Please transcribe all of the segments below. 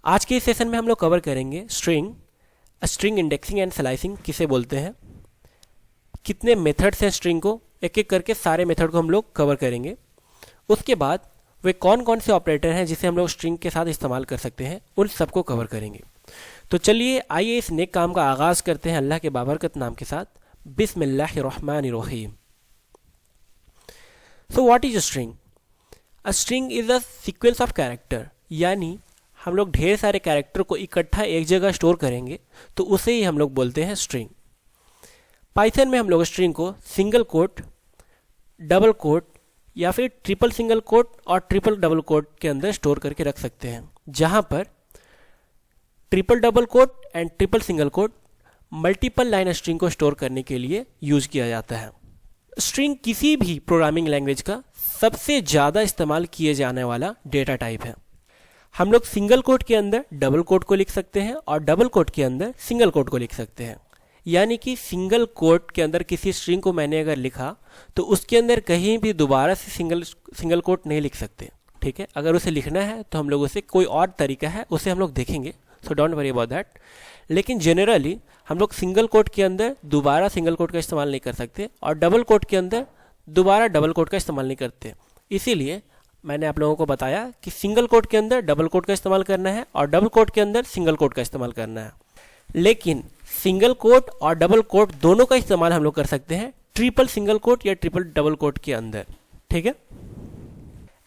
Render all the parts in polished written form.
आज के इस सेशन में हम लोग कवर करेंगे स्ट्रिंग इंडेक्सिंग एंड स्लाइसिंग किसे बोलते हैं, कितने मेथड्स हैं स्ट्रिंग को, एक एक करके सारे मेथड को हम लोग कवर करेंगे। उसके बाद वे कौन कौन से ऑपरेटर हैं जिसे हम लोग स्ट्रिंग के साथ इस्तेमाल कर सकते हैं, उन सबको कवर करेंगे। तो चलिए आइए इस नेक काम का आगाज़ करते हैं अल्लाह के बाबरकत नाम के साथ। बिस्मिल्लाहिर्रहमानिर्रहीम। So what is a string? A string is a sequence of character, यानी हम लोग ढेर सारे कैरेक्टर को इकट्ठा एक जगह स्टोर करेंगे तो उसे ही हम लोग बोलते हैं स्ट्रिंग। पाइथन में हम लोग स्ट्रिंग को सिंगल कोट, डबल कोट या फिर ट्रिपल सिंगल कोट और ट्रिपल डबल कोट के अंदर स्टोर करके रख सकते हैं, जहां पर triple double quote and triple single quote multiple line string को स्टोर करने के लिए यूज किया जाता है। स्ट्रिंग किसी भी प्रोग्रामिंग लैंग्वेज का सबसे ज़्यादा इस्तेमाल किए जाने वाला डेटा टाइप है। हम लोग सिंगल कोट के अंदर डबल कोट को लिख सकते हैं और डबल कोट के अंदर सिंगल कोट को लिख सकते हैं, यानी कि सिंगल कोट के अंदर किसी स्ट्रिंग को मैंने अगर लिखा तो उसके अंदर कहीं भी दोबारा से सिंगल कोट नहीं लिख सकते। ठीक है, अगर उसे लिखना है तो हम लोग उसे कोई और तरीका है, उसे हम लोग देखेंगे, so don't worry about that. लेकिन जनरली हम लोग सिंगल कोट के अंदर दोबारा सिंगल कोट का इस्तेमाल नहीं कर सकते और डबल कोट के अंदर दोबारा डबल कोट का इस्तेमाल नहीं करते। इसीलिए मैंने आप लोगों को बताया कि सिंगल कोट के अंदर डबल कोट का इस्तेमाल करना है और डबल कोट के अंदर सिंगल कोट का इस्तेमाल करना है। लेकिन सिंगल कोट और डबल कोट दोनों का इस्तेमाल हम लोग कर सकते हैं ट्रिपल सिंगल कोट या ट्रिपल डबल कोट के अंदर। ठीक है,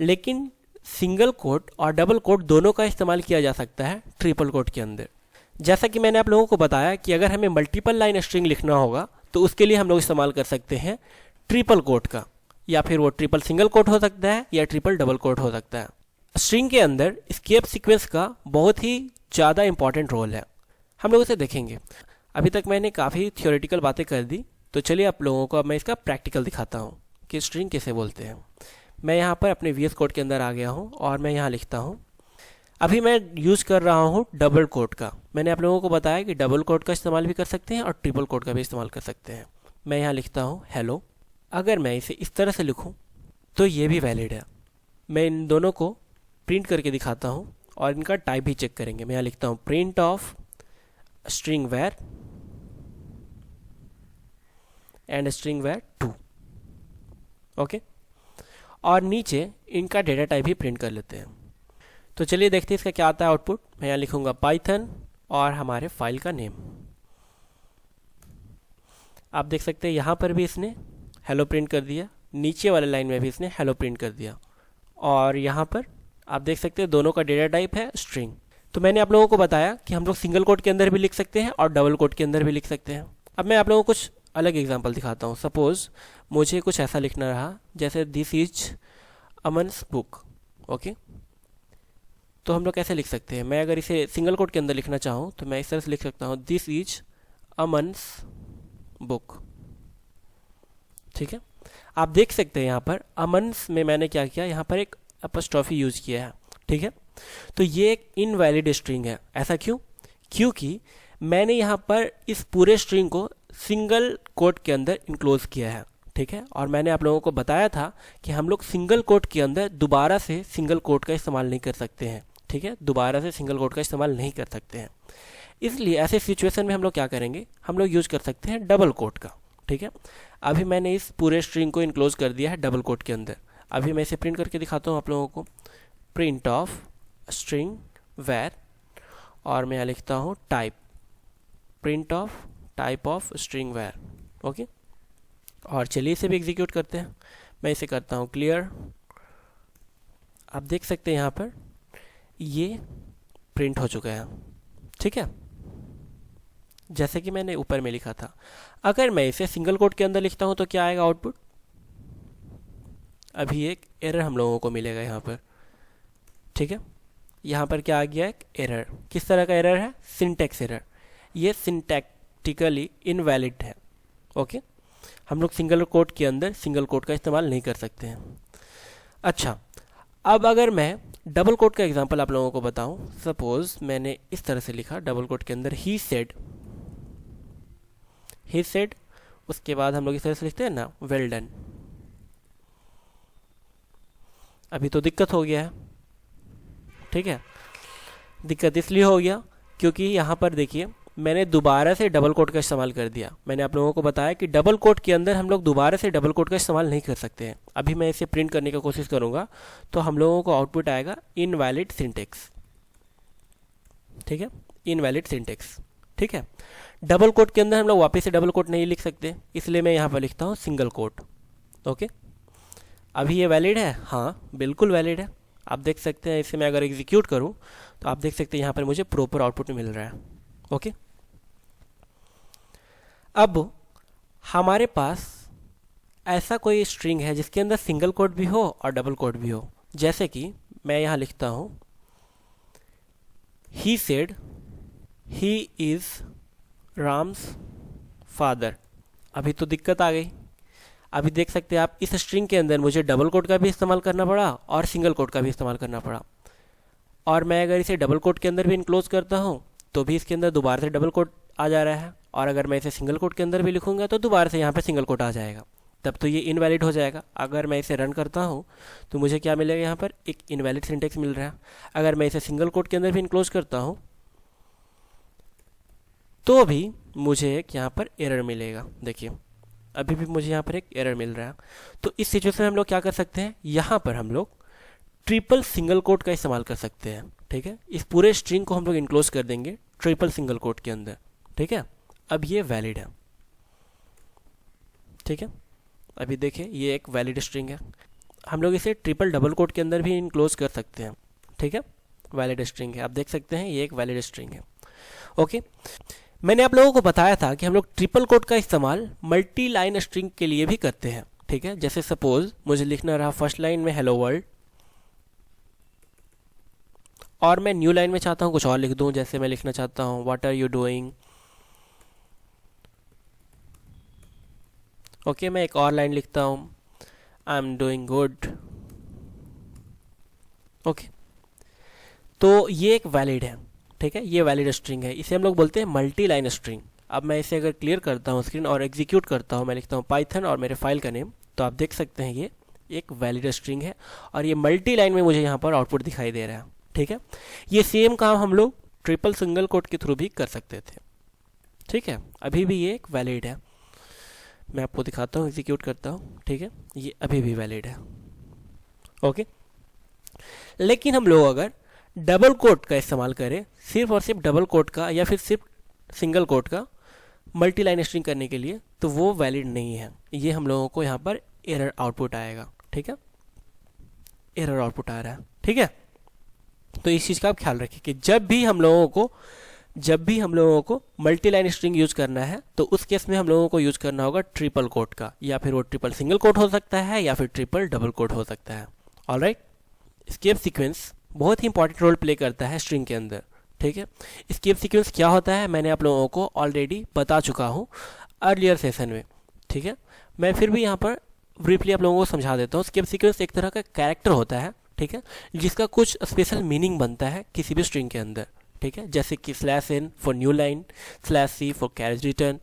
लेकिन सिंगल कोट और डबल कोट दोनों का इस्तेमाल किया जा सकता है ट्रिपल कोट के अंदर। जैसा कि मैंने आप लोगों को बताया कि अगर हमें मल्टीपल लाइन स्ट्रिंग लिखना होगा तो उसके लिए हम लोग इस्तेमाल कर सकते हैं ट्रिपल कोट का, या फिर वो ट्रिपल सिंगल कोट हो सकता है या ट्रिपल डबल कोट हो सकता है। स्ट्रिंग के अंदर एस्केप सीक्वेंस का बहुत ही ज़्यादा इंपॉर्टेंट रोल है, हम लोग उसे देखेंगे। अभी तक मैंने काफ़ी थियोरेटिकल बातें कर दी, तो चलिए आप लोगों को अब मैं इसका प्रैक्टिकल दिखाता हूँ कि स्ट्रिंग किसे बोलते हैं। मैं यहाँ पर अपने VS कोड के अंदर आ गया हूँ और मैं यहाँ लिखता हूँ। अभी मैं यूज़ कर रहा हूँ डबल कोट का। मैंने आप लोगों को बताया कि डबल कोट का इस्तेमाल भी कर सकते हैं और ट्रिपल कोट का भी इस्तेमाल कर सकते हैं। मैं यहाँ लिखता हूँ हेलो। अगर मैं इसे इस तरह से लिखूं तो ये भी वैलिड है। मैं इन दोनों को प्रिंट करके दिखाता हूं और इनका टाइप भी चेक करेंगे। मैं यहाँ लिखता हूं print of string var and string var 2। Okay, और नीचे इनका डेटा टाइप भी प्रिंट कर लेते हैं। तो चलिए देखते हैं इसका क्या आता है आउटपुट। मैं यहाँ लिखूंगा पाइथन और हमारे फाइल का नेम। आप देख सकते हैं यहाँ पर भी इसने हेलो प्रिंट कर दिया, नीचे वाले लाइन में भी इसने हेलो प्रिंट कर दिया, और यहाँ पर आप देख सकते हैं दोनों का डेटा टाइप है स्ट्रिंग। तो मैंने आप लोगों को बताया कि हम लोग सिंगल कोट के अंदर भी लिख सकते हैं और डबल कोट के अंदर भी लिख सकते हैं। अब मैं आप लोगों को कुछ अलग एग्जांपल दिखाता हूँ। सपोज मुझे कुछ ऐसा लिखना रहा जैसे दिस इज अमन्स बुक। ओके, तो हम लोग कैसे लिख सकते हैं? मैं अगर इसे सिंगल कोट के अंदर लिखना चाहूँ तो मैं इस तरह से लिख सकता हूँ दिस इज अमन्स बुक। ठीक है, आप देख सकते हैं यहाँ पर अमन्स में मैंने क्या किया, यहाँ पर एक अपस्ट्रॉफी यूज किया है। ठीक है, तो ये एक इनवैलिड स्ट्रिंग है। ऐसा क्यों? क्योंकि मैंने यहाँ पर इस पूरे स्ट्रिंग को सिंगल कोट के अंदर इनक्लोज किया है। ठीक है, और मैंने आप लोगों को बताया था कि हम लोग सिंगल कोट के अंदर दोबारा से सिंगल कोट का इस्तेमाल नहीं कर सकते हैं। ठीक है, दोबारा से सिंगल कोट का इस्तेमाल नहीं कर सकते हैं। इसलिए ऐसे सिचुएशन में हम लोग क्या करेंगे, हम लोग यूज कर सकते हैं डबल कोट का। ठीक है, अभी मैंने इस पूरे स्ट्रिंग को इनक्लोज कर दिया है डबल कोट के अंदर। अभी मैं इसे प्रिंट करके दिखाता हूँ आप लोगों को। प्रिंट ऑफ स्ट्रिंग वेर, और मैं यहाँ लिखता हूँ type, print of type of string var. Okay, और चलिए इसे भी एग्जीक्यूट करते हैं। मैं इसे करता हूँ क्लियर। आप देख सकते हैं यहाँ पर ये प्रिंट हो चुका है। ठीक है, जैसे कि मैंने ऊपर में लिखा था। अगर मैं इसे सिंगल कोट के अंदर लिखता हूं तो क्या आएगा आउटपुट? अभी एक एरर हम लोगों को मिलेगा यहाँ पर। ठीक है, यहाँ पर क्या आ गया, एक एरर। किस तरह का एरर है? Syntax error. ये सिंटैक्टिकली इनवैलिड है। ओके, हम लोग सिंगल कोट के अंदर सिंगल कोट का इस्तेमाल नहीं कर सकते हैं। अच्छा, अब अगर मैं डबल कोट का एग्जांपल आप लोगों को बताऊं, सपोज मैंने इस तरह से लिखा डबल कोट के अंदर ही सेड, उसके बाद हम लोग इस तरह से लिखते हैं ना वेल डन। अभी तो दिक्कत हो गया है। ठीक है, दिक्कत इसलिए हो गया क्योंकि यहाँ पर देखिए मैंने दोबारा से डबल कोट का इस्तेमाल कर दिया। मैंने आप लोगों को बताया कि डबल कोट के अंदर हम लोग दोबारा से डबल कोट का इस्तेमाल नहीं कर सकते हैं। अभी मैं इसे प्रिंट करने की कोशिश करूँगा तो हम लोगों को आउटपुट आएगा इनवैलिड सिंटेक्स। ठीक है, इनवैलिड सिंटेक्स। ठीक है, डबल कोट के अंदर हम लोग वापस से डबल कोट नहीं लिख सकते, इसलिए मैं यहाँ पर लिखता हूँ सिंगल कोट। ओके, अभी ये वैलिड है? हाँ बिल्कुल वैलिड है। आप देख सकते हैं इसे मैं अगर एग्जीक्यूट करूँ तो आप देख सकते हैं यहाँ पर मुझे प्रॉपर आउटपुट मिल रहा है। ओके, अब हमारे पास ऐसा कोई स्ट्रिंग है जिसके अंदर सिंगल कोट भी हो और डबल कोट भी हो। जैसे कि मैं यहाँ लिखता हूँ he said he is Ram's father. अभी तो दिक्कत आ गई। अभी देख सकते हैं आप इस स्ट्रिंग के अंदर मुझे डबल कोट का भी इस्तेमाल करना पड़ा और सिंगल कोट का भी इस्तेमाल करना पड़ा। और मैं अगर इसे डबल कोट के अंदर भी इनक्लोज करता हूँ तो भी इसके अंदर दोबारा से डबल कोट आ जा रहा है, और अगर मैं इसे सिंगल कोट के अंदर भी लिखूंगा तो दोबारा से यहाँ पे सिंगल कोट आ जाएगा। तब तो ये इनवैलिड हो जाएगा। अगर मैं इसे रन करता हूँ तो मुझे क्या मिलेगा, यहाँ पर एक इनवैलिड सिंटेक्स मिल रहा है। अगर मैं इसे सिंगल कोट के अंदर भी इनक्लोज करता हूँ तो भी मुझे एक यहाँ पर एरर मिलेगा। देखिए अभी भी मुझे यहाँ पर एक एरर मिल रहा है। तो इस सिचुएशन में हम लोग क्या कर सकते हैं, यहाँ पर हम लोग ट्रिपल सिंगल कोट का इस्तेमाल कर सकते हैं। ठीक है, इस पूरे स्ट्रिंग को हम लोग इनक्लोज कर देंगे ट्रिपल सिंगल कोट के अंदर। ठीक है, अब ये वैलिड है। ठीक है, अभी देखिए ये एक वैलिड स्ट्रिंग है। हम लोग इसे ट्रिपल डबल कोट के अंदर भी इनक्लोज कर सकते हैं। ठीक है, वैलिड स्ट्रिंग है। आप देख सकते हैं ये एक वैलिड स्ट्रिंग है। ओके, मैंने आप लोगों को बताया था कि हम लोग ट्रिपल कोट का इस्तेमाल मल्टी लाइन स्ट्रिंग के लिए भी करते हैं। ठीक है, जैसे सपोज मुझे लिखना रहा फर्स्ट लाइन में हेलो वर्ल्ड, और मैं न्यू लाइन में चाहता हूँ कुछ और लिख दूँ। जैसे मैं लिखना चाहता हूँ what are you doing. Okay, मैं एक और लाइन लिखता हूँ I am doing good. Okay, तो ये एक वैलिड है। ठीक है, ये वैलिड स्ट्रिंग है, इसे हम लोग बोलते हैं मल्टी लाइन स्ट्रिंग। अब मैं इसे अगर क्लियर करता हूँ स्क्रीन और एग्जीक्यूट करता हूँ, मैं लिखता हूँ पाइथन और मेरे फाइल का नेम, तो आप देख सकते हैं ये एक वैलिड स्ट्रिंग है और ये मल्टी लाइन में मुझे यहाँ पर आउटपुट दिखाई दे रहा है। ठीक है, ये सेम काम हम लोग ट्रिपल सिंगल कोट के थ्रू भी कर सकते थे। ठीक है, अभी भी ये एक वैलिड है। मैं आपको दिखाता हूँ, एग्जीक्यूट करता हूँ। ठीक है, ये अभी भी वैलिड है। ओके, लेकिन हम लोग अगर डबल कोट का इस्तेमाल करें, सिर्फ और सिर्फ डबल कोट का या फिर सिर्फ सिंगल कोट का मल्टी लाइन स्ट्रिंग करने के लिए, तो वो वैलिड नहीं है। ये हम लोगों को यहाँ पर एरर आउटपुट आएगा। ठीक है, एरर आउटपुट आ रहा है। ठीक है, तो इस चीज़ का आप ख्याल रखिए कि जब भी हम लोगों को मल्टी लाइन स्ट्रिंग यूज करना है तो उस केस में हम लोगों को यूज करना होगा ट्रिपल कोट का, या फिर वो ट्रिपल सिंगल कोट हो सकता है या फिर ट्रिपल डबल कोट हो सकता है। ऑलराइट, एस्केप सीक्वेंस बहुत ही इंपॉर्टेंट रोल प्ले करता है स्ट्रिंग के अंदर। ठीक है, एस्केप सीक्वेंस क्या होता है मैंने आप लोगों को ऑलरेडी बता चुका हूँ अर्लियर सेशन में। ठीक है, मैं फिर भी यहाँ पर ब्रीफली आप लोगों को समझा देता हूँ। एस्केप सीक्वेंस एक तरह का कैरेक्टर होता है। ठीक है, जिसका कुछ स्पेशल मीनिंग बनता है किसी भी स्ट्रिंग के अंदर। ठीक है, जैसे कि /n for new line, /c for carriage return,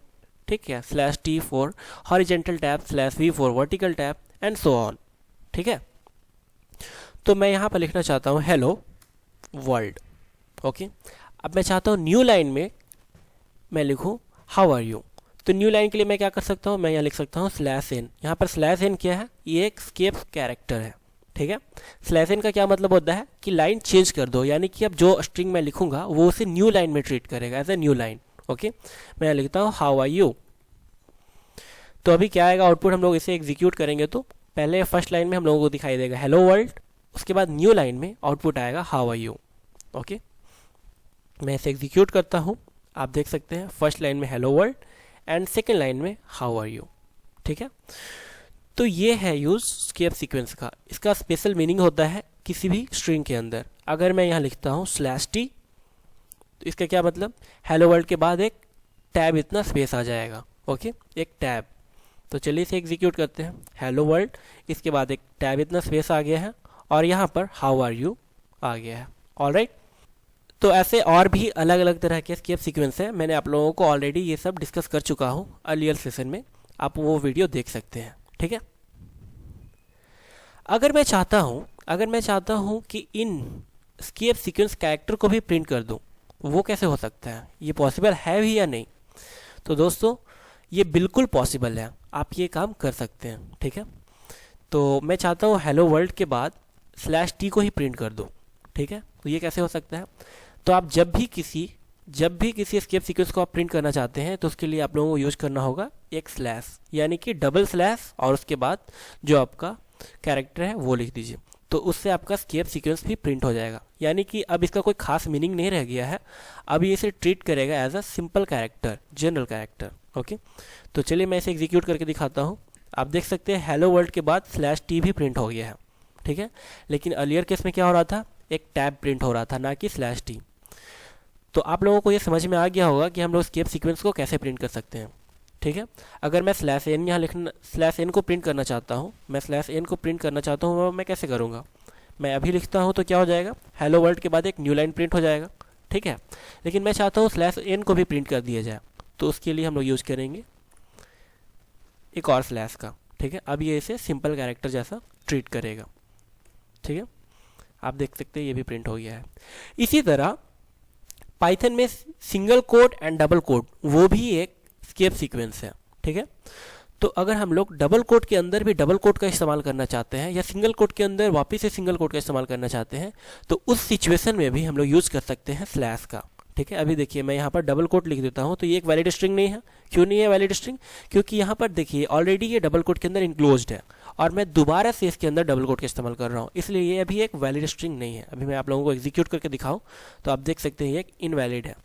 ठीक है, /t for horizontal tab, /v for vertical tab and so on. ठीक है, तो मैं यहाँ पर लिखना चाहता हूँ हेलो वर्ल्ड। ओके, अब मैं चाहता हूँ न्यू लाइन में मैं लिखूँ हाउ आर यू। तो न्यू लाइन के लिए मैं क्या कर सकता हूँ, मैं यहाँ लिख सकता हूँ /n। यहाँ पर /n क्या है, ये एक एस्केप कैरेक्टर है। ठीक है, /n का क्या मतलब होता है कि लाइन चेंज कर दो, यानी कि अब जो स्ट्रिंग मैं लिखूंगा वो उसे न्यू लाइन में ट्रीट करेगा as a new line. Okay, मैं लिखता हूँ हाउ आर यू। तो अभी क्या आएगा आउटपुट, हम लोग इसे एग्जीक्यूट करेंगे तो पहले फर्स्ट लाइन में हम लोगों को दिखाई देगा हेलो वर्ल्ड, उसके बाद न्यू लाइन में आउटपुट आएगा हाउ आर यू। ओके, मैं इसे एग्जीक्यूट करता हूँ, आप देख सकते हैं फर्स्ट लाइन में hello world and second line में हाउ आर यू। ठीक है, तो ये है यूज एस्केप सीक्वेंस का। इसका स्पेशल मीनिंग होता है किसी भी स्ट्रिंग के अंदर। अगर मैं यहाँ लिखता हूँ /t, तो इसका क्या मतलब, हेलो वर्ल्ड के बाद एक टैब इतना स्पेस आ जाएगा। ओके, एक टैब। तो चलिए इसे एग्जीक्यूट करते हैं, हेलो वर्ल्ड, इसके बाद एक टैब इतना स्पेस आ गया है और यहाँ पर हाउ आर यू आ गया है। ऑलराइट, तो ऐसे और भी अलग अलग तरह के एस्केप सीक्वेंस है। मैंने आप लोगों को ऑलरेडी ये सब डिस्कस कर चुका हूँ अर्लियर सेशन में, आप वो वीडियो देख सकते हैं। ठीक है, अगर मैं चाहता हूं कि इन स्केप सीक्वेंस कैरेक्टर को भी प्रिंट कर दूं, वो कैसे हो सकता है, ये पॉसिबल है भी या नहीं? तो दोस्तों ये बिल्कुल पॉसिबल है, आप ये काम कर सकते हैं, ठीक है। तो मैं चाहता हूँ हेलो वर्ल्ड के बाद /t को ही प्रिंट कर दो, ठीक है। तो ये कैसे हो सकता है? तो आप जब भी किसी स्केप सीक्वेंस को आप प्रिंट करना चाहते हैं तो उसके लिए आप लोगों को यूज करना होगा एक स्लैश, यानी कि डबल स्लैश, और उसके बाद जो आपका कैरेक्टर है वो लिख दीजिए। तो उससे आपका स्केप सीक्वेंस भी प्रिंट हो जाएगा, यानी कि अब इसका कोई खास मीनिंग नहीं रह गया है, अब ये इसे ट्रीट करेगा as a simple character, general character. Okay, तो चलिए मैं इसे एग्जीक्यूट करके दिखाता हूँ। आप देख सकते हैं हेलो वर्ल्ड के बाद /t भी प्रिंट हो गया है, ठीक है। लेकिन अर्लियर केस में क्या हो रहा था, एक टैब प्रिंट हो रहा था, ना कि /t। तो आप लोगों को ये समझ में आ गया होगा कि हम लोग स्केप सीक्वेंस को कैसे प्रिंट कर सकते हैं, ठीक है। अगर मैं /n यहाँ लिखना /n को प्रिंट करना चाहता हूँ, मैं /n को प्रिंट करना चाहता हूँ, मैं कैसे करूँगा? मैं अभी लिखता हूँ तो क्या हो जाएगा, हेलो वर्ल्ड के बाद एक न्यू लाइन प्रिंट हो जाएगा, ठीक है। लेकिन मैं चाहता हूँ /n को भी प्रिंट कर दिया जाए, तो उसके लिए हम लोग यूज़ करेंगे एक और स्लैश का, ठीक है। अब ये इसे सिंपल कैरेक्टर जैसा ट्रीट करेगा, ठीक है। आप देख सकते हैं ये भी प्रिंट हो गया है। इसी तरह पाइथन में single quote and double quote वो भी एक स्केप सीक्वेंस है, ठीक है। तो अगर हम लोग डबल कोट के अंदर भी डबल कोट का इस्तेमाल करना चाहते हैं, या सिंगल कोट के अंदर वापस से सिंगल कोट का इस्तेमाल करना चाहते हैं, तो उस सिचुएशन में भी हम लोग यूज़ कर सकते हैं स्लैश का, ठीक है। अभी देखिए मैं यहाँ पर डबल कोट लिख देता हूँ, तो ये एक वैलिड स्ट्रिंग नहीं है। क्यों नहीं है वैलिड स्ट्रिंग? क्योंकि यहाँ पर देखिए ऑलरेडी ये डबल कोट के अंदर इंक्लोज्ड है, और मैं दोबारा से इसके अंदर डबल कोट का इस्तेमाल कर रहा हूँ, इसलिए ये अभी एक वैलिड स्ट्रिंग नहीं है। अभी मैं आप लोगों को एग्जीक्यूट करके दिखाऊँ तो आप देख सकते हैं ये एक इनवैलिड है,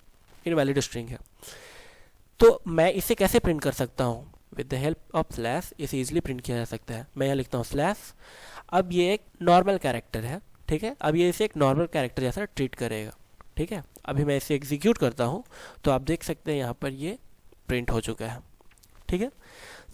इनवैलिड स्ट्रिंग है। तो मैं इसे कैसे प्रिंट कर सकता हूँ? With the help of slash इसे ईजिली प्रिंट किया जा सकता है। मैं यहाँ लिखता हूँ स्लैश, अब ये एक नॉर्मल कैरेक्टर है, ठीक है। अब ये इसे एक नॉर्मल कैरेक्टर जैसा ट्रीट करेगा, ठीक है। अभी मैं इसे एग्जीक्यूट करता हूँ तो आप देख सकते हैं यहाँ पर ये प्रिंट हो चुका है, ठीक है।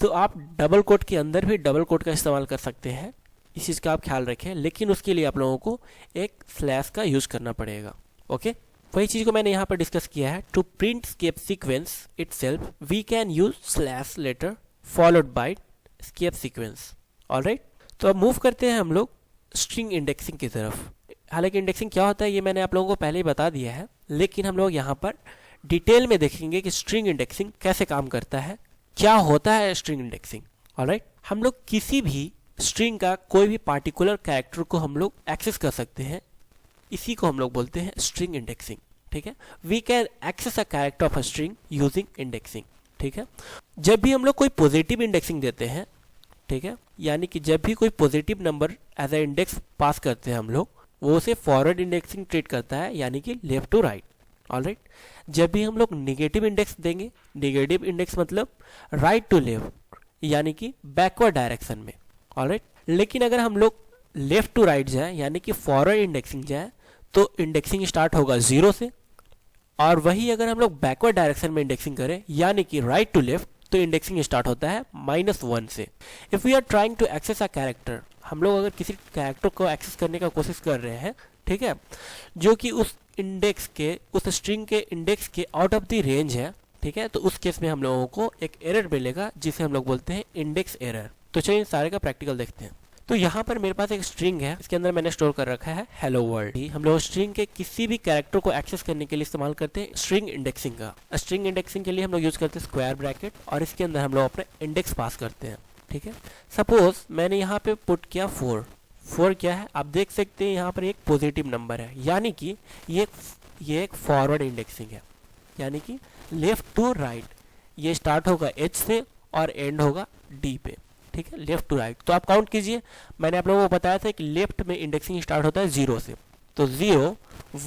तो आप डबल कोट के अंदर भी डबल कोट का इस्तेमाल कर सकते हैं, इस चीज़ का आप ख्याल रखें, लेकिन उसके लिए आप लोगों को एक स्लैश का यूज़ करना पड़ेगा। ओके, वही चीज़ को मैंने यहाँ पर डिस्कस किया है। To print escape sequence itself we can use slash letter followed by escape sequence. Alright, तो अब मूव करते हैं हम लोग स्ट्रिंग इंडेक्सिंग की तरफ। हालांकि इंडेक्सिंग क्या होता है ये मैंने आप लोगों को पहले ही बता दिया है, लेकिन हम लोग यहाँ पर डिटेल में देखेंगे कि स्ट्रिंग इंडेक्सिंग कैसे काम करता है, क्या होता है स्ट्रिंग इंडेक्सिंग। ऑलराइट, हम लोग किसी भी स्ट्रिंग का कोई भी पार्टिकुलर कैरेक्टर को हम लोग एक्सेस कर सकते हैं, इसी को हम लोग बोलते हैं स्ट्रिंग इंडेक्सिंग, ठीक है। We can access a character of a string using indexing, ठीक है। जब भी हम लोग कोई पॉजिटिव इंडेक्सिंग देते हैं, ठीक है, यानी कि जब भी कोई positive number as a index pass करते हैं हम लोग, वो उसे फॉरवर्ड इंडेक्सिंग ट्रीट करता है, यानी कि लेफ्ट टू राइट। ऑलराइट, जब भी हम लोग नेगेटिव इंडेक्स देंगे, नेगेटिव इंडेक्स मतलब राइट टू लेफ्ट, यानी कि बैकवर्ड डायरेक्शन में। ऑलराइट, लेकिन अगर हम लोग लेफ्ट टू राइट जाए, यानी कि फॉरवर्ड इंडेक्सिंग जाए, तो इंडेक्सिंग स्टार्ट होगा 0 से, और वही अगर हम लोग बैकवर्ड डायरेक्शन में इंडेक्सिंग करें, यानी कि राइट टू लेफ्ट, तो इंडेक्सिंग स्टार्ट होता है -1 से। If we are trying to access a character, हम लोग अगर किसी कैरेक्टर को एक्सेस करने का कोशिश कर रहे हैं, ठीक है, जो कि उस इंडेक्स के, उस स्ट्रिंग के इंडेक्स के आउट ऑफ द रेंज है, ठीक है, तो उस केस में हम लोगों को एक एरर मिलेगा जिसे हम लोग बोलते हैं इंडेक्स एरर। तो चलिए सारे का प्रैक्टिकल देखते हैं। तो यहाँ पर मेरे पास एक स्ट्रिंग है, इसके अंदर मैंने स्टोर कर रखा है हेलो वर्ल्ड। हम लोग स्ट्रिंग के किसी भी कैरेक्टर को एक्सेस करने के लिए इस्तेमाल करते हैं स्ट्रिंग इंडेक्सिंग का। स्ट्रिंग इंडेक्सिंग के लिए हम लोग यूज करते हैं स्क्वायर ब्रैकेट, और इसके अंदर हम लोग अपने इंडेक्स पास करते हैं, ठीक है। सपोज मैंने यहाँ पे पुट किया 4 क्या है, आप देख सकते हैं यहाँ पर एक पॉजिटिव नंबर है, यानी कि ये एक फॉरवर्ड इंडेक्सिंग है, यानी कि लेफ्ट टू राइट। ये स्टार्ट होगा H से और एंड होगा D पे, ठीक है, लेफ्ट टू राइट। तो आप काउंट कीजिए, मैंने आप लोगों को बताया था कि लेफ्ट में इंडेक्सिंग स्टार्ट होता है 0 से, तो 0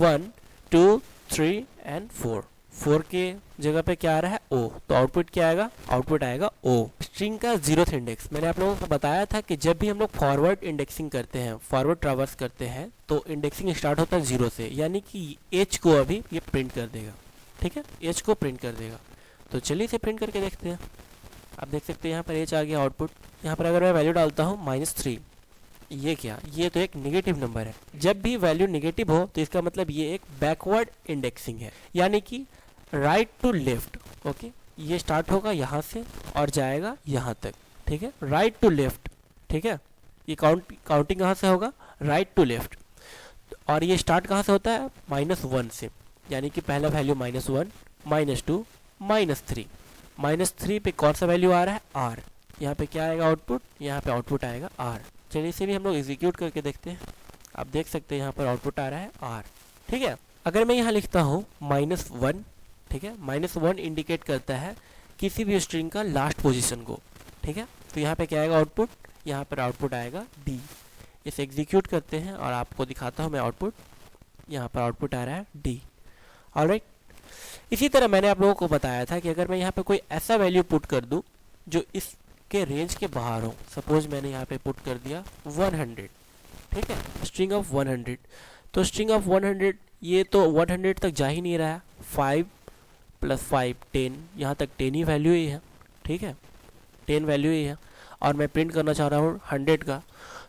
1 2 3 एंड 4 के जगह पे क्या आ रहा है O, तो आउटपुट क्या आएगा, आउटपुट आएगा O। स्ट्रिंग का 0th इंडेक्स, मैंने आप लोगों को बताया था कि जब भी हम लोग फॉरवर्ड इंडेक्सिंग करते हैं, फॉरवर्ड ट्रावर्स करते हैं, तो इंडेक्सिंग स्टार्ट होता है 0 से, यानी कि H को अभी ये प्रिंट कर देगा, ठीक है, H को प्रिंट कर देगा। तो चलिए इसे प्रिंट करके देखते हैं। आप देख सकते हैं यहाँ पर H आ गया आउटपुट। यहाँ पर अगर मैं वैल्यू डालता हूँ -3, ये क्या, ये तो एक नेगेटिव नंबर है। जब भी वैल्यू नेगेटिव हो तो इसका मतलब ये एक बैकवर्ड इंडेक्सिंग है, यानी कि राइट टू लेफ्ट। ओके, ये स्टार्ट होगा यहाँ से और जाएगा यहाँ तक, ठीक है, राइट टू लेफ्ट, ठीक है। ये काउंटिंग कहाँ से होगा, राइट टू लेफ्ट। और ये स्टार्ट कहाँ से होता है, -1 से, यानी कि पहला वैल्यू -1, -2, -3। -3 पे कौन सा वैल्यू आ रहा है, r। यहाँ पे क्या आएगा आउटपुट, यहाँ पे आउटपुट आएगा r। चलिए इसे भी हम लोग एग्जीक्यूट करके देखते हैं। आप देख सकते हैं यहाँ पर आउटपुट आ रहा है r। ठीक है, अगर मैं यहाँ लिखता हूँ -1, ठीक है, -1 इंडिकेट करता है किसी भी स्ट्रिंग का लास्ट पोजीशन को। ठीक है, तो यहाँ पे क्या आएगा आउटपुट, यहाँ पर आउटपुट आएगा d। इसे एग्जीक्यूट करते हैं और आपको दिखाता हूँ मैं आउटपुट। यहाँ पर आउटपुट आ रहा है d। ऑलराइट, इसी तरह मैंने आप लोगों को बताया था कि अगर मैं यहाँ पे कोई ऐसा वैल्यू पुट कर दूँ जो इसके रेंज के बाहर हो, सपोज मैंने यहाँ पे पुट कर दिया 100, ठीक है, स्ट्रिंग ऑफ 100, तो स्ट्रिंग ऑफ 100 ये तो 100 तक जा ही नहीं रहा है। 5 + 5 10, यहाँ तक 10 ही वैल्यू ही है। ठीक है, 10 वैल्यू ही है और मैं प्रिंट करना चाह रहा हूँ 100 का,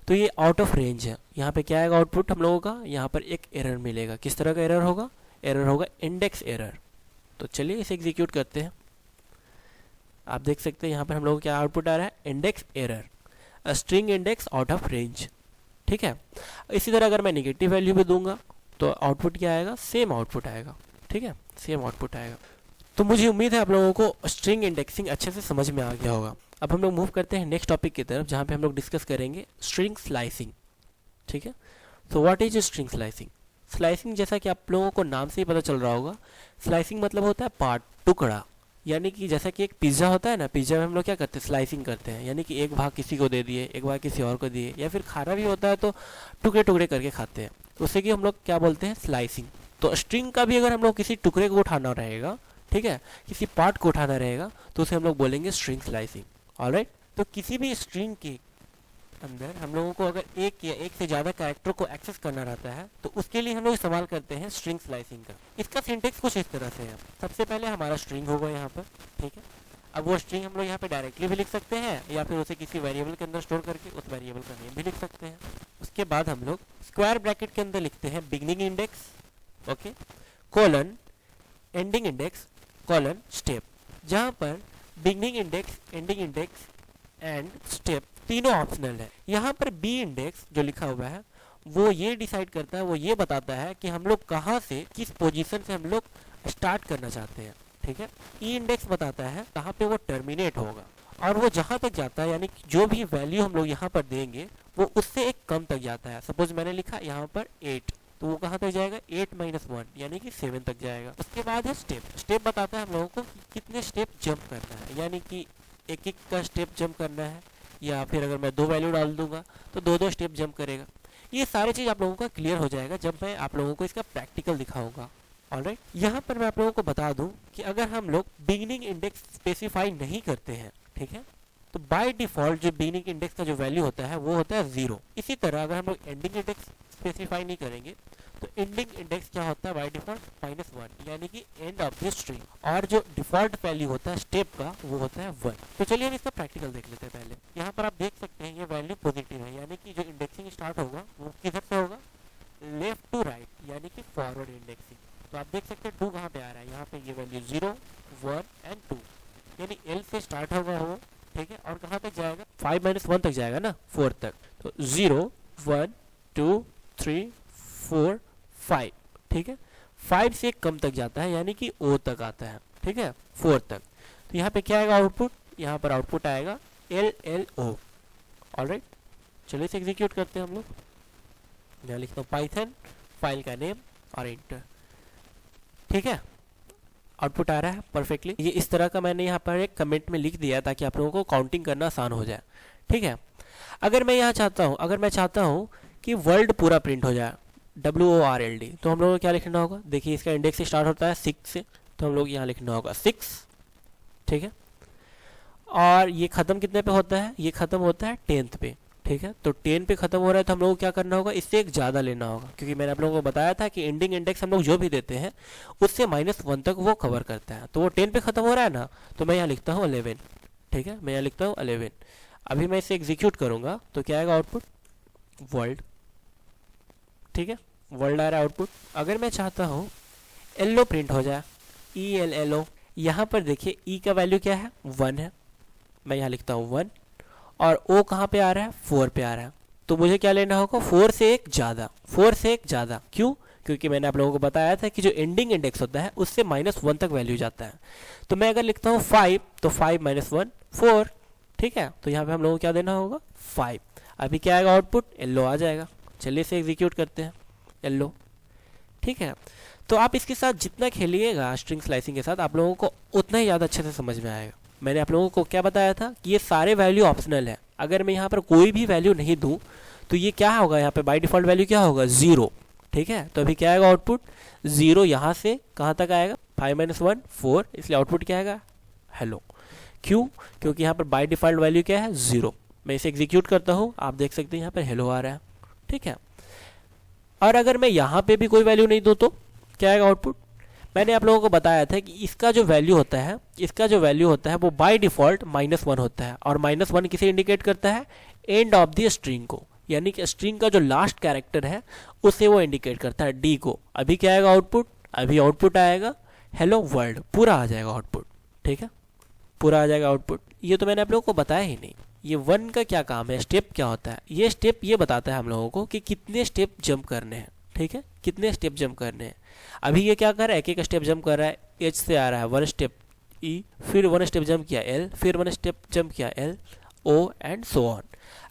तो ये आउट ऑफ रेंज है। यहाँ पे क्या आएगा आउटपुट हम लोगों का, यहाँ पर एक एरर मिलेगा। किस तरह का एरर होगा, एरर होगा इंडेक्स एरर। तो चलिए इसे एग्जीक्यूट करते हैं। आप देख सकते हैं यहाँ पर हम लोगों को क्या आउटपुट आ रहा है, index error, a string index out of range. ठीक है, इसी तरह अगर मैं नेगेटिव वैल्यू भी दूंगा तो आउटपुट क्या आएगा, सेम आउटपुट आएगा। ठीक है, सेम आउटपुट आएगा। तो मुझे उम्मीद है आप लोगों को स्ट्रिंग इंडेक्सिंग अच्छे से समझ में आ गया होगा। अब हम लोग मूव करते हैं नेक्स्ट टॉपिक की तरफ, जहाँ पे हम लोग डिस्कस करेंगे स्ट्रिंग स्लाइसिंग। ठीक है, तो what is string slicing. Slicing जैसा कि आप लोगों को नाम से ही पता चल रहा होगा, स्लाइसिंग मतलब होता है पार्ट, टुकड़ा। यानी कि जैसा कि एक पिज़्ज़ा होता है ना, पिज़्ज़ा में हम लोग क्या करते हैं, स्लाइसिंग करते हैं, यानी कि एक भाग किसी को दे दिए, एक भाग किसी और को दिए, या फिर खाना भी होता है तो टुकड़े टुकड़े करके खाते हैं, उससे कि हम लोग क्या बोलते हैं, स्लाइसिंग। तो स्ट्रिंग का भी अगर हम लोग किसी टुकड़े को उठाना रहेगा, ठीक है, किसी पार्ट को उठाना रहेगा, तो उसे हम लोग बोलेंगे स्ट्रिंग स्लाइसिंग। ऑलराइट, तो किसी भी स्ट्रिंग के अंदर हम लोगों को अगर एक या एक से ज़्यादा कैरेक्टर को एक्सेस करना रहता है, तो उसके लिए हम लोग इस्तेमाल करते हैं स्ट्रिंग स्लाइसिंग का। इसका सिंटेक्स कुछ इस तरह से है। सबसे पहले हमारा स्ट्रिंग होगा यहाँ पर, ठीक है। अब वो स्ट्रिंग हम लोग यहाँ पे डायरेक्टली भी लिख सकते हैं, या फिर उसे किसी वेरिएबल के अंदर स्टोर करके उस वेरिएबल का नेम भी लिख सकते हैं। उसके बाद हम लोग स्क्वायर ब्रैकेट के अंदर लिखते हैं beginning index, okay, colon ending index, colon step, जहाँ पर beginning index, ending index and step तीनों ऑप्शनल है। यहाँ पर बी इंडेक्स जो लिखा हुआ है वो ये डिसाइड करता है, वो ये बताता है कि हम लोग कहाँ से, किस पोजीशन से हम लोग स्टार्ट करना चाहते हैं। ठीक है, ई इंडेक्स बताता है कहाँ पे वो टर्मिनेट होगा, और वो जहाँ तक जाता है, यानी कि जो भी वैल्यू हम लोग यहाँ पर देंगे वो उससे एक कम तक जाता है। सपोज मैंने लिखा यहाँ पर 8, तो वो कहाँ तक जाएगा, 8 - 1 यानी कि 7 तक जाएगा। उसके बाद है स्टेप। स्टेप बताता है हम लोगों को कि कितने स्टेप जंप करना है, यानी कि एक एक का स्टेप जंप करना है, या फिर अगर मैं 2 वैल्यू डाल दूंगा तो 2 स्टेप जंप करेगा। ये सारी चीज़ आप लोगों का क्लियर हो जाएगा जब मैं आप लोगों को इसका प्रैक्टिकल दिखाऊंगा। ऑलराइट, यहाँ पर मैं आप लोगों को बता दूं कि अगर हम लोग बिगिनिंग इंडेक्स स्पेसिफाई नहीं करते हैं, ठीक है, तो बाय डिफॉल्ट जो बिगिनिंग इंडेक्स का जो वैल्यू होता है वो होता है 0। इसी तरह अगर हम लोग एंडिंग इंडेक्स स्पेसिफाई नहीं करेंगे तो एंडिंग इंडेक्स क्या होता है, बाय डिफॉल्ट -1, यानी कि एंड ऑफ द स्ट्रिंग, और जो डिफॉल्ट वैल्यू होता है स्टेप का वो होता है 1। तो चलिए हम इसका प्रैक्टिकल देख लेते हैं। पहले यहाँ पर आप देख सकते हैं ये वैल्यू पॉजिटिव है, यानी कि जो इंडेक्सिंग स्टार्ट होगा वो किधर से होगा, लेफ्ट टू राइट, यानी कि फॉरवर्ड इंडेक्सिंग। तो आप देख सकते हैं 2 कहाँ पे आ रहा है, यहाँ पे ये वैल्यू 0, 1 एंड 2, यानी L से स्टार्ट होगा वो, ठीक है, और कहाँ तक जाएगा, 5 - 1 तक जाएगा ना, 4 तक। तो 0, 1, 2, 3, 4, 5, ठीक है, 5 से कम तक जाता है, यानी कि O तक आता है, ठीक है, 4 तक। तो यहाँ पे क्या आएगा आउटपुट, यहाँ पर आउटपुट आएगा LLO। ऑलराइट, चलिए इसे एग्जीक्यूट करते हैं हम लोग। यहाँ लिखता हूँ पाइथन, फाइल का नेम और एंटर। ठीक है, आउटपुट आ रहा है परफेक्टली। ये इस तरह का मैंने यहाँ पर एक कमेंट में लिख दिया ताकि आप लोगों को काउंटिंग करना आसान हो जाए। ठीक है, अगर मैं यहाँ चाहता हूँ, अगर मैं चाहता हूँ कि वर्ल्ड पूरा प्रिंट हो जाए, WORLD, तो हम लोगों को क्या लिखना होगा, देखिए इसका इंडेक्स से स्टार्ट होता है 6 से, तो हम लोग यहाँ लिखना होगा 6, ठीक है, और ये ख़त्म कितने पे होता है, ये ख़त्म होता है 10th पे, ठीक है। तो 10 पे ख़त्म हो रहा है तो हम लोगों को क्या करना होगा, इससे एक ज़्यादा लेना होगा, क्योंकि मैंने आप लोगों को बताया था कि एंडिंग इंडेक्स हम लोग जो भी देते हैं उससे -1 तक वो कवर करता है। तो वो 10 पे ख़त्म हो रहा है ना, तो मैं यहाँ लिखता हूँ 11, ठीक है, मैं यहाँ लिखता हूँ 11। अभी मैं इसे एग्जीक्यूट करूँगा तो क्या आएगा आउटपुट, वर्ल्ड, ठीक है, वर्ल्ड आ रहा है आउटपुट। अगर मैं चाहता हूँ LO प्रिंट हो जाए, ELLO, यहाँ पर देखिए E का वैल्यू क्या है, 1 है, मैं यहाँ लिखता हूँ 1, और O कहाँ पे आ रहा है, 4 पे आ रहा है। तो मुझे क्या लेना होगा, 4 से एक ज़्यादा, 4 से एक ज़्यादा। क्यों? क्योंकि मैंने आप लोगों को बताया था कि जो एंडिंग इंडेक्स होता है उससे -1 तक वैल्यू जाता है। तो मैं अगर लिखता हूँ 5, तो 5 - 1 4, ठीक है। तो यहाँ पे हम लोगों को क्या देना होगा, 5। अभी क्या आएगा आउटपुट, येलो आ जाएगा। चलिए इसे एग्जीक्यूट करते हैं, येलो, ठीक है। तो आप इसके साथ जितना खेलिएगा स्ट्रिंग स्लाइसिंग के साथ, आप लोगों को उतना ही ज़्यादा अच्छे से समझ में आएगा। मैंने आप लोगों को क्या बताया था कि ये सारे वैल्यू ऑप्शनल है। अगर मैं यहाँ पर कोई भी वैल्यू नहीं दूँ तो ये क्या होगा, यहाँ पे बाय डिफ़ॉल्ट वैल्यू क्या होगा, 0, ठीक है। तो अभी क्या आएगा आउटपुट, 0 यहाँ से कहाँ तक आएगा, 5 - 1 4, इसलिए आउटपुट क्या आएगा, हेलो। क्यों? क्योंकि यहाँ पर बाय डिफ़ॉल्ट वैल्यू क्या है, 0। मैं इसे एग्जीक्यूट करता हूँ, आप देख सकते हैं यहाँ पर हेलो आ रहा है, ठीक है। और अगर मैं यहाँ पे भी कोई वैल्यू नहीं दूँ तो क्या आएगा आउटपुट। मैंने आप लोगों को बताया था कि इसका जो वैल्यू होता है वो बाय डिफ़ॉल्ट -1 होता है। और -1 किसे इंडिकेट करता है, एंड ऑफ द स्ट्रिंग को, यानी कि स्ट्रिंग का जो लास्ट कैरेक्टर है उसे वो इंडिकेट करता है, डी को। अभी क्या आएगा आउटपुट, अभी आउटपुट आएगा हेलो वर्ल्ड, पूरा आ जाएगा आउटपुट, ठीक है, पूरा आ जाएगा आउटपुट। ये तो मैंने आप लोगों को बताया ही नहीं। ये 1 का क्या काम है, स्टेप क्या होता है, ये स्टेप ये बताता है हम लोगों को कि कितने स्टेप जंप करने हैं, ठीक है, कितने स्टेप जंप करने हैं। अभी ये क्या कर रहा है, एक स्टेप जंप कर रहा है, एच से आ रहा है 1 स्टेप ई, फिर 1 स्टेप जंप किया एल, फिर 1 स्टेप जंप किया L, O and so on.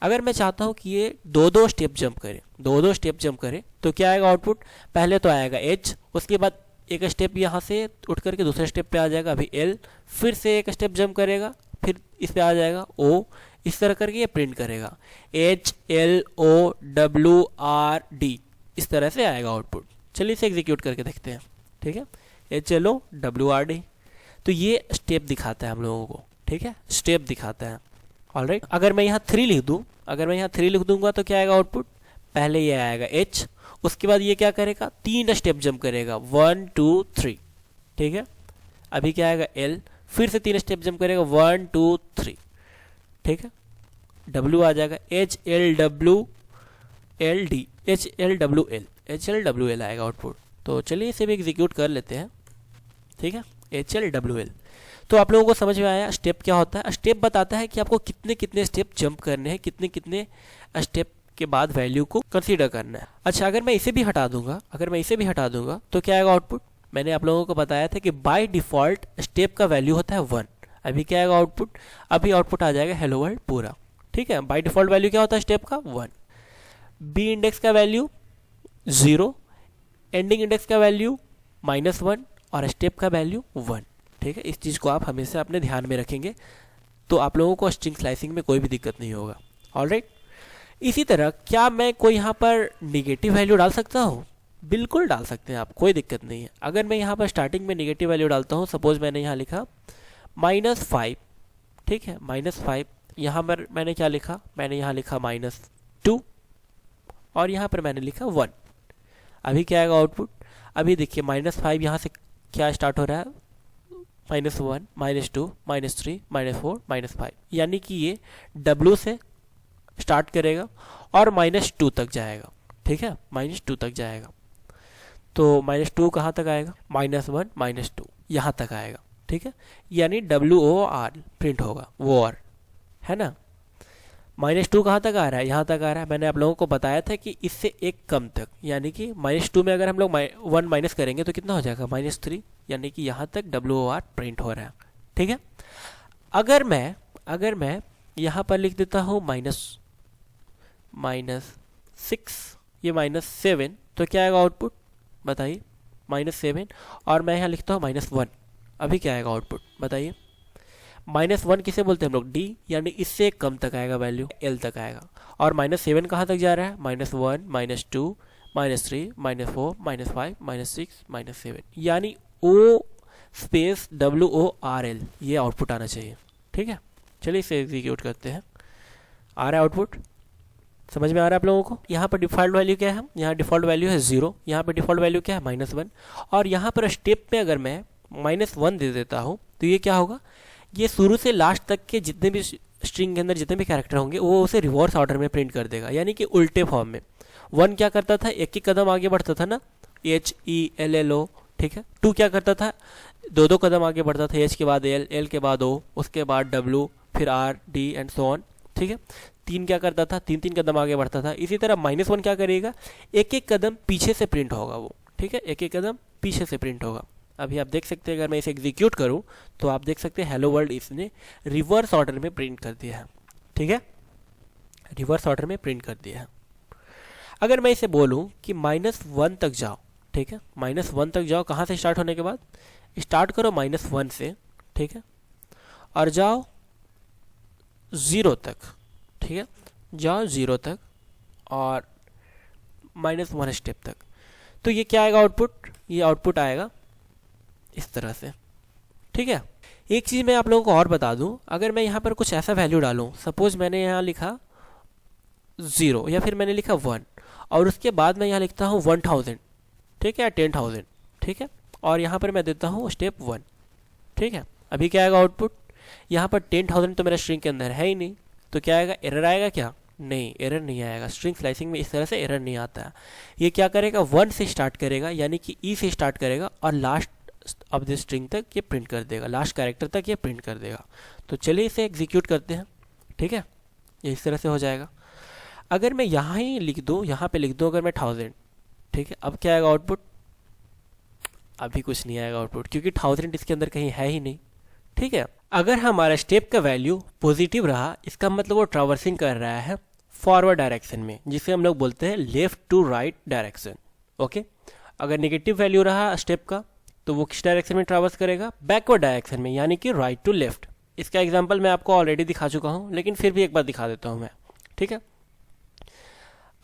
अगर मैं चाहता हूँ कि ये 2-2 स्टेप जंप करे, 2-2 स्टेप जंप करे, तो क्या आएगा आउटपुट, पहले तो आएगा एच, उसके बाद एक स्टेप यहाँ से उठ करके दूसरे स्टेप पे आ जाएगा, अभी एल, फिर से एक स्टेप जंप करेगा, फिर इस पे आ जाएगा ओ, इस तरह करके ये प्रिंट करेगा H L O W R D, इस तरह से आएगा आउटपुट। चलिए इसे एग्जीक्यूट करके देखते हैं, ठीक है, H L O W R D. तो ये स्टेप दिखाता है हम लोगों को, ठीक है, स्टेप दिखाता है, ऑलराइट। अगर मैं यहाँ 3 लिख दूँ, अगर मैं यहाँ 3 लिख दूंगा तो क्या आएगा आउटपुट, पहले ये आएगा एच, उसके बाद ये क्या करेगा, 3 स्टेप जंप करेगा 1 2 3, ठीक है। अभी क्या आएगा एल, फिर से 3 स्टेप जंप करेगा 1 2 3, ठीक है। डब्ल्यू आ जाएगा H L W L D, H L W L, H L W L आएगा आउटपुट। तो चलिए इसे भी एग्जीक्यूट कर लेते हैं, ठीक है, एच एल डब्ल्यू एल। तो आप लोगों को समझ में आया स्टेप क्या होता है। स्टेप बताता है कि आपको कितने कितने स्टेप जंप करने हैं, कितने कितने स्टेप के बाद वैल्यू को कंसीडर करना है। अच्छा, अगर मैं इसे भी हटा दूंगा तो क्या आएगा आउटपुट। मैंने आप लोगों को बताया था कि बाय डिफ़ॉल्ट स्टेप का वैल्यू होता है 1। अभी क्या आएगा आउटपुट, अभी आउटपुट आ जाएगा हेलो वर्ल्ड पूरा, ठीक है। बाय डिफ़ॉल्ट वैल्यू क्या होता है स्टेप का, 1। बी इंडेक्स का वैल्यू 0, एंडिंग इंडेक्स का वैल्यू -1 और स्टेप का वैल्यू 1, ठीक है। इस चीज़ को आप हमेशा अपने ध्यान में रखेंगे तो आप लोगों को स्ट्रिंग स्लाइसिंग में कोई भी दिक्कत नहीं होगा, ऑलराइट। इसी तरह क्या मैं कोई यहाँ पर निगेटिव वैल्यू डाल सकता हूँ, बिल्कुल डाल सकते हैं आप, कोई दिक्कत नहीं है। अगर मैं यहाँ पर स्टार्टिंग में निगेटिव वैल्यू डालता हूँ, सपोज मैंने यहाँ लिखा -5, ठीक है, -5, यहाँ पर मैंने क्या लिखा, मैंने यहाँ लिखा -2 और यहाँ पर मैंने लिखा 1। अभी क्या आएगा आउटपुट, अभी देखिए -5 यहाँ से क्या स्टार्ट हो रहा है, -1 -2 -3 -4 -5, यानी कि ये W से स्टार्ट करेगा और -2 तक जाएगा, ठीक है, -2 तक जाएगा। तो -2 कहाँ तक आएगा, -1 -2 यहाँ तक आएगा, ठीक है, यानी WOR प्रिंट होगा, वॉर, है ना। -2 कहाँ तक आ रहा है, यहाँ तक आ रहा है। मैंने आप लोगों को बताया था कि इससे एक कम तक, यानी कि -2 में अगर हम लोग 1 माइनस करेंगे तो कितना हो जाएगा, -3, यानी कि यहाँ तक WOR प्रिंट हो रहा है, ठीक है। अगर मैं यहाँ पर लिख देता हूँ -6, ये -7, तो क्या आएगा आउटपुट बताइए, -7, और मैं यहाँ लिखता हूँ -1, अभी क्या आएगा आउटपुट बताइए। -1 किसे बोलते हैं हम लोग, डी, यानी इससे कम तक आएगा वैल्यू, एल तक आएगा। और -7 कहाँ तक जा रहा है, -1 -2 -3 -4 -5 -6 -7, यानी O स्पेस WORL, ये आउटपुट आना चाहिए, ठीक है। चलिए इसे एग्जीक्यूट करते हैं, आ रहा है आउटपुट, समझ में आ रहा है आप लोगों को। यहाँ पर डिफ़ॉल्ट वैल्यू क्या है, यहाँ डिफ़ॉल्ट वैल्यू है 0, यहाँ पर डिफ़ॉल्ट वैल्यू क्या है -1, और यहाँ पर स्टेप में अगर मैं -1 दे देता हूँ तो ये क्या होगा, ये शुरू से लास्ट तक के जितने भी स्ट्रिंग के अंदर जितने भी कैरेक्टर होंगे वो उसे रिवर्स ऑर्डर में प्रिंट कर देगा, यानी कि उल्टे फॉर्म में। 1 क्या करता था, एक ही कदम आगे बढ़ता था ना, HELLO, ठीक है। 2 क्या करता था, 2 कदम आगे बढ़ता था, H के बाद L, L के बाद O, उसके बाद W, फिर R, D and so on. ठीक है। 3 क्या करता था, 3 कदम आगे बढ़ता था। इसी तरह -1 क्या करेगा, एक कदम पीछे से प्रिंट होगा वो, ठीक है, एक कदम पीछे से प्रिंट होगा। अभी आप देख सकते हैं, अगर मैं इसे एग्जीक्यूट करूं तो आप देख सकते हैं हेलो वर्ल्ड इसने रिवर्स ऑर्डर में प्रिंट कर दिया है, ठीक है, रिवर्स ऑर्डर में प्रिंट कर दिया है। अगर मैं इसे बोलूं कि -1 तक जाओ, ठीक है, -1 तक जाओ, कहाँ से स्टार्ट होने के बाद, स्टार्ट करो -1 से, ठीक है, और जाओ 0 तक, ठीक है, जाओ 0 तक और -1 स्टेप तक, तो ये क्या आएगा आउटपुट, ये आउटपुट आएगा इस तरह से, ठीक है। एक चीज़ मैं आप लोगों को और बता दूं, अगर मैं यहाँ पर कुछ ऐसा वैल्यू डालूं, सपोज मैंने यहाँ लिखा 0 या फिर मैंने लिखा 1 और उसके बाद मैं यहाँ लिखता हूँ 1000, ठीक है, या 10,000, ठीक है, और यहाँ पर मैं देता हूँ स्टेप 1, ठीक है। अभी क्या आएगा आउटपुट, यहाँ पर 10,000 तो मेरा स्ट्रिंग के अंदर है ही नहीं, तो क्या आएगा, एरर आएगा क्या, नहीं, एरर नहीं आएगा। स्ट्रिंग स्लाइसिंग में इस तरह से एरर नहीं आता है। ये क्या करेगा, 1 से स्टार्ट करेगा, यानी कि ई से स्टार्ट करेगा और लास्ट ऑफ द स्ट्रिंग तक ये प्रिंट कर देगा, लास्ट कैरेक्टर तक ये प्रिंट कर देगा। तो चलिए इसे एग्जीक्यूट करते हैं, ठीक है, ये इस तरह से हो जाएगा। अगर मैं यहाँ ही लिख दूँ, यहाँ पे लिख दूँ अगर मैं 1000, ठीक है, अब क्या आएगा आउटपुट, अभी कुछ नहीं आएगा आउटपुट, क्योंकि 1000 इसके अंदर कहीं है ही नहीं, ठीक है। अगर हमारा स्टेप का वैल्यू पॉजिटिव रहा, इसका मतलब वो ट्रैवर्सिंग कर रहा है फॉरवर्ड डायरेक्शन में, जिसे हम लोग बोलते हैं left to right direction, okay. अगर नेगेटिव वैल्यू रहा स्टेप का, तो वो किस डायरेक्शन में ट्रैवर्स करेगा, बैकवर्ड डायरेक्शन में, यानी कि राइट टू लेफ्ट। इसका एग्जांपल मैं आपको ऑलरेडी दिखा चुका हूँ, लेकिन फिर भी एक बार दिखा देता हूँ मैं, ठीक है।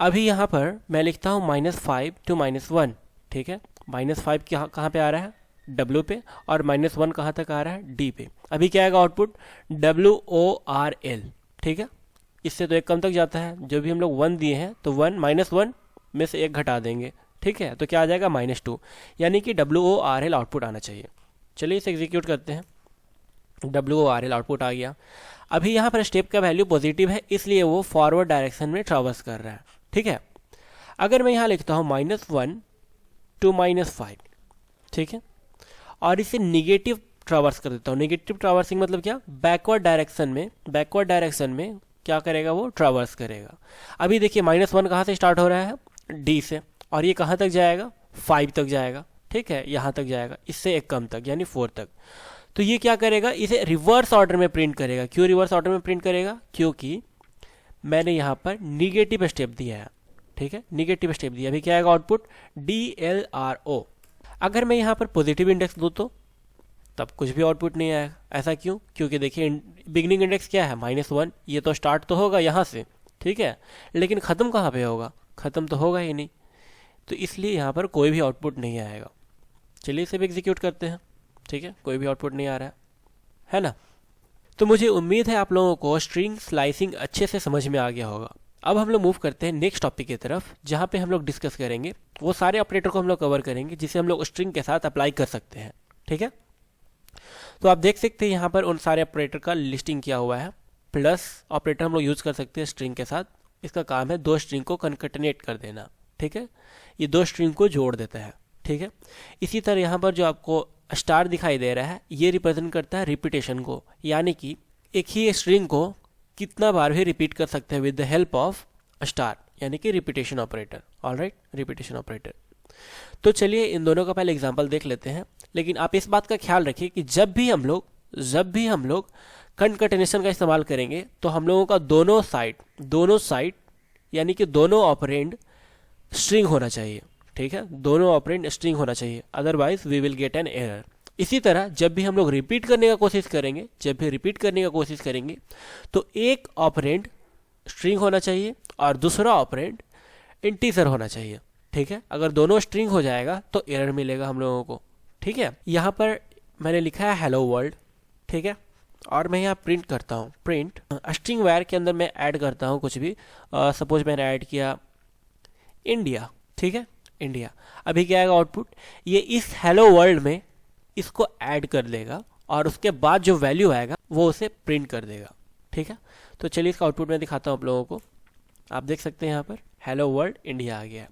अभी यहाँ पर मैं लिखता हूँ -5 to -1, ठीक है, -5 कहाँ पे आ रहा है, W पे, और -1 कहाँ तक आ रहा है, D पे। अभी क्या आएगा आउटपुट, WORL, ठीक है, इससे तो एक कम तक जाता है, जो भी हम लोग 1 दिए हैं तो 1 -1 में से एक घटा देंगे, ठीक है, तो क्या आ जाएगा -2, यानी कि WORL आउटपुट आना चाहिए। चलिए इसे एग्जीक्यूट करते हैं, WORL आउटपुट आ गया। अभी यहाँ पर स्टेप का वैल्यू पॉजिटिव है, इसलिए वो फॉरवर्ड डायरेक्शन में ट्रैवर्स कर रहा है, ठीक है। अगर मैं यहाँ लिखता हूँ -1 to -5, ठीक है, और इसे निगेटिव ट्रैवर्स कर देता हूँ। निगेटिव ट्रैवर्सिंग मतलब क्या, बैकवर्ड डायरेक्शन में क्या करेगा, वो ट्रैवर्स करेगा। अभी देखिए -1 कहाँ से स्टार्ट हो रहा है, D से, और ये कहाँ तक जाएगा, 5 तक जाएगा, ठीक है, यहाँ तक जाएगा, इससे एक कम तक, यानी 4 तक। तो ये क्या करेगा, इसे रिवर्स ऑर्डर में प्रिंट करेगा। क्यों रिवर्स ऑर्डर में प्रिंट करेगा, क्योंकि मैंने यहाँ पर निगेटिव स्टेप दिया है, ठीक है, निगेटिव स्टेप दिया। अभी क्या आएगा आउटपुट, DLRO। अगर मैं यहाँ पर पॉजिटिव इंडेक्स दूँ तो तब कुछ भी आउटपुट नहीं आएगा। ऐसा क्यों, क्योंकि देखिए बिगनिंग इंडेक्स क्या है, -1, ये तो स्टार्ट तो होगा यहाँ से, ठीक है, लेकिन ख़त्म कहाँ पे होगा, ख़त्म तो होगा ही नहीं, तो इसलिए यहाँ पर कोई भी आउटपुट नहीं आएगा। चलिए इसे भी एग्जीक्यूट करते हैं, ठीक है, कोई भी आउटपुट नहीं आ रहा है ना। तो मुझे उम्मीद है आप लोगों को स्ट्रिंग स्लाइसिंग अच्छे से समझ में आ गया होगा। अब हम लोग मूव करते हैं नेक्स्ट टॉपिक की तरफ, जहाँ पे हम लोग डिस्कस करेंगे वो सारे ऑपरेटर को हम लोग कवर करेंगे जिसे हम लोग स्ट्रिंग के साथ अप्लाई कर सकते हैं, ठीक है। तो आप देख सकते हैं यहाँ पर उन सारे ऑपरेटर का लिस्टिंग किया हुआ है। प्लस ऑपरेटर हम लोग यूज़ कर सकते हैं स्ट्रिंग के साथ। इसका काम है 2 स्ट्रिंग को कनकटनेट कर देना, ठीक है, ये 2 स्ट्रिंग को जोड़ देता है, ठीक है। इसी तरह यहाँ पर जो आपको स्टार दिखाई दे रहा है, ये रिप्रेजेंट करता है रिपीटेशन को, यानी कि एक ही स्ट्रिंग को कितना बार भी रिपीट कर सकते हैं with the help of star, यानी कि repetition operator. Alright, repetition operator. तो चलिए इन दोनों का पहले एग्जांपल देख लेते हैं। लेकिन आप इस बात का ख्याल रखिए कि जब भी हम लोग कनकटेनेशन का इस्तेमाल करेंगे तो हम लोगों का दोनों साइड यानी कि दोनों ऑपरेंड स्ट्रिंग होना चाहिए, ठीक है, दोनों ऑपरेंड स्ट्रिंग होना चाहिए, otherwise we will get an error. इसी तरह जब भी हम लोग रिपीट करने का कोशिश करेंगे तो एक ऑपरेंड स्ट्रिंग होना चाहिए और दूसरा ऑपरेंड इंटीजर होना चाहिए, ठीक है। अगर दोनों स्ट्रिंग हो जाएगा तो एरर मिलेगा हम लोगों को, ठीक है। यहाँ पर मैंने लिखा है हेलो वर्ल्ड, ठीक है, और मैं यहाँ प्रिंट करता हूँ, प्रिंट स्ट्रिंग वायर के अंदर मैं ऐड करता हूँ कुछ भी। सपोज मैंने ऐड किया इंडिया, ठीक है, इंडिया। अभी क्या आएगा आउटपुट, ये इस हेलो वर्ल्ड में इसको ऐड कर देगा और उसके बाद जो वैल्यू आएगा वो उसे प्रिंट कर देगा, ठीक है। तो चलिए इसका आउटपुट मैं दिखाता हूँ आप लोगों को। आप देख सकते हैं यहाँ पर हेलो वर्ल्ड इंडिया आ गया है।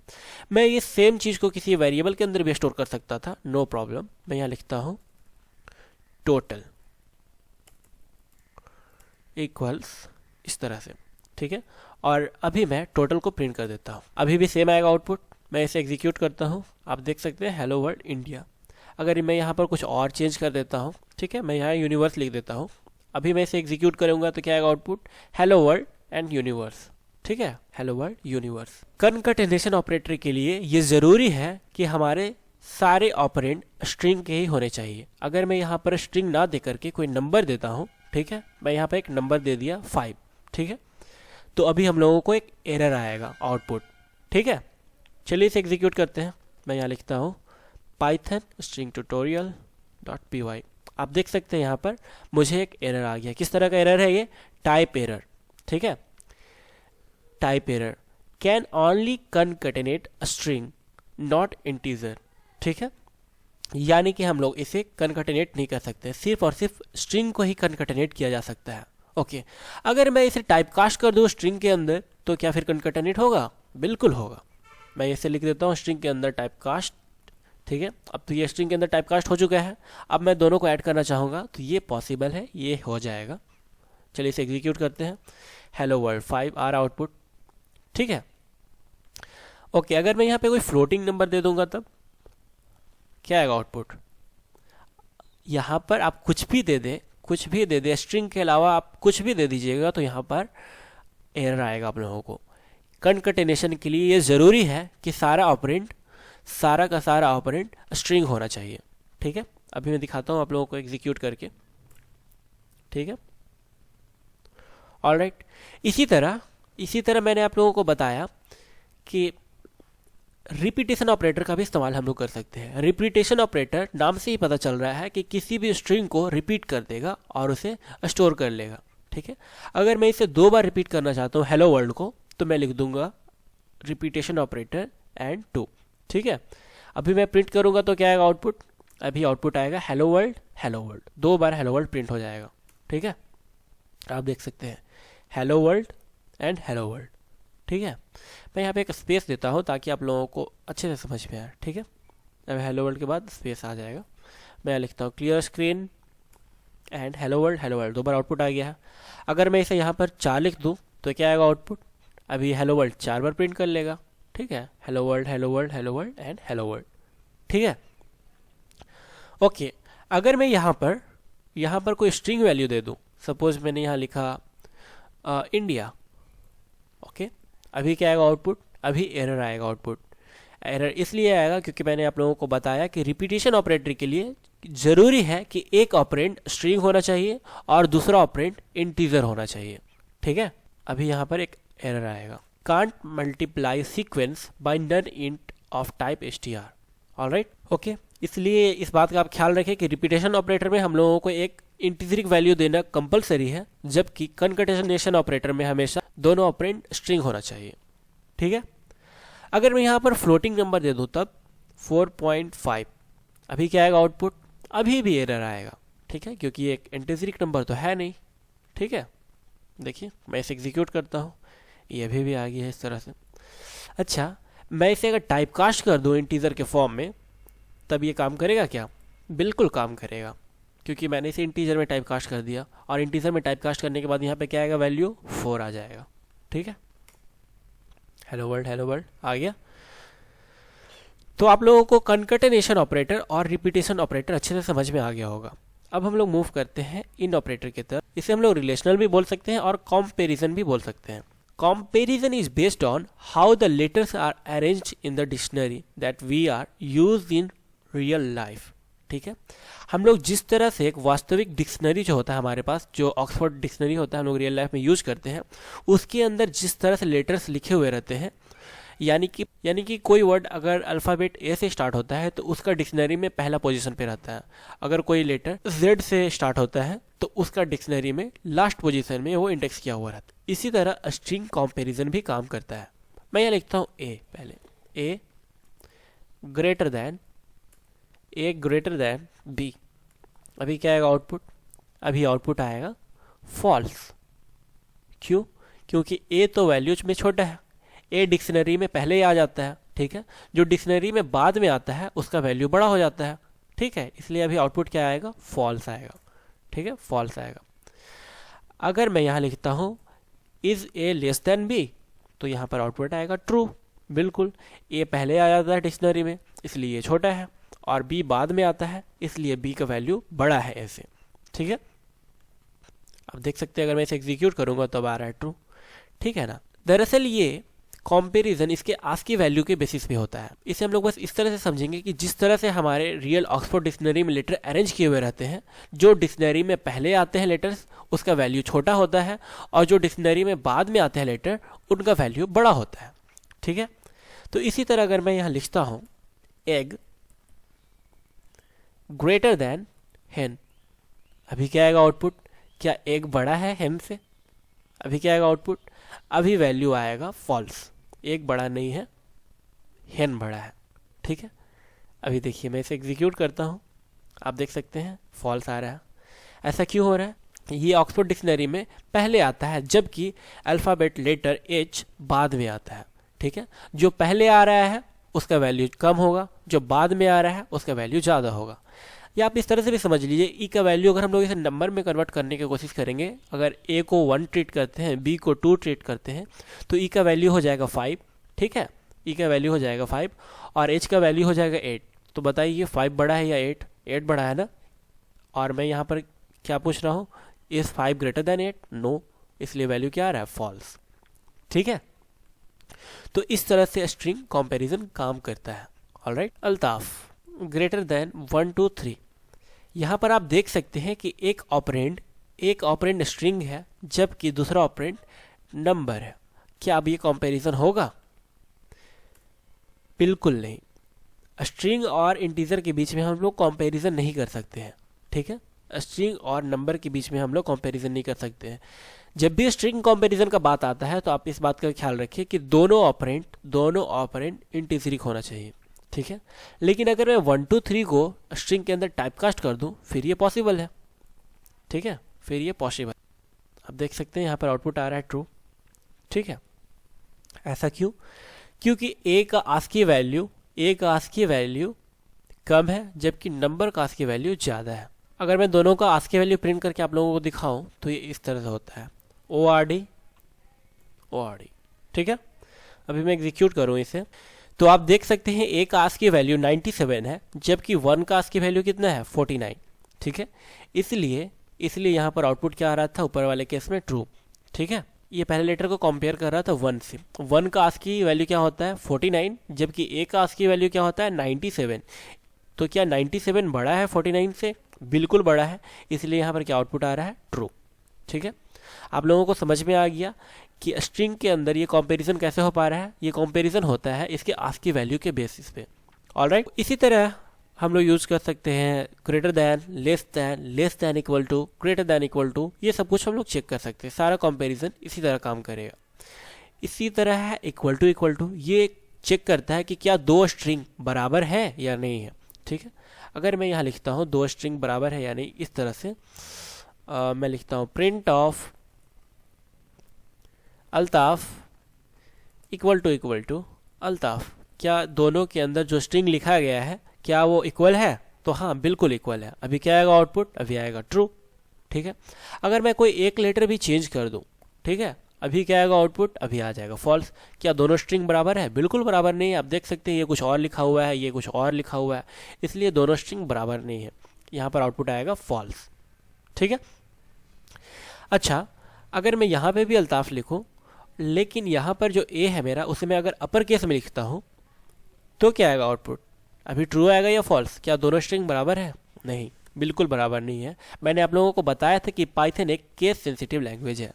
मैं ये सेम चीज़ को किसी वेरिएबल के अंदर भी स्टोर कर सकता था, नो प्रॉब्लम। मैं यहाँ लिखता हूँ टोटल इक्वल्स इस तरह से, ठीक है। और अभी मैं टोटल को प्रिंट कर देता हूँ, अभी भी सेम आएगा आउटपुट। मैं इसे एग्जीक्यूट करता हूँ, आप देख सकते हैं हेलो वर्ल्ड इंडिया। अगर मैं यहाँ पर कुछ और चेंज कर देता हूँ, ठीक है, मैं यहाँ यूनिवर्स लिख देता हूँ, अभी मैं इसे एग्जीक्यूट करूँगा तो क्या आएगा output, hello world and universe, ठीक है, हेलो वर्ल्ड यूनिवर्स। कनकैटिनेशन ऑपरेटर के लिए ये ज़रूरी है कि हमारे सारे ऑपरेंड स्ट्रिंग के ही होने चाहिए। अगर मैं यहाँ पर स्ट्रिंग ना दे करके कोई नंबर देता हूँ, ठीक है, मैं यहाँ पर एक नंबर दे दिया 5, ठीक है, तो अभी हम लोगों को एक एरर आएगा आउटपुट, ठीक है। चलिए इसे एग्जीक्यूट करते हैं। मैं यहाँ लिखता हूँ Python string tutorial dot py। आप देख सकते हैं यहाँ पर मुझे एक एरर आ गया। किस तरह का एरर है ये, टाइप एरर, ठीक है, type error, can only concatenate string not integer, ठीक है, यानी कि हम लोग इसे कनकैटिनेट नहीं कर सकते, सिर्फ और सिर्फ स्ट्रिंग को ही कनकैटिनेट किया जा सकता है। ओके, अगर मैं इसे टाइप कास्ट कर दूँ स्ट्रिंग के अंदर तो क्या फिर कनकैटिनेट होगा, बिल्कुल होगा। मैं इसे लिख देता हूँ स्ट्रिंग के अंदर टाइप कास्ट, ठीक है। अब तो ये स्ट्रिंग के अंदर टाइप कास्ट हो चुका है, अब मैं दोनों को ऐड करना चाहूँगा तो ये पॉसिबल है, ये हो जाएगा। चलिए इसे एग्जीक्यूट करते हैं, हेलो वर्ल्ड 5 आर आउटपुट, ठीक है। ओके, अगर मैं यहाँ पे कोई फ्लोटिंग नंबर दे दूंगा तब क्या आएगा आउटपुट। यहाँ पर आप कुछ भी दे दें, कुछ भी दे दें, स्ट्रिंग के अलावा आप कुछ भी दे दीजिएगा तो यहाँ पर एरर आएगा आप लोगों को। कनकैटिनेशन के लिए ये ज़रूरी है कि सारा ऑपरेंड, सारा का सारा ऑपरेंड स्ट्रिंग होना चाहिए, ठीक है। अभी मैं दिखाता हूँ आप लोगों को एग्जीक्यूट करके, ठीक है, ऑलराइट। इसी तरह मैंने आप लोगों को बताया कि रिपीटेशन ऑपरेटर का भी इस्तेमाल हम लोग कर सकते हैं। रिपीटेशन ऑपरेटर नाम से ही पता चल रहा है कि किसी भी स्ट्रिंग को रिपीट कर देगा और उसे स्टोर कर लेगा, ठीक है। अगर मैं इसे 2 बार रिपीट करना चाहता हूँ हेलो वर्ल्ड को तो मैं लिख दूंगा रिपीटेशन ऑपरेटर एंड 2, ठीक है। अभी मैं प्रिंट करूंगा तो क्या आएगा आउटपुट, अभी आउटपुट आएगा हेलो वर्ल्ड, 2 बार हेलो वर्ल्ड प्रिंट हो जाएगा, ठीक है। आप देख सकते हैं hello world and hello world, ठीक है। मैं यहाँ पे एक स्पेस देता हूँ ताकि आप लोगों को अच्छे से समझ में आए, ठीक है। अब हेलो वर्ल्ड के बाद स्पेस आ जाएगा। मैं लिखता हूँ clear screen and hello world 2 बार आउटपुट आ गया है। अगर मैं इसे यहाँ पर 4 लिख दूँ तो क्या आएगा आउटपुट, अभी हेलो वर्ल्ड 4 बार प्रिंट कर लेगा, ठीक है, hello world and hello world, ठीक है। ओके, अगर मैं यहाँ पर कोई स्ट्रिंग वैल्यू दे दूँ, सपोज मैंने यहाँ लिखा इंडिया, ओके, अभी क्या आएगा आउटपुट, अभी एरर आएगा आउटपुट। एरर इसलिए आएगा क्योंकि मैंने आप लोगों को बताया कि रिपीटेशन ऑपरेटर के लिए ज़रूरी है कि एक ऑपरेंड स्ट्रिंग होना चाहिए और दूसरा ऑपरेंड इंटीजर होना चाहिए, ठीक है। अभी यहाँ पर एक एरर आएगा, can't multiply sequence by non int of type str, alright, okay. इसलिए इस बात का आप ख्याल रखें कि रिपीटेशन ऑपरेटर में हम लोगों को एक इंटीजरिक वैल्यू देना कंपलसरी है, जबकि कनकैटिनेशन ऑपरेटर में हमेशा दोनों ऑपरेंड स्ट्रिंग होना चाहिए, ठीक है। अगर मैं यहाँ पर फ्लोटिंग नंबर दे दूँ तब 4.5, अभी क्या आएगा आउटपुट, अभी भी एरर आएगा, ठीक है, क्योंकि एक इंटीजरिक नंबर तो है नहीं, ठीक है। देखिए मैं इसे एग्जीक्यूट करता हूँ, ये अभी भी आ गया है इस तरह से। अच्छा, मैं इसे अगर टाइप कास्ट कर दूँ इंटीजर के फॉर्म में तब ये काम करेगा क्या, बिल्कुल काम करेगा, क्योंकि मैंने इसे इंटीजर में टाइप कास्ट कर दिया और इंटीजर में टाइप कास्ट करने के बाद यहाँ पे क्या आएगा, वैल्यू 4 आ जाएगा, ठीक है। हेलो वर्ल्ड आ गया। तो आप लोगों को कनकैटिनेशन ऑपरेटर और रिपीटेशन ऑपरेटर अच्छे से समझ में आ गया होगा। अब हम लोग मूव करते हैं इन ऑपरेटर की तरफ। इसे हम लोग रिलेशनल भी बोल सकते हैं और कंपैरिजन भी बोल सकते हैं। Comparison is based on how the letters are arranged in the dictionary that we are used in real life, ठीक है। हम लोग जिस तरह से एक वास्तविक डिक्शनरी जो होता है हमारे पास, जो ऑक्सफोर्ड डिक्शनरी होता है हम लोग रियल लाइफ में यूज करते हैं, उसके अंदर जिस तरह से लेटर्स लिखे हुए रहते हैं, यानी कि कोई वर्ड अगर अल्फ़ाबेट ए से स्टार्ट होता है तो उसका डिक्शनरी में पहला पोजीशन पे रहता है। अगर कोई लेटर जेड से स्टार्ट होता है तो उसका डिक्शनरी में लास्ट पोजीशन में वो इंडेक्स किया हुआ रहता है। इसी तरह स्ट्रिंग कंपैरिजन भी काम करता है। मैं यहाँ लिखता हूँ ए, पहले ए ग्रेटर देन बी, अभी क्या आएगा आउटपुट, अभी आउटपुट आएगा फॉल्स। क्यों, क्योंकि ए तो वैल्यूज में छोटा है, ए डिक्शनरी में पहले ही आ जाता है, ठीक है। जो डिक्शनरी में बाद में आता है उसका वैल्यू बड़ा हो जाता है, ठीक है। इसलिए अभी आउटपुट क्या आएगा, फॉल्स आएगा, ठीक है, फॉल्स आएगा। अगर मैं यहाँ लिखता हूँ is A less than B, तो यहाँ पर आउटपुट आएगा ट्रू। बिल्कुल, ए पहले आ जाता है डिक्शनरी में इसलिए ये छोटा है, और बी बाद में आता है इसलिए बी का वैल्यू बड़ा है ए से। ठीक है, अब देख सकते हैं अगर मैं इसे एग्जीक्यूट करूंगा तो अब आ रहा है ट्रू। ठीक है ना। दरअसल ये कंपैरिजन इसके आस्की वैल्यू के बेसिस पे होता है। इसे हम लोग बस इस तरह से समझेंगे कि जिस तरह से हमारे रियल ऑक्सफोर्ड डिक्शनरी में लेटर अरेंज किए हुए रहते हैं, जो डिक्शनरी में पहले आते हैं लेटर्स उसका वैल्यू छोटा होता है, और जो डिक्शनरी में बाद में आते हैं लेटर उनका वैल्यू बड़ा होता है। ठीक है, तो इसी तरह अगर मैं यहाँ लिखता हूँ एग ग्रेटर देन हेन, अभी क्या आएगा आउटपुट? क्या एग बड़ा है हेन से? अभी क्या आएगा आउटपुट? अभी वैल्यू आएगा फॉल्स। एग बड़ा नहीं है, हेन बड़ा है। ठीक है, अभी देखिए मैं इसे एग्जीक्यूट करता हूँ, आप देख सकते हैं फॉल्स आ रहा है। ऐसा क्यों हो रहा है? ये ऑक्सफोर्ड डिक्शनरी में पहले आता है, जबकि अल्फ़ाबेट लेटर एच बाद में आता है। ठीक है, जो पहले आ रहा है उसका वैल्यू कम होगा, जो बाद में आ रहा है उसका वैल्यू ज़्यादा होगा। या आप इस तरह से भी समझ लीजिए, ई का वैल्यू अगर हम लोग इसे नंबर में कन्वर्ट करने की कोशिश करेंगे, अगर ए को 1 ट्रीट करते हैं, बी को 2 ट्रीट करते हैं, तो ई का वैल्यू हो जाएगा 5। ठीक है, ई का वैल्यू हो जाएगा 5 और एच का वैल्यू हो जाएगा 8। तो बताइए 5 बड़ा है या 8? 8 बड़ा है ना। और मैं यहाँ पर क्या पूछ रहा हूँ, इज़ 5 ग्रेटर देन 8? नो, इसलिए वैल्यू क्या आ रहा है? फॉल्स। ठीक है, तो इस तरह से स्ट्रिंग कंपैरिजन काम करता है। ऑलराइट, अल्ताफ ग्रेटर देन 1 2 3, यहाँ पर आप देख सकते हैं कि एक ऑपरेंड स्ट्रिंग है जबकि दूसरा ऑपरेंड नंबर है। क्या अब ये कंपैरिजन होगा? बिल्कुल नहीं। स्ट्रिंग और इंटीजर के बीच में हम लोग कंपैरिजन नहीं कर सकते हैं। ठीक है, स्ट्रिंग और नंबर के बीच में हम लोग कंपैरिजन नहीं कर सकते हैं। जब भी स्ट्रिंग कंपैरिजन का बात आता है तो आप इस बात का ख्याल रखिए कि दोनों ऑपरेंड इंटीजरिक होना चाहिए। ठीक है, लेकिन अगर मैं 1 2 3 को स्ट्रिंग के अंदर टाइपकास्ट कर दूं फिर ये पॉसिबल है। ठीक है, फिर ये पॉसिबल। आप देख सकते हैं यहाँ पर आउटपुट आ रहा है ट्रू। ठीक है, ऐसा क्यों? क्योंकि ए का आस्की वैल्यू कम है जबकि नंबर का आस्की वैल्यू ज़्यादा है। अगर मैं दोनों का आस्की वैल्यू प्रिंट करके आप लोगों को दिखाऊं तो ये इस तरह से होता है, ORD। ठीक है, अभी मैं एग्जीक्यूट करूं इसे तो आप देख सकते हैं ए का आस्की वैल्यू 97 है जबकि 1 का आस्की वैल्यू कितना है? 49। ठीक है, इसलिए यहाँ पर आउटपुट क्या आ रहा था? ऊपर वाले केस में ट्रू। ठीक है, ये पहले लेटर को कंपेयर कर रहा था 1 से। 1 का आस्की वैल्यू क्या होता है? 49, जबकि ए का आस्की वैल्यू क्या होता है? 97। तो क्या 97 बड़ा है 49 से? बिल्कुल बड़ा है, इसलिए यहाँ पर क्या आउटपुट आ रहा है? ट्रू। ठीक है, आप लोगों को समझ में आ गया कि स्ट्रिंग के अंदर ये कंपैरिजन कैसे हो पा रहा है? ये कंपैरिजन होता है इसके आस्की वैल्यू के बेसिस पे। ऑलराइट, इसी तरह हम लोग यूज़ कर सकते हैं greater than, less than equal to, greater than equal to, ये सब कुछ हम लोग चेक कर सकते हैं। सारा कंपैरिजन इसी तरह काम करेगा। इसी तरह है इक्वल टू, ये चेक करता है कि क्या दो स्ट्रिंग बराबर है या नहीं है। ठीक है, अगर मैं यहाँ लिखता हूँ दो स्ट्रिंग बराबर है या नहीं, इस तरह से मैं लिखता हूँ print of Altaf equal to Altaf, क्या दोनों के अंदर जो स्ट्रिंग लिखा गया है क्या वो इक्वल है? तो हाँ, बिल्कुल इक्वल है। अभी क्या आएगा आउटपुट? अभी आएगा ट्रू। ठीक है, अगर मैं कोई एक लेटर भी चेंज कर दूं, ठीक है, अभी क्या आएगा आउटपुट? अभी आ जाएगा फॉल्स। क्या दोनों स्ट्रिंग बराबर है? बिल्कुल बराबर नहीं है। आप देख सकते हैं ये कुछ और लिखा हुआ है, ये कुछ और लिखा हुआ है, इसलिए दोनों स्ट्रिंग बराबर नहीं है। यहाँ पर आउटपुट आएगा फॉल्स। ठीक है, अच्छा, अगर मैं यहाँ पे भी अल्ताफ लिखूँ लेकिन यहाँ पर जो ए है मेरा उसे मैं अगर अपर केस में लिखता हूँ तो क्या आएगा आउटपुट? अभी ट्रू आएगा या फॉल्स? क्या दोनों स्ट्रिंग बराबर है? नहीं, बिल्कुल बराबर नहीं है। मैंने आप लोगों को बताया था कि पाइथन एक केस सेंसिटिव लैंग्वेज है।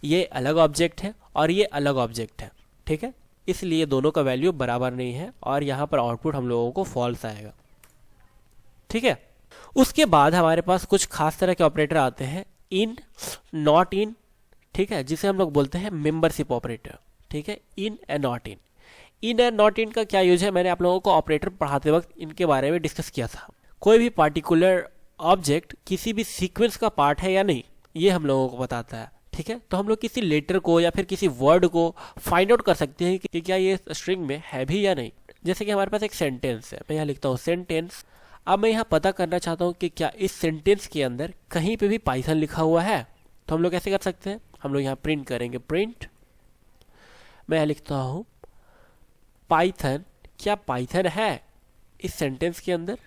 ये अलग ऑब्जेक्ट है और ये अलग ऑब्जेक्ट है। ठीक है, इसलिए दोनों का वैल्यू बराबर नहीं है और यहाँ पर आउटपुट हम लोगों को फॉल्स आएगा। ठीक है, उसके बाद हमारे पास कुछ खास तरह के ऑपरेटर आते हैं, इन, नॉट इन, ठीक है, जिसे हम लोग बोलते हैं मेंबरशिप ऑपरेटर। ठीक है, in and not in. In and not in का क्या यूज है? मैंने आप लोगों को ऑपरेटर पढ़ाते वक्त इनके बारे में डिस्कस किया था। कोई भी पार्टिकुलर ऑब्जेक्ट किसी भी सीक्वेंस का पार्ट है या नहीं, ये हम लोगों को बताता है। ठीक है, तो हम लोग किसी लेटर को या फिर किसी वर्ड को फाइंड आउट कर सकते हैं कि क्या ये स्ट्रिंग में है भी या नहीं। जैसे कि हमारे पास एक सेंटेंस है, मैं यहाँ लिखता हूँ सेंटेंस। अब मैं यहाँ पता करना चाहता हूँ कि क्या इस सेंटेंस के अंदर कहीं पे भी पाइथन लिखा हुआ है। तो हम लोग कैसे कर सकते हैं? हम लोग यहाँ प्रिंट करेंगे, प्रिंट मैं यहाँ लिखता हूँ पाइथन। क्या पाइथन है इस सेंटेंस के अंदर?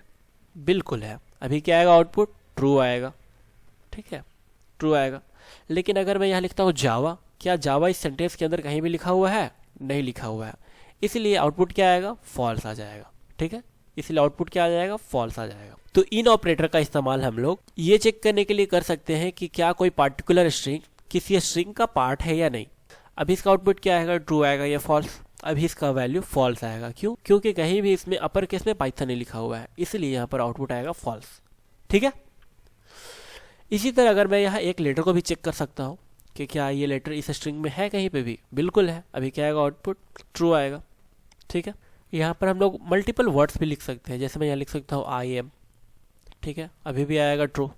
बिल्कुल है। अभी क्या आएगा आउटपुट? ट्रू आएगा, ठीक है, ट्रू आएगा। लेकिन अगर मैं यहाँ लिखता हूँ जावा, क्या जावा इस सेंटेंस के अंदर कहीं भी लिखा हुआ है? नहीं लिखा हुआ है, इसलिए आउटपुट क्या आएगा? फॉल्स आ जाएगा, ठीक है, इसलिए आउटपुट क्या आ जाएगा? फॉल्स आ जाएगा। तो इन ऑपरेटर का इस्तेमाल हम लोग ये चेक करने के लिए कर सकते हैं कि क्या कोई पार्टिकुलर स्ट्रिंग किसी स्ट्रिंग का पार्ट है या नहीं। अभी इसका आउटपुट क्या आएगा? ट्रू आएगा या फॉल्स? अभी इसका वैल्यू फॉल्स आएगा। क्यों? क्योंकि कहीं भी इसमें अपर केस में पाइथन नहीं लिखा हुआ है, इसलिए यहाँ पर आउटपुट आएगा फॉल्स, ठीक है। इसी तरह अगर मैं यहाँ एक लेटर को भी चेक कर सकता हूँ कि क्या ये लेटर इस स्ट्रिंग में है कहीं पे भी? बिल्कुल है। अभी क्या आएगा? आउटपुट ट्रू आएगा, ठीक है। यहाँ पर हम लोग मल्टीपल वर्ड्स भी लिख सकते हैं, जैसे मैं यहाँ लिख सकता हूँ आई एम, ठीक है, अभी भी आएगा ट्रू,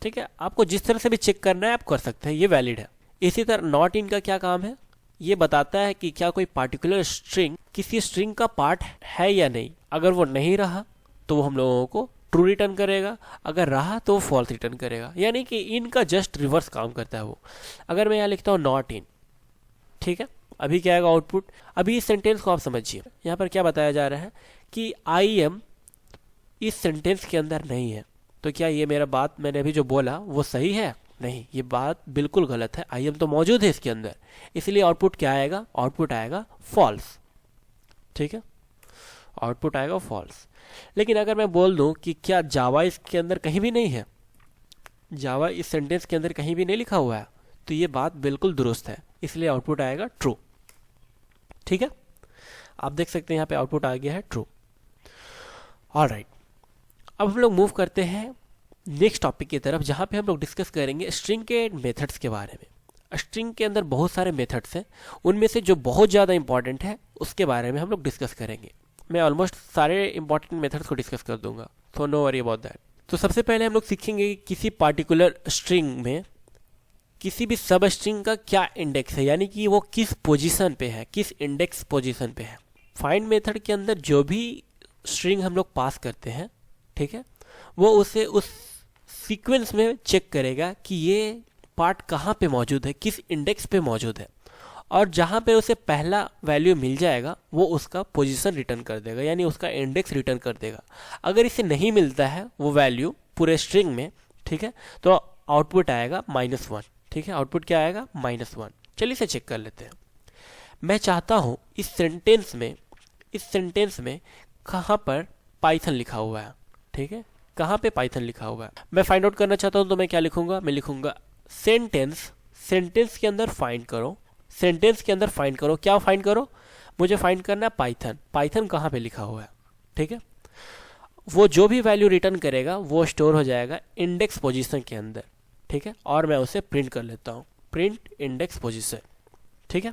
ठीक है। आपको जिस तरह से भी चेक करना है आप कर सकते हैं, ये वैलिड है। इसी तरह नॉट इन का क्या काम है? ये बताता है कि क्या कोई पार्टिकुलर स्ट्रिंग किसी स्ट्रिंग का पार्ट है या नहीं। अगर वो नहीं रहा तो वो हम लोगों को ट्रू रिटर्न करेगा, अगर रहा तो वो फॉल्स रिटर्न करेगा। यानी कि इनका जस्ट रिवर्स काम करता है वो। अगर मैं यहाँ लिखता हूँ नॉट इन, ठीक है, अभी क्या आएगा आउटपुट? अभी इस सेंटेंस को आप समझिए, यहाँ पर क्या बताया जा रहा है कि आई एम इस सेंटेंस के अंदर नहीं है। तो क्या ये मेरा बात मैंने अभी जो बोला वो सही है? नहीं, ये बात बिल्कुल गलत है। आई एम तो मौजूद है इसके अंदर, इसलिए आउटपुट क्या आएगा? आउटपुट आएगा फॉल्स, ठीक है, आउटपुट आएगा फॉल्स। लेकिन अगर मैं बोल दूं कि क्या जावा इसके अंदर कहीं भी नहीं है, जावा इस सेंटेंस के अंदर कहीं भी नहीं लिखा हुआ है, तो ये बात बिल्कुल दुरुस्त है, इसलिए आउटपुट आएगा ट्रू, ठीक है। आप देख सकते हैं यहाँ पे आउटपुट आ गया है ट्रू। ऑलराइट, अब हम लोग मूव करते हैं नेक्स्ट टॉपिक की तरफ, जहाँ पे हम लोग डिस्कस करेंगे स्ट्रिंग के मेथड्स के बारे में। स्ट्रिंग के अंदर बहुत सारे मेथड्स हैं, उनमें से जो बहुत ज़्यादा इंपॉर्टेंट है उसके बारे में हम लोग डिस्कस करेंगे। मैं ऑलमोस्ट सारे इंपॉर्टेंट मेथड्स को डिस्कस कर दूंगा, तो नो वरी अबाउट दैट। तो सबसे पहले हम लोग सीखेंगे कि किसी पार्टिकुलर स्ट्रिंग में किसी भी सब स्ट्रिंग का क्या इंडेक्स है, यानी कि वो किस पोजीशन पे है, किस इंडेक्स पोजीशन पे है। फाइंड मेथड के अंदर जो भी स्ट्रिंग हम लोग पास करते हैं, ठीक है, वो उसे उस सीक्वेंस में चेक करेगा कि ये पार्ट कहाँ पे मौजूद है, किस इंडेक्स पे मौजूद है, और जहाँ पे उसे पहला वैल्यू मिल जाएगा वो उसका पोजीशन रिटर्न कर देगा, यानी उसका इंडेक्स रिटर्न कर देगा। अगर इसे नहीं मिलता है वो वैल्यू पूरे स्ट्रिंग में, ठीक है, तो आउटपुट आएगा -1, ठीक है, आउटपुट क्या आएगा? -1। चलिए इसे चेक कर लेते हैं। मैं चाहता हूँ इस सेंटेंस में कहाँ पर पाइथन लिखा हुआ है, ठीक है, कहाँ पे पाइथन लिखा हुआ है मैं फाइंड आउट करना चाहता हूँ। तो मैं क्या लिखूंगा? मैं लिखूंगा सेंटेंस के अंदर फाइंड करो, सेंटेंस के अंदर फाइंड करो। क्या फाइंड करो? मुझे फाइंड करना है पाइथन। पाइथन कहाँ पे लिखा हुआ है, ठीक है। वो जो भी वैल्यू रिटर्न करेगा वो स्टोर हो जाएगा इंडेक्स पोजीशन के अंदर, ठीक है, और मैं उसे प्रिंट कर लेता हूँ, प्रिंट इंडेक्स पोजीशन, ठीक है।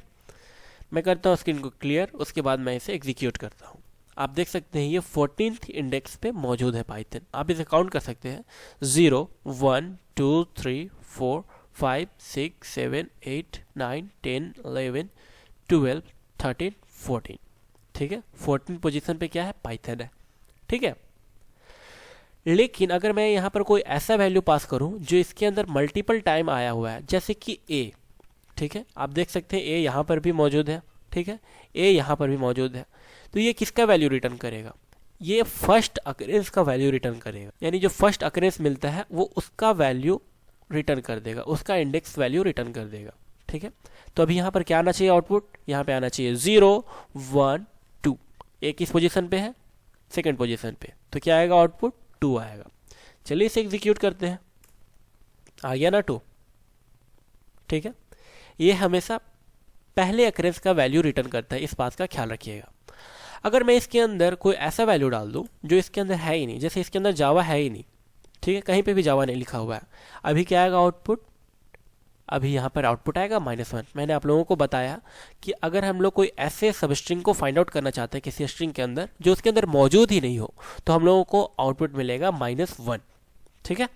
मैं करता हूँ स्क्रीन को क्लियर, उसके बाद मैं इसे एग्जीक्यूट करता हूँ। आप देख सकते हैं ये 14th इंडेक्स पे मौजूद है पाइथन। आप इसे काउंट कर सकते हैं 0 1 2 3 4 5 6 7 8 9 10 11 12 13 14, ठीक है। 14 पोजीशन पे क्या है? पाइथन है, ठीक है। लेकिन अगर मैं यहाँ पर कोई ऐसा वैल्यू पास करूँ जो इसके अंदर मल्टीपल टाइम आया हुआ है, जैसे कि ए, ठीक है, आप देख सकते हैं ए यहाँ पर भी मौजूद है, ठीक है, ए यहाँ पर भी मौजूद है, तो ये किसका वैल्यू रिटर्न करेगा? ये फर्स्ट अकरेंस का वैल्यू रिटर्न करेगा, यानी जो फर्स्ट अकरेंस मिलता है वो उसका वैल्यू रिटर्न कर देगा, उसका इंडेक्स वैल्यू रिटर्न कर देगा, ठीक है। तो अभी यहाँ पर क्या आना चाहिए? आउटपुट यहाँ पे आना चाहिए 0 1 2। ए किस पोजीशन पे है? सेकंड पोजीशन पे, तो क्या आएगा? आउटपुट 2 आएगा। चलिए इसे एग्जीक्यूट करते हैं। आ गया ना 2, ठीक है। ये हमेशा पहले अकरेंस का वैल्यू रिटर्न करता है, इस बात का ख्याल रखिएगा। अगर मैं इसके अंदर कोई ऐसा वैल्यू डाल दूं जो इसके अंदर है ही नहीं, जैसे इसके अंदर जावा है ही नहीं, ठीक है, कहीं पे भी जावा नहीं लिखा हुआ है, अभी क्या आएगा? आउटपुट, अभी यहाँ पर आउटपुट आएगा -1। मैंने आप लोगों को बताया कि अगर हम लोग कोई ऐसे सबस्ट्रिंग को फाइंड आउट करना चाहते हैं किसी स्ट्रिंग के अंदर जो उसके अंदर मौजूद ही नहीं हो, तो हम लोगों को आउटपुट मिलेगा -1, ठीक है।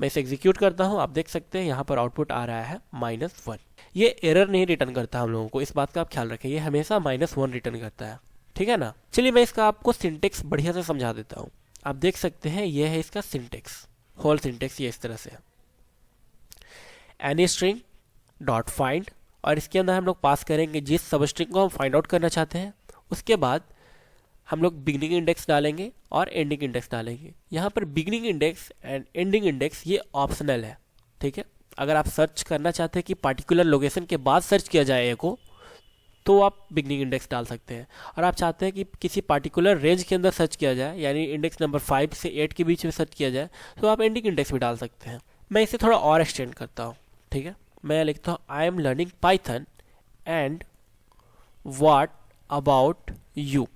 मैं इसे एग्जीक्यूट करता हूँ, आप देख सकते हैं यहाँ पर आउटपुट आ रहा है -1। ये एरर नहीं रिटर्न करता हम लोगों को, इस बात का आप ख्याल रखें, ये हमेशा -1 रिटर्न करता है, ठीक है ना। चलिए मैं इसका आपको सिंटेक्स बढ़िया से समझा देता हूँ। आप देख सकते हैं ये है इसका सिंटेक्स, होल सिंटेक्स ये इस तरह से है। एनी स्ट्रिंग डॉट फाइंड, और इसके अंदर हम लोग पास करेंगे जिस सब स्ट्रिंग को हम फाइंड आउट करना चाहते हैं। उसके बाद हम लोग बिगनिंग इंडेक्स डालेंगे और एंडिंग इंडेक्स डालेंगे। यहाँ पर beginning index and ending index ये ऑप्शनल है, ठीक है। अगर आप सर्च करना चाहते हैं कि पार्टिकुलर लोकेशन के बाद सर्च किया जाए ए को, तो आप बिगनिंग इंडेक्स डाल सकते हैं। और आप चाहते हैं कि किसी पार्टिकुलर रेंज के अंदर सर्च किया जाए, यानी इंडेक्स नंबर 5 से 8 के बीच में सर्च किया जाए, तो आप एंडिंग इंडेक्स भी डाल सकते हैं। मैं इसे थोड़ा और एक्सटेंड करता हूँ, ठीक है। मैं लिखता हूँ I am learning Python and what about you,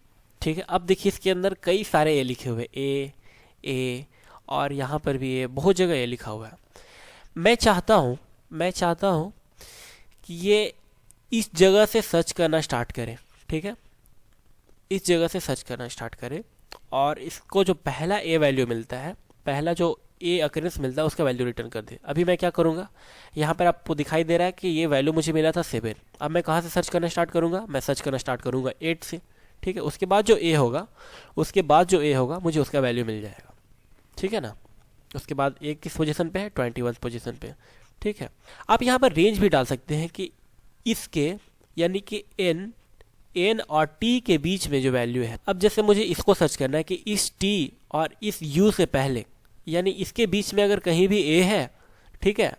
ठीक है। अब देखिए इसके अंदर कई सारे ए लिखे हुए, ए और यहाँ पर भी ए, बहुत जगह ए लिखा हुआ है। मैं चाहता हूँ कि ये इस जगह से सर्च करना स्टार्ट करें, ठीक है। इस जगह से सर्च करना स्टार्ट करें और इसको जो पहला ए वैल्यू मिलता है, पहला जो ए अकरेंस मिलता है, उसका वैल्यू रिटर्न कर दे। अभी मैं क्या करूँगा, यहाँ पर आपको दिखाई दे रहा है कि ये वैल्यू मुझे मिला था 7। अब मैं कहाँ से सर्च करना स्टार्ट करूँगा, मैं सर्च करना स्टार्ट करूँगा 8 से, ठीक है। उसके बाद जो ए होगा मुझे उसका वैल्यू मिल जाएगा, ठीक है ना। उसके बाद ए किस पोजीशन पे है, 21 पोजीशन पे, ठीक है। आप यहाँ पर रेंज भी डाल सकते हैं कि इसके यानी कि एन और टी के बीच में जो वैल्यू है। अब जैसे मुझे इसको सर्च करना है कि इस टी और इस यू से पहले, यानी इसके बीच में अगर कहीं भी ए है, ठीक है,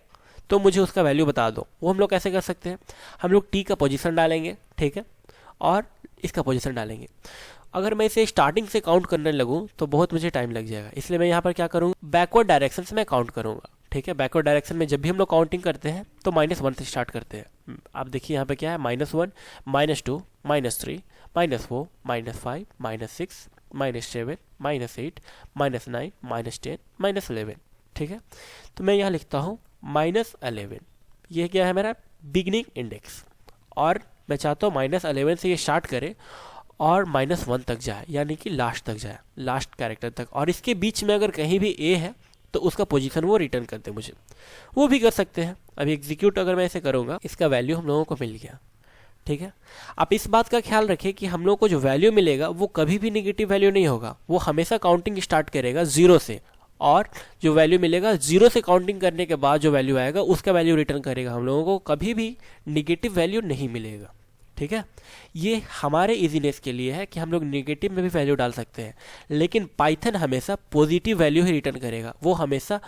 तो मुझे उसका वैल्यू बता दो। वो हम लोग कैसे कर सकते हैं, हम लोग टी का पोजीशन डालेंगे, ठीक है, और इसका पोजीशन डालेंगे। अगर मैं इसे स्टार्टिंग से काउंट करने लगूँ तो बहुत मुझे टाइम लग जाएगा, इसलिए मैं यहाँ पर क्या करूँगा, बैकवर्ड डायरेक्शन से मैं काउंट करूँगा, ठीक है। बैकवर्ड डायरेक्शन में जब भी हम लोग काउंटिंग करते हैं तो -1 से स्टार्ट करते हैं। आप देखिए यहाँ पे क्या है, -1 -2 -3 -4 -5 -6 -7 -8 -9 -10 -11, ठीक है। तो मैं यहाँ लिखता हूँ -11। ये क्या है मेरा बिगनिंग इंडेक्स, और मैं चाहता हूँ -11 से ये स्टार्ट करे और -1 तक जाए, यानी कि लास्ट तक जाए, लास्ट कैरेक्टर तक। और इसके बीच में अगर कहीं भी ए है तो उसका पोजीशन वो रिटर्न करते मुझे, वो भी कर सकते हैं। अभी एग्जीक्यूट अगर मैं इसे करूँगा, इसका वैल्यू हम लोगों को मिल गया, ठीक है। आप इस बात का ख्याल रखें कि हम लोग को जो वैल्यू मिलेगा वो कभी भी निगेटिव वैल्यू नहीं होगा, वो हमेशा काउंटिंग स्टार्ट करेगा 0 से, और जो वैल्यू मिलेगा 0 से काउंटिंग करने के बाद जो वैल्यू आएगा उसका वैल्यू रिटर्न करेगा। हम लोगों को कभी भी निगेटिव वैल्यू नहीं मिलेगा, ठीक है। ये हमारे इजीनेस के लिए है कि हम लोग नेगेटिव में भी वैल्यू डाल सकते हैं, लेकिन पाइथन हमेशा पॉजिटिव वैल्यू ही रिटर्न करेगा। वो हमेशा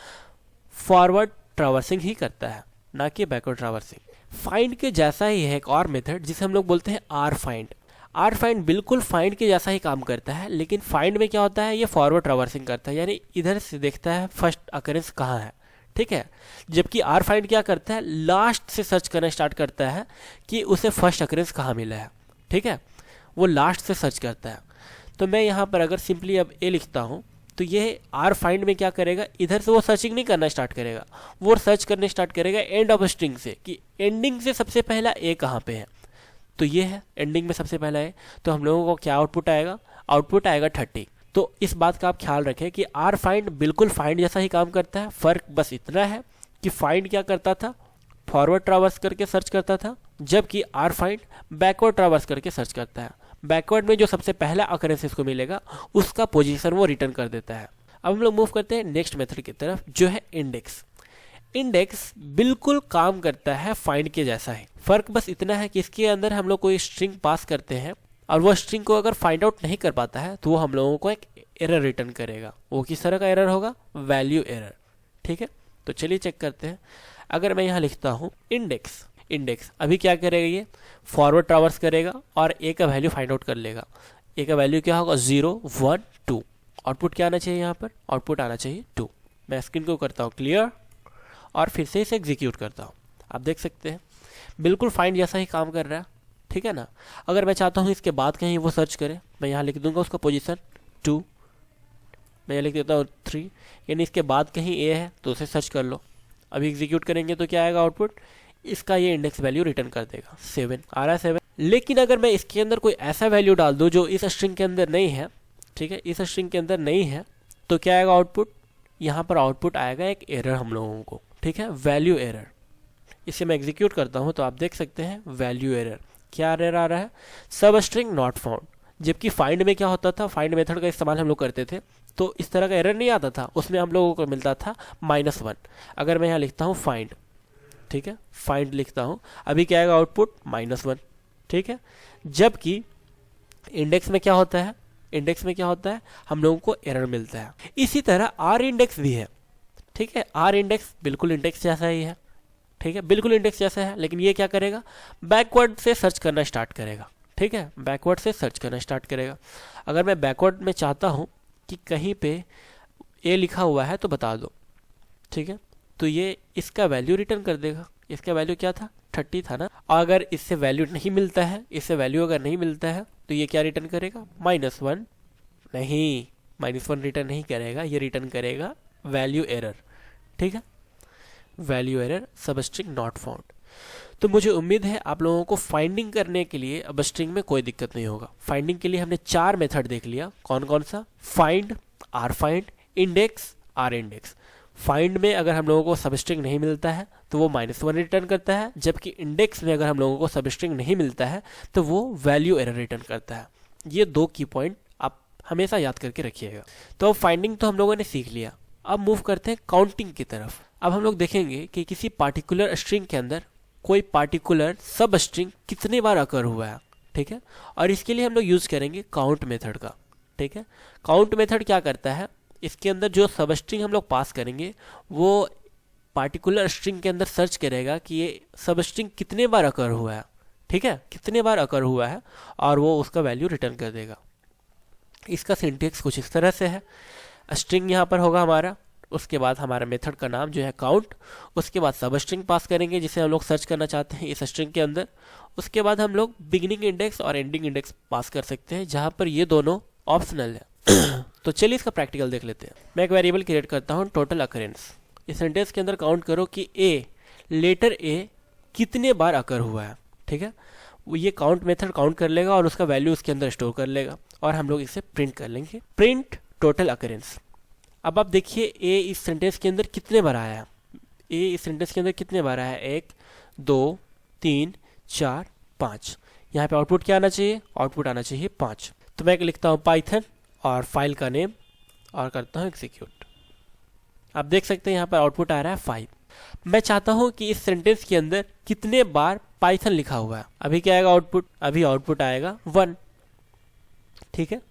फॉरवर्ड ट्रैवर्सिंग ही करता है, ना कि बैकवर्ड ट्रैवर्सिंग। फाइंड के जैसा ही है एक और मेथड जिसे हम लोग बोलते हैं आर फाइंड। आर फाइंड बिल्कुल फाइंड के जैसा ही काम करता है, लेकिन फाइंड में क्या होता है, ये फॉरवर्ड ट्रैवर्सिंग करता है, यानी इधर से देखता है फर्स्ट अकरेंस कहाँ है, ठीक है। जबकि आर फाइंड क्या करता है, लास्ट से सर्च करना स्टार्ट करता है कि उसे फर्स्ट अकरेंस कहाँ मिला है, ठीक है। वो लास्ट से सर्च करता है। तो मैं यहाँ पर अगर सिंपली अब ए लिखता हूँ तो ये आर फाइंड में क्या करेगा, इधर से वो सर्चिंग नहीं करना स्टार्ट करेगा, वो सर्च करने स्टार्ट करेगा एंड ऑफ स्ट्रिंग से, कि एंडिंग से सबसे पहला ए कहाँ पे है। तो ये है एंडिंग में सबसे पहला ए, तो हम लोगों को क्या आउटपुट आएगा, आउटपुट आएगा 30। तो इस बात का आप ख्याल रखें कि आर फाइंड बिल्कुल फाइंड जैसा ही काम करता है। फ़र्क बस इतना है कि फाइंड क्या करता था, फॉरवर्ड ट्रैवर्स करके सर्च करता था, जबकि आर फाइंड बैकवर्ड ट्रैवर्स करके सर्च करता है। बैकवर्ड में जो सबसे पहला अकरेंस इसको मिलेगा उसका पोजीशन वो रिटर्न कर देता है। अब हम लोग मूव करते हैं नेक्स्ट मेथड की तरफ, जो है इंडेक्स। इंडेक्स बिल्कुल काम करता है फाइंड के जैसा ही, फ़र्क बस इतना है कि इसके अंदर हम लोग कोई स्ट्रिंग पास करते हैं और वो स्ट्रिंग को अगर फाइंड आउट नहीं कर पाता है तो वो हम लोगों को एक एरर रिटर्न करेगा। वो किस तरह का एरर होगा, वैल्यू एरर, ठीक है। तो चलिए चेक करते हैं। अगर मैं यहाँ लिखता हूँ इंडेक्स, इंडेक्स अभी क्या करेगा, ये फॉरवर्ड ट्रैवर्स करेगा और ए का वैल्यू फाइंड आउट कर लेगा। ए का वैल्यू क्या होगा, 0 1 2। आउटपुट क्या आना चाहिए, यहाँ पर आउटपुट आना चाहिए 2। मैं स्क्रीन को करता हूँ क्लियर और फिर से इसे एग्जीक्यूट करता हूँ। आप देख सकते हैं बिल्कुल फाइंड जैसा ही काम कर रहा है, ठीक है ना। अगर मैं चाहता हूँ इसके बाद कहीं वो सर्च करे, मैं यहाँ लिख दूंगा उसका पोजीशन 2, मैं यहाँ लिख देता हूँ 3, यानी इसके बाद कहीं ए है तो उसे सर्च कर लो। अभी एग्जीक्यूट करेंगे तो क्या आएगा आउटपुट, इसका ये इंडेक्स वैल्यू रिटर्न कर देगा 7, आ रहा है 7। लेकिन अगर मैं इसके अंदर कोई ऐसा वैल्यू डाल दूँ जो इस स्ट्रिंग के अंदर नहीं है, ठीक है, इस स्ट्रिंग के अंदर नहीं है, तो क्या आएगा आउटपुट, यहाँ पर आउटपुट आएगा एक एरर हम लोगों को, ठीक है, वैल्यू एरर। इसे मैं एग्जीक्यूट करता हूँ तो आप देख सकते हैं वैल्यू एरर। क्या एरर आ रहा है, सब स्ट्रिंग नॉट फाउंड। जबकि फाइंड में क्या होता था, फाइंड मेथड का इस्तेमाल हम लोग करते थे तो इस तरह का एरर नहीं आता था, उसमें हम लोगों को मिलता था -1। अगर मैं यहाँ लिखता हूँ फाइंड, ठीक है, फाइंड लिखता हूँ, अभी क्या आएगा आउटपुट -1, ठीक है। जबकि इंडेक्स में क्या होता है, इंडेक्स में क्या होता है, हम लोगों को एरर मिलता है। इसी तरह आर इंडेक्स भी है, ठीक है। आर इंडेक्स बिल्कुल इंडेक्स जैसा ही है, ठीक है, बिल्कुल इंडेक्स जैसा है, लेकिन ये क्या करेगा, बैकवर्ड से सर्च करना स्टार्ट करेगा, ठीक है, बैकवर्ड से सर्च करना स्टार्ट करेगा। अगर मैं बैकवर्ड में चाहता हूँ कि कहीं पे ए लिखा हुआ है तो बता दो, ठीक है, तो ये इसका वैल्यू रिटर्न कर देगा। इसका वैल्यू क्या था, 30 था ना। अगर इससे वैल्यू नहीं मिलता है, इससे वैल्यू अगर नहीं मिलता है तो ये क्या रिटर्न करेगा, -1, नहीं, -1 रिटर्न नहीं करेगा, ये रिटर्न करेगा वैल्यू एरर, ठीक है, वैल्यू एरर सब स्ट्रिंग नॉट फाउंड। तो मुझे उम्मीद है आप लोगों को फाइंडिंग करने के लिए अब स्ट्रिंग में कोई दिक्कत नहीं होगा। फाइंडिंग के लिए हमने 4 मेथड देख लिया, कौन कौन सा, find, R find, index, R index. Find में अगर हम लोगों को सब स्ट्रिंग नहीं मिलता है तो वो -1 रिटर्न करता है, जबकि इंडेक्स में अगर हम लोगों को सब स्ट्रिंग नहीं मिलता है तो वो वैल्यू एरर रिटर्न करता है। ये 2 की पॉइंट आप हमेशा याद करके रखिएगा। तो अब फाइंडिंग तो हम लोगों ने सीख लिया, अब मूव करते हैं काउंटिंग की तरफ। अब हम लोग देखेंगे कि किसी पार्टिकुलर स्ट्रिंग के अंदर कोई पार्टिकुलर सब स्ट्रिंग कितने बार अकर हुआ है, ठीक है, और इसके लिए हम लोग यूज करेंगे काउंट मेथड का, ठीक है। काउंट मेथड क्या करता है, इसके अंदर जो सब स्ट्रिंग हम लोग पास करेंगे वो पार्टिकुलर स्ट्रिंग के अंदर सर्च करेगा कि ये सब स्ट्रिंग कितने बार अकर हुआ है, ठीक है, कितने बार अकर हुआ है, और वो उसका वैल्यू रिटर्न कर देगा। इसका सिंटेक्स कुछ इस तरह से है, स्ट्रिंग यहाँ पर होगा हमारा, उसके बाद हमारा मेथड का नाम जो है काउंट, उसके बाद सब स्ट्रिंग पास करेंगे जिसे हम लोग सर्च करना चाहते हैं इस स्ट्रिंग के अंदर। उसके बाद हम लोग बिगिनिंग इंडेक्स और एंडिंग इंडेक्स पास कर सकते हैं, जहाँ पर ये दोनों ऑप्शनल है। तो चलिए इसका प्रैक्टिकल देख लेते हैं। मैं एक वेरिएबल क्रिएट करता हूँ टोटल अकरेंस। इस सेंटेंस के अंदर काउंट करो कि लेटर ए कितने बार अकर हुआ है, ठीक है। वो ये काउंट मेथड काउंट कर लेगा और उसका वैल्यू उसके अंदर स्टोर कर लेगा, और हम लोग इसे प्रिंट कर लेंगे, प्रिंट टोटल अकरेंस। अब आप देखिए ए इस सेंटेंस के अंदर कितने बार आया है, ए इस सेंटेंस के अंदर कितने बार आया है, 1 2 3 4 5। यहाँ पे आउटपुट क्या आना चाहिए, आउटपुट आना चाहिए 5। तो मैं लिखता हूँ पाइथन और फाइल का नेम और करता हूँ एग्जीक्यूट। आप देख सकते हैं यहाँ पर आउटपुट आ रहा है 5। मैं चाहता हूँ कि इस सेंटेंस के अंदर कितने बार पाइथन लिखा हुआ है। अभी क्या आएगा आउटपुट, अभी आउटपुट आएगा 1, ठीक है।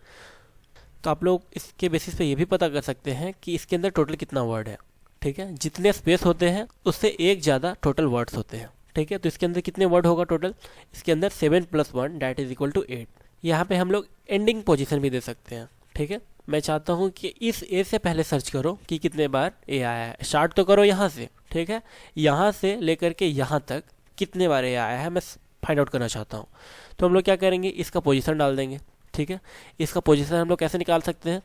तो आप लोग इसके बेसिस पे ये भी पता कर सकते हैं कि इसके अंदर टोटल कितना वर्ड है, ठीक है। जितने स्पेस होते हैं उससे एक ज़्यादा टोटल वर्ड्स होते हैं, ठीक है। तो इसके अंदर कितने वर्ड होगा टोटल, इसके अंदर 7 + 1 दैट इज इक्वल टू 8। यहाँ पे हम लोग एंडिंग पोजीशन भी दे सकते हैं, ठीक है। मैं चाहता हूँ कि इस ए से पहले सर्च करो कि कितने बार ए आया है, स्टार्ट तो करो यहाँ से, ठीक है। यहाँ से लेकर के यहाँ तक कितने बार ए आया है मैं फाइंड आउट करना चाहता हूँ। तो हम लोग क्या करेंगे, इसका पोजीशन डाल देंगे, ठीक है। इसका पोजीशन हम लोग कैसे निकाल सकते हैं,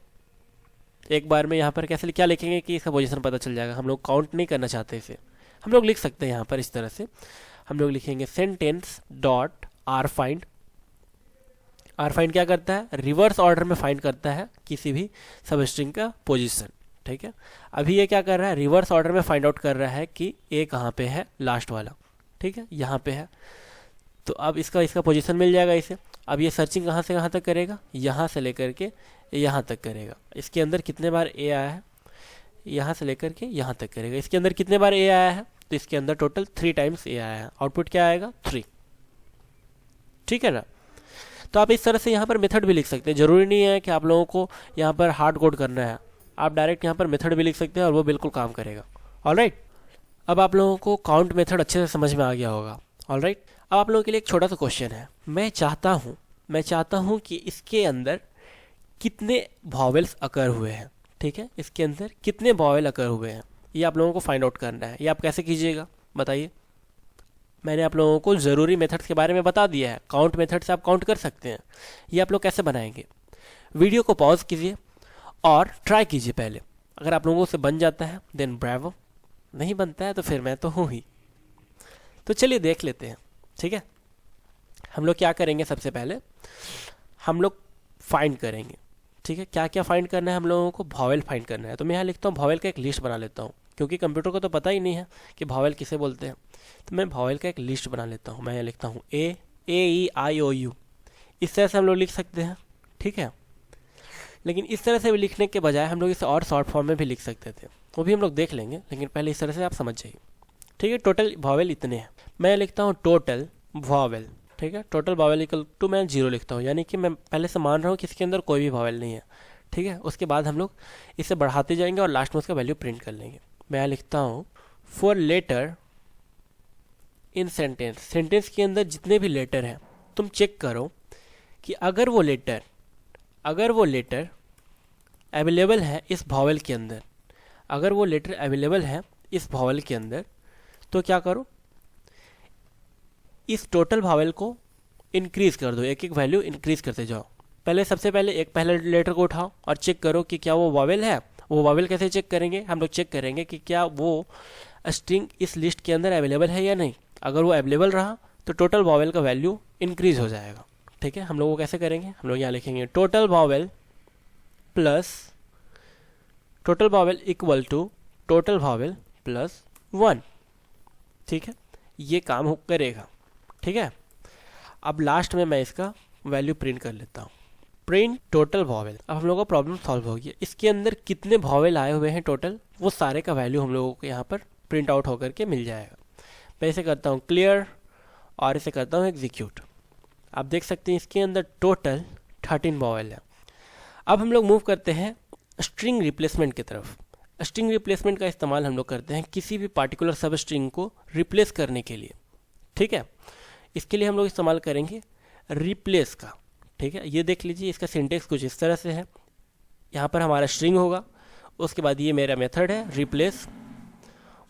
एक बार में यहाँ पर कैसे क्या लिखेंगे कि इसका पोजीशन पता चल जाएगा। हम लोग काउंट नहीं करना चाहते इसे, हम लोग लिख सकते हैं यहाँ पर इस तरह से, हम लोग लिखेंगे sentence dot R find. R find क्या करता है, रिवर्स ऑर्डर में फाइंड करता है किसी भी सब स्ट्रिंग का पोजीशन, ठीक है। अभी ये क्या कर रहा है, रिवर्स ऑर्डर में फाइंड आउट कर रहा है कि ए कहाँ पे है, लास्ट वाला, ठीक है, यहाँ पे है। तो अब इसका पोजीशन मिल जाएगा इसे। अब ये सर्चिंग कहाँ से कहाँ तक करेगा, यहाँ से लेकर के यहाँ तक करेगा। इसके अंदर कितने बार ए आया है, यहाँ से लेकर के यहाँ तक करेगा। इसके अंदर कितने बार ए आया है, तो इसके अंदर टोटल 3 टाइम्स ए आया है। आउटपुट क्या आएगा, 3, ठीक है ना। तो आप इस तरह से यहाँ पर मेथड भी लिख सकते हैं, जरूरी नहीं है कि आप लोगों को यहाँ पर हार्ड कोड करना है, आप डायरेक्ट यहाँ पर मेथड भी लिख सकते हैं और वो बिल्कुल काम करेगा। ऑलराइट, अब आप लोगों को काउंट मेथड अच्छे से समझ में आ गया होगा। ऑलराइट, अब आप लोगों के लिए एक छोटा सा क्वेश्चन है। मैं चाहता हूँ कि इसके अंदर कितने वॉवेल्स अकर हुए हैं, ठीक है, इसके अंदर कितने वॉवेल अकर हुए हैं, ये आप लोगों को फाइंड आउट करना है। ये आप कैसे कीजिएगा बताइए। मैंने आप लोगों को ज़रूरी मेथड्स के बारे में बता दिया है, काउंट मेथड से आप काउंट कर सकते हैं। ये आप लोग कैसे बनाएंगे, वीडियो को पॉज कीजिए और ट्राई कीजिए पहले। अगर आप लोगों से बन जाता है देन ब्रावो, नहीं बनता है तो फिर मैं तो हूँ ही। तो चलिए देख लेते हैं, ठीक है। हम लोग क्या करेंगे, सबसे पहले हम लोग फाइंड करेंगे, ठीक है। क्या क्या फाइंड करना है हम लोगों को, वॉवेल फाइंड करना है। तो मैं यहाँ लिखता हूँ वॉवेल का एक लिस्ट बना लेता हूँ, क्योंकि कंप्यूटर को तो पता ही नहीं है कि वॉवेल किसे बोलते हैं। तो मैं वॉवेल का एक लिस्ट बना लेता हूँ। मैं यहाँ लिखता हूँ A-E-I-O-U, इस तरह से हम लोग लिख सकते हैं, ठीक है। लेकिन इस तरह से भी लिखने के बजाय हम लोग इसे और शॉर्ट फॉर्म में भी लिख सकते थे, वो भी हम लोग देख लेंगे, लेकिन पहले इस तरह से आप समझ जाइए। ठीक है, टोटल वॉवेल इतने हैं। मैं लिखता हूँ टोटल वॉवेल, ठीक है, टोटल वॉवेल इक्वल टू मैं 0 लिखता हूँ, यानी कि मैं पहले से मान रहा हूँ कि इसके अंदर कोई भी वॉवेल नहीं है, ठीक है। उसके बाद हम लोग इसे बढ़ाते जाएंगे और लास्ट में उसका वैल्यू प्रिंट कर लेंगे। मैं यहाँ लिखता हूँ for letter in sentence, sentence के अंदर जितने भी लेटर हैं तुम चेक करो कि अगर वो लेटर अवेलेबल है इस वॉवेल के अंदर, अगर वो लेटर अवेलेबल है इस वॉवेल के अंदर, तो क्या करो, इस टोटल वॉवेल को इंक्रीज कर दो, एक एक वैल्यू इंक्रीज करते जाओ। सबसे पहले एक पहले लेटर को उठाओ और चेक करो कि क्या वो वॉवेल है। वो वॉवेल कैसे चेक करेंगे, हम लोग चेक करेंगे कि क्या वो स्ट्रिंग इस लिस्ट के अंदर अवेलेबल है या नहीं। अगर वो अवेलेबल रहा तो टोटल वॉवेल का वैल्यू इंक्रीज हो जाएगा, ठीक है। हम लोग वो कैसे करेंगे, हम लोग यहाँ लिखेंगे total vowel plus total vowel equal to total vowel plus 1, ठीक है, ये काम करेगा, ठीक है। अब लास्ट में मैं इसका वैल्यू प्रिंट कर लेता हूँ, प्रिंट टोटल वॉवेल। अब हम लोगों का प्रॉब्लम सॉल्व हो गया। इसके अंदर कितने वॉवेल आए हुए हैं टोटल, वो सारे का वैल्यू हम लोगों को यहाँ पर प्रिंट आउट होकर के मिल जाएगा। मैं इसे करता हूँ क्लियर और इसे करता हूँ एग्जीक्यूट। आप देख सकते हैं इसके अंदर टोटल 13 वॉवेल है। अब हम लोग मूव करते हैं स्ट्रिंग रिप्लेसमेंट की तरफ। स्ट्रिंग रिप्लेसमेंट का इस्तेमाल हम लोग करते हैं किसी भी पार्टिकुलर सब स्ट्रिंग को रिप्लेस करने के लिए, ठीक है। इसके लिए हम लोग इस्तेमाल करेंगे रिप्लेस का, ठीक है। ये देख लीजिए, इसका सिंटेक्स कुछ इस तरह से है। यहाँ पर हमारा स्ट्रिंग होगा, उसके बाद ये मेरा मेथड है रिप्लेस,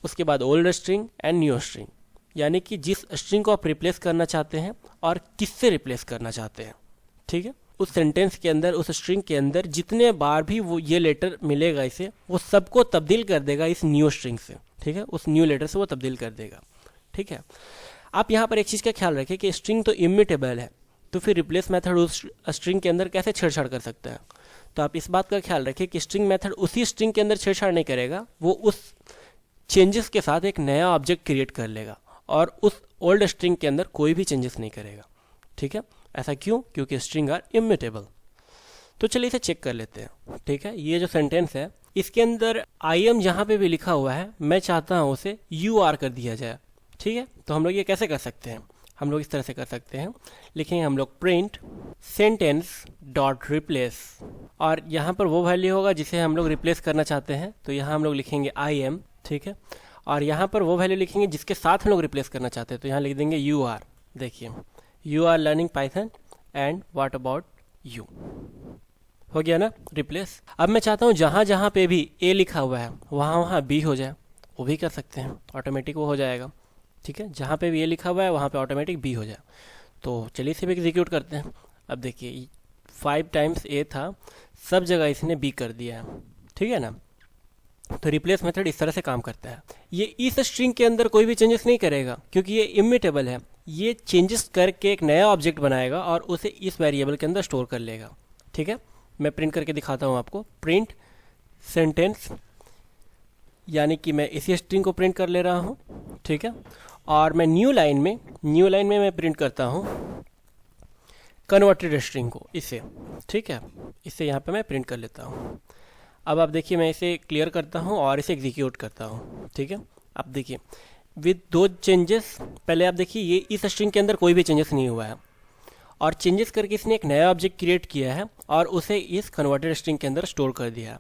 उसके बाद old string and new string, यानी कि जिस स्ट्रिंग को आप रिप्लेस करना चाहते हैं और किससे रिप्लेस करना चाहते हैं, ठीक है। उस सेंटेंस के अंदर, उस स्ट्रिंग के अंदर जितने बार भी वो ये लेटर मिलेगा इसे, वो सबको तब्दील कर देगा इस न्यू स्ट्रिंग से, ठीक है। उस न्यू लेटर से वो तब्दील कर देगा, ठीक है। आप यहाँ पर एक चीज़ का ख्याल रखें कि स्ट्रिंग तो इम्यूटेबल है, तो फिर रिप्लेस मेथड उस स्ट्रिंग के अंदर कैसे छेड़छाड़ कर सकता है। तो आप इस बात का ख्याल रखें कि स्ट्रिंग मेथड उसी स्ट्रिंग के अंदर छेड़छाड़ नहीं करेगा, वो उस चेंजेस के साथ एक नया ऑब्जेक्ट क्रिएट कर लेगा और उस ओल्ड स्ट्रिंग के अंदर कोई भी चेंजेस नहीं करेगा, ठीक है। ऐसा क्यों, क्योंकि स्ट्रिंग आर इम्यूटेबल। तो चलिए इसे चेक कर लेते हैं, ठीक है। ये जो सेंटेंस है इसके अंदर आई एम जहाँ पे भी लिखा हुआ है, मैं चाहता हूँ उसे यू आर कर दिया जाए, ठीक है। तो हम लोग ये कैसे कर सकते हैं, हम लोग इस तरह से कर सकते हैं, लिखेंगे हम लोग प्रिंट सेंटेंस डॉट रिप्लेस, और यहाँ पर वो वैल्यू होगा जिसे हम लोग रिप्लेस करना चाहते हैं। तो यहाँ हम लोग लिखेंगे आई एम, ठीक है, और यहाँ पर वो वैल्यू लिखेंगे जिसके साथ हम लोग रिप्लेस करना चाहते हैं। तो यहाँ लिख देंगे यू आर। देखिए, you are learning Python and what about you, हो गया ना रिप्लेस। अब मैं चाहता हूँ जहाँ जहाँ पे भी ए लिखा हुआ है वहाँ वहाँ बी हो जाए, वो भी कर सकते हैं, ऑटोमेटिक वो हो जाएगा, ठीक है। जहाँ पे भी ए लिखा हुआ है वहाँ पे ऑटोमेटिक बी हो जाए। तो चलिए इसे भी एग्जीक्यूट करते हैं। अब देखिए 5 टाइम्स ए था, सब जगह इसने बी कर दिया है, ठीक है ना। तो रिप्लेस मेथड इस तरह से काम करता है। ये इस स्ट्रिंग के अंदर कोई भी चेंजेस नहीं करेगा क्योंकि ये इम्यूटेबल है। ये चेंजेस करके एक नया ऑब्जेक्ट बनाएगा और उसे इस वेरिएबल के अंदर स्टोर कर लेगा, ठीक है। मैं प्रिंट करके दिखाता हूँ आपको। प्रिंट सेंटेंस, यानी कि मैं इसी स्ट्रिंग को प्रिंट कर ले रहा हूँ, ठीक है। और मैं न्यू लाइन में मैं प्रिंट करता हूँ कन्वर्टेड स्ट्रिंग को, इसे, ठीक है। इसे यहाँ पे मैं प्रिंट कर लेता हूँ। अब आप देखिए, मैं इसे क्लियर करता हूँ और इसे एग्जीक्यूट करता हूँ, ठीक है। अब देखिए विद 2 चेंजेस, पहले आप देखिए ये इस स्ट्रिंग के अंदर कोई भी चेंजेस नहीं हुआ है और चेंजेस करके इसने एक नया ऑब्जेक्ट क्रिएट किया है और उसे इस कन्वर्टेड स्ट्रिंग के अंदर स्टोर कर दिया है।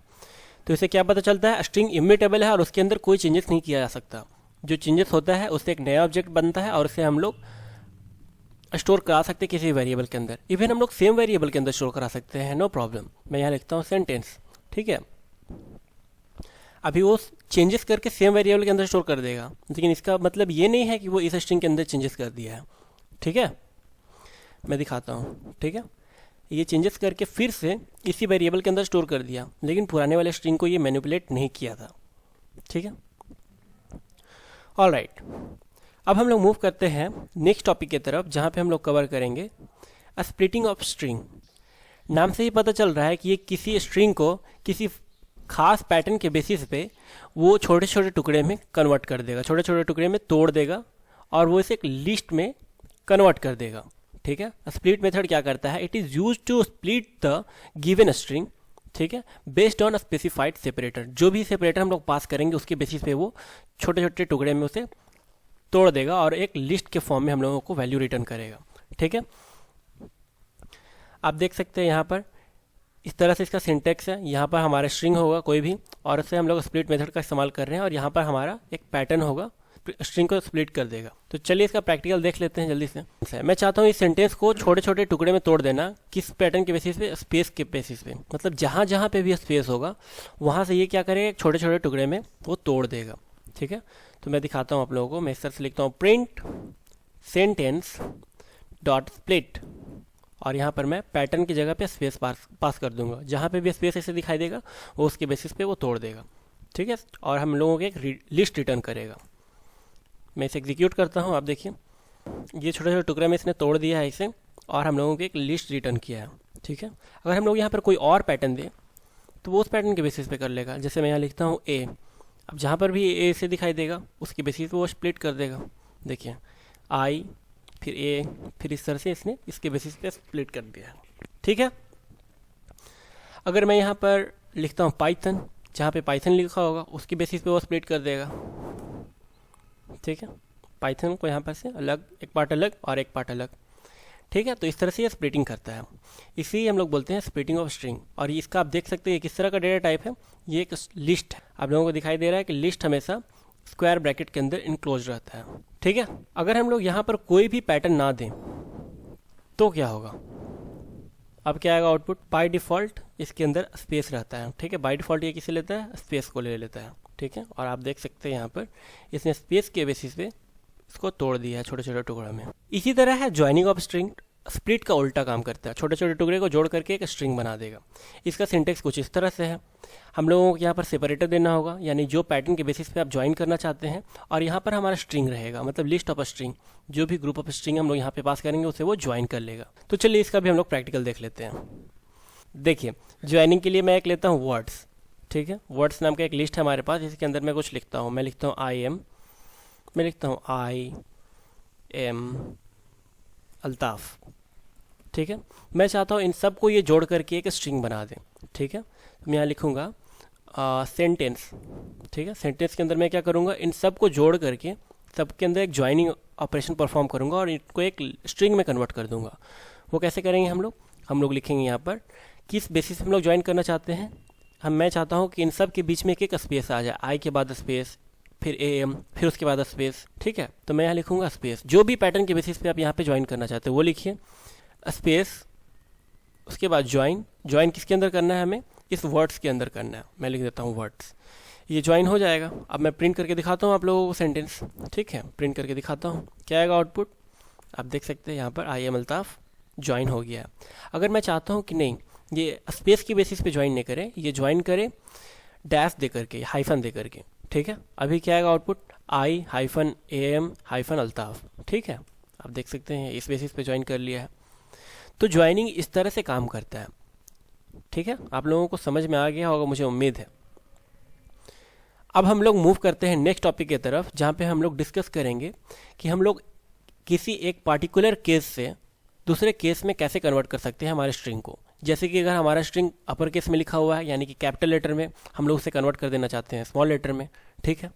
तो इसे क्या पता चलता है, स्ट्रिंग इम्यूटेबल है और उसके अंदर कोई चेंजेस नहीं किया जा सकता। जो चेंजेस होता है उससे एक नया ऑब्जेक्ट बनता है और उसे हम लोग स्टोर करा सकते हैं किसी वेरिएबल के अंदर। इवन हम लोग सेम वेरिएबल के अंदर स्टोर करा सकते हैं, नो प्रॉब्लम। मैं यहाँ लिखता हूँ सेंटेंस, ठीक है। अभी वो चेंजेस करके सेम वेरिएबल के अंदर स्टोर कर देगा, लेकिन इसका मतलब ये नहीं है कि वो इस स्ट्रिंग के अंदर चेंजेस कर दिया है, ठीक है। मैं दिखाता हूँ, ठीक है। ये चेंजेस करके फिर से इसी वेरिएबल के अंदर स्टोर कर दिया, लेकिन पुराने वाले स्ट्रिंग को ये मैनिपुलेट नहीं किया था, ठीक है। ऑलराइट, अब हम लोग मूव करते हैं नेक्स्ट टॉपिक की तरफ, जहाँ पे हम लोग कवर करेंगे स्प्लिटिंग ऑफ स्ट्रिंग। नाम से ही पता चल रहा है कि ये किसी स्ट्रिंग को किसी खास पैटर्न के बेसिस पे वो छोटे छोटे टुकड़े में कन्वर्ट कर देगा, छोटे छोटे टुकड़े में तोड़ देगा और वो इसे एक लिस्ट में कन्वर्ट कर देगा, ठीक है। स्प्लिट मेथड क्या करता है, it is use to split the given string, ठीक है, बेस्ड ऑन स्पेसिफाइड सेपरेटर। जो भी सेपरेटर हम लोग पास करेंगे उसके बेसिस पे वो छोटे छोटे टुकड़े में उसे तोड़ देगा और एक लिस्ट के फॉर्म में हम लोगों को वैल्यू रिटर्न करेगा। ठीक है, आप देख सकते हैं यहाँ पर इस तरह से इसका सिंटेक्स है। यहाँ पर हमारा स्ट्रिंग होगा कोई भी, और उससे हम लोग स्प्लिट मेथड का इस्तेमाल कर रहे हैं, और यहाँ पर हमारा एक पैटर्न होगा, स्ट्रिंग को स्प्लिट कर देगा। तो चलिए इसका प्रैक्टिकल देख लेते हैं जल्दी से। मैं चाहता हूँ इस सेंटेंस को छोटे छोटे टुकड़े में तोड़ देना। किस पैटर्न के बेसिस पे? स्पेस के बेसिस पे। मतलब जहाँ जहाँ पे भी स्पेस होगा वहाँ से ये क्या करेगा, छोटे छोटे टुकड़े में वो तोड़ देगा। ठीक है, तो मैं दिखाता हूँ आप लोगों को। मैं इस तरह से लिखता हूँ प्रिंट सेंटेंस डॉट स्प्लिट, और यहाँ पर मैं पैटर्न की जगह पे स्पेस पास कर दूंगा। जहाँ पे भी स्पेस ऐसे दिखाई देगा वो उसके बेसिस पे वो तोड़ देगा। ठीक है, और हम लोगों को एक लिस्ट रिटर्न करेगा। मैं इसे एग्जीक्यूट करता हूँ। आप देखिए ये छोटे छोटे टुकड़े में इसने तोड़ दिया है इसे, और हम लोगों को एक लिस्ट रिटर्न किया है। ठीक है, अगर हम लोग यहाँ पर कोई और पैटर्न दें तो वो उस पैटर्न के बेसिस पे कर लेगा। जैसे मैं यहाँ लिखता हूँ ए, अब जहाँ पर भी ए से दिखाई देगा उसके बेसिस पे वो स्प्लिट कर देगा। देखिए आई, फिर ए, फिर इस तरह से इसने इसके बेसिस पे स्प्लिट कर दिया। ठीक है, अगर मैं यहाँ पर लिखता हूँ पाइथन, जहाँ पे पाइथन लिखा होगा उसके बेसिस पे वो स्प्लिट कर देगा। ठीक है, पाइथन को यहाँ पर से अलग, एक पार्ट अलग और एक पार्ट अलग। ठीक है, तो इस तरह से ये स्प्लिटिंग करता है। इसी हम लोग बोलते हैं स्प्लिटिंग ऑफ स्ट्रिंग। और इसका आप देख सकते हैं किस तरह का डेटा टाइप है। ये एक लिस्ट है। आप लोगों को दिखाई दे रहा है कि लिस्ट हमेशा स्क्वायर ब्रैकेट के अंदर इनक्लोज रहता है। ठीक है, अगर हम लोग यहाँ पर कोई भी पैटर्न ना दें तो क्या होगा? अब क्या आएगा आउटपुट? बाय डिफ़ॉल्ट इसके अंदर स्पेस रहता है। ठीक है, बाय डिफ़ॉल्ट ये किसे लेता है? स्पेस को ले लेता है। ठीक है, और आप देख सकते हैं यहाँ पर इसने स्पेस के बेसिस पे इसको तोड़ दिया है छोटे छोटे टुकड़ों में। इसी तरह है ज्वाइनिंग ऑफ स्ट्रिंग। स्प्लिट का उल्टा काम करता है, छोटे छोटे टुकड़े को जोड़ करके एक स्ट्रिंग बना देगा। इसका सिंटेक्स कुछ इस तरह से है। हम लोगों को यहाँ पर सेपरेटर देना होगा, यानी जो पैटर्न के बेसिस पे आप ज्वाइन करना चाहते हैं, और यहाँ पर हमारा स्ट्रिंग रहेगा, मतलब लिस्ट ऑफ स्ट्रिंग। जो भी ग्रुप ऑफ स्ट्रिंग हम लोग यहाँ पे पास करेंगे उसे वो ज्वाइन कर लेगा। तो चलिए इसका भी हम लोग प्रैक्टिकल देख लेते हैं। देखिए ज्वाइनिंग के लिए मैं एक लेता हूँ वर्ड्स। ठीक है, वर्ड्स नाम का एक लिस्ट है हमारे पास, इसके अंदर मैं कुछ लिखता हूँ। मैं लिखता हूँ आई एम, मैं लिखता हूँ आई एम अल्ताफ़। ठीक है, मैं चाहता हूँ इन सब को ये जोड़ करके एक स्ट्रिंग बना दें। ठीक है, मैं यहाँ लिखूँगा सेंटेंस। ठीक है, सेंटेंस के अंदर मैं क्या करूँगा, इन सब को जोड़ करके सबके अंदर एक ज्वाइनिंग ऑपरेशन परफॉर्म करूँगा और इनको एक स्ट्रिंग में कन्वर्ट कर दूँगा। वो कैसे करेंगे हम लोग लिखेंगे यहाँ पर किस बेसिस पे हम लोग ज्वाइन करना चाहते हैं। मैं चाहता हूँ कि इन सब के बीच में एक स्पेस आ जाए, आई के बाद स्पेस, फिर ए एम, फिर उसके बाद स्पेस। ठीक है, तो मैं यहाँ लिखूँगा स्पेस। जो भी पैटर्न के बेसिस पे आप यहाँ पे ज्वाइन करना चाहते हैं वो लिखिए, स्पेस, उसके बाद ज्वाइन किसके अंदर करना है? हमें इस वर्ड्स के अंदर करना है। मैं लिख देता हूँ वर्ड्स, ये ज्वाइन हो जाएगा। अब मैं प्रिंट करके दिखाता हूँ आप लोगों को सेंटेंस। ठीक है, प्रिंट करके दिखाता हूँ क्या आएगा आउटपुट। आप देख सकते हैं यहाँ पर आई एम अल्ताफ़ ज्वाइन हो गया है। अगर मैं चाहता हूँ कि नहीं ये स्पेस की बेसिस पे ज्वाइन नहीं करे, ये ज्वाइन करे डैश दे करके, हाइफन दे करके। ठीक है, अभी क्या आएगा output? I hyphen A M hyphen Altaf. ठीक है, आप देख सकते हैं इस बेसिस पे ज्वाइन कर लिया है। तो ज्वाइनिंग इस तरह से काम करता है। ठीक है, आप लोगों को समझ में आ गया होगा मुझे उम्मीद है। अब हम लोग मूव करते हैं नेक्स्ट टॉपिक की तरफ, जहाँ पे हम लोग डिस्कस करेंगे कि हम लोग किसी एक पार्टिकुलर केस से दूसरे केस में कैसे कन्वर्ट कर सकते हैं हमारे स्ट्रिंग को। जैसे कि अगर हमारा स्ट्रिंग अपर केस में लिखा हुआ है, यानी कि कैपिटल लेटर में, हम लोग उसे कन्वर्ट कर देना चाहते हैं स्मॉल लेटर में। ठीक है,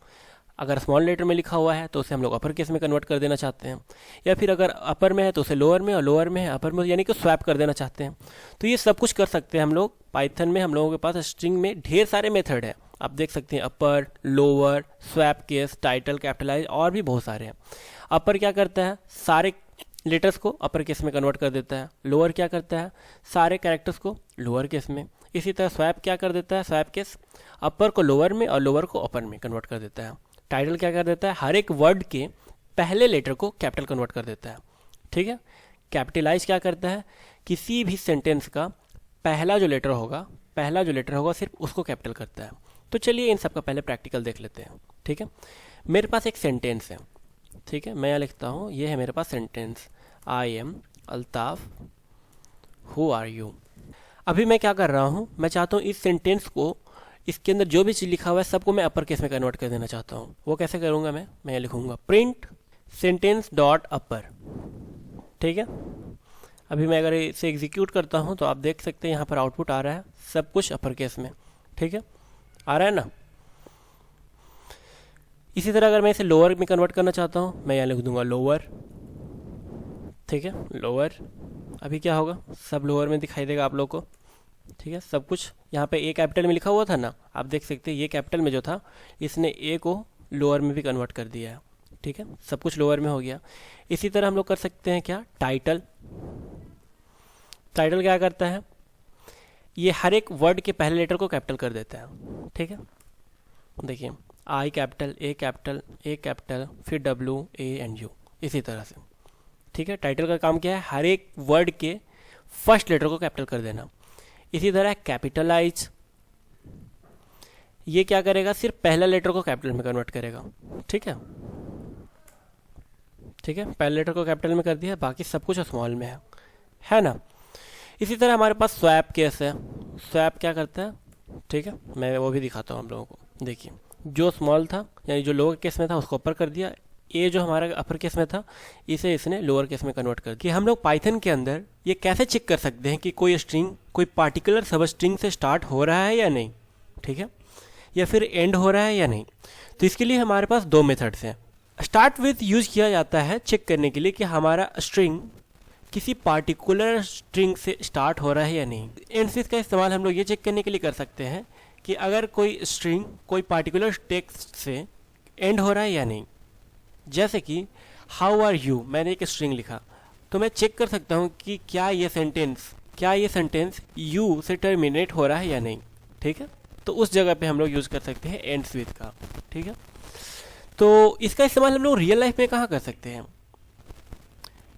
अगर स्मॉल लेटर में लिखा हुआ है तो उसे हम लोग अपर केस में कन्वर्ट कर देना चाहते हैं, या फिर अगर अपर में है तो उसे लोअर में, और लोअर में है अपर में, यानी कि स्वैप कर देना चाहते हैं। तो ये सब कुछ कर सकते हैं हम लोग पाइथन में। हम लोगों के पास स्ट्रिंग में ढेर सारे मेथड हैं, आप देख सकते हैं upper, lower, swap case, title, capitalize, और भी बहुत सारे हैं। अपर क्या करता है? सारे लेटर्स को अपर केस में कन्वर्ट कर देता है। लोअर क्या करता है? सारे कैरेक्टर्स को लोअर केस में। इसी तरह स्वैप क्या कर देता है? स्वैप केस अपर को लोअर में और लोअर को अपर में कन्वर्ट कर देता है। टाइटल क्या कर देता है? हर एक वर्ड के पहले लेटर को कैपिटल कन्वर्ट कर देता है। ठीक है, कैपिटलाइज क्या करता है? किसी भी सेंटेंस का पहला जो लेटर होगा सिर्फ उसको कैपिटल करता है। तो चलिए इन सब का पहले प्रैक्टिकल देख लेते हैं। ठीक है, मेरे पास एक सेंटेंस है। ठीक है, मैं यहाँ लिखता हूँ, ये है मेरे पास sentence, I am Altaf, who are you. अभी मैं क्या कर रहा हूँ, मैं चाहता हूँ इस सेंटेंस को, इसके अंदर जो भी चीज़ लिखा हुआ है सबको मैं अपर केस में कन्वर्ट कर देना चाहता हूँ। वो कैसे करूँगा? मैं लिखूँगा प्रिंट सेंटेंस डॉट अपर। ठीक है, अभी मैं अगर इसे एग्जीक्यूट करता हूँ तो आप देख सकते हैं यहाँ पर आउटपुट आ रहा है सब कुछ अपर केस में। ठीक है, आ रहा है ना। इसी तरह अगर मैं इसे लोअर में कन्वर्ट करना चाहता हूँ, मैं यहाँ लिख दूंगा लोअर, ठीक है, लोअर। अभी क्या होगा, सब लोअर में दिखाई देगा आप लोग को, ठीक है। सब कुछ यहाँ पे ए कैपिटल में लिखा हुआ था ना, आप देख सकते हैं ये कैपिटल में जो था इसने ए को लोअर में भी कन्वर्ट कर दिया है, ठीक है, सब कुछ लोअर में हो गया। इसी तरह हम लोग कर सकते हैं क्या, टाइटल। टाइटल क्या करता है, ये हर एक वर्ड के पहले लेटर को कैपिटल कर देता है, ठीक है। देखिए आई कैपिटल, ए कैपिटल, ए कैपिटल, फिर डब्ल्यू, ए एंड यू, इसी तरह से, ठीक है। टाइटल का काम क्या है, हर एक वर्ड के फर्स्ट लेटर को कैपिटल कर देना। इसी तरह कैपिटलाइज, ये क्या करेगा, सिर्फ पहला लेटर को कैपिटल में कन्वर्ट करेगा, ठीक है, ठीक है। पहले लेटर को कैपिटल में कर दिया, बाकी सब कुछ स्मॉल में है ना। इसी तरह हमारे पास स्वैप केस है। स्वैप क्या करता है, ठीक है, मैं वो भी दिखाता हूँ हम लोगों को। देखिए जो स्मॉल था यानी जो लोअर केस में था उसको अपर कर दिया, ए जो हमारा अपर केस में था इसे इसने लोअर केस में कन्वर्ट कर दिया। हम लोग पाइथन के अंदर ये कैसे चेक कर सकते हैं कि कोई स्ट्रिंग कोई पार्टिकुलर सब स्ट्रिंग से स्टार्ट हो रहा है या नहीं, ठीक है, या फिर एंड हो रहा है या नहीं। तो इसके लिए हमारे पास दो मेथड्स हैं। स्टार्ट विथ यूज किया जाता है चेक करने के लिए कि हमारा स्ट्रिंग किसी पार्टिकुलर स्ट्रिंग से स्टार्ट हो रहा है या नहीं। एंड विथ का इस्तेमाल हम लोग ये चेक करने के लिए कर सकते हैं कि अगर कोई स्ट्रिंग कोई पार्टिकुलर टेक्स्ट से एंड हो रहा है या नहीं। जैसे कि हाउ आर यू, मैंने एक स्ट्रिंग लिखा, तो मैं चेक कर सकता हूँ कि क्या ये सेंटेंस यू से टर्मिनेट हो रहा है या नहीं, ठीक है। तो उस जगह पे हम लोग यूज़ कर सकते हैं एंड्स विथ का, ठीक है। तो इसका इस्तेमाल हम लोग रियल लाइफ में कहाँ कर सकते हैं,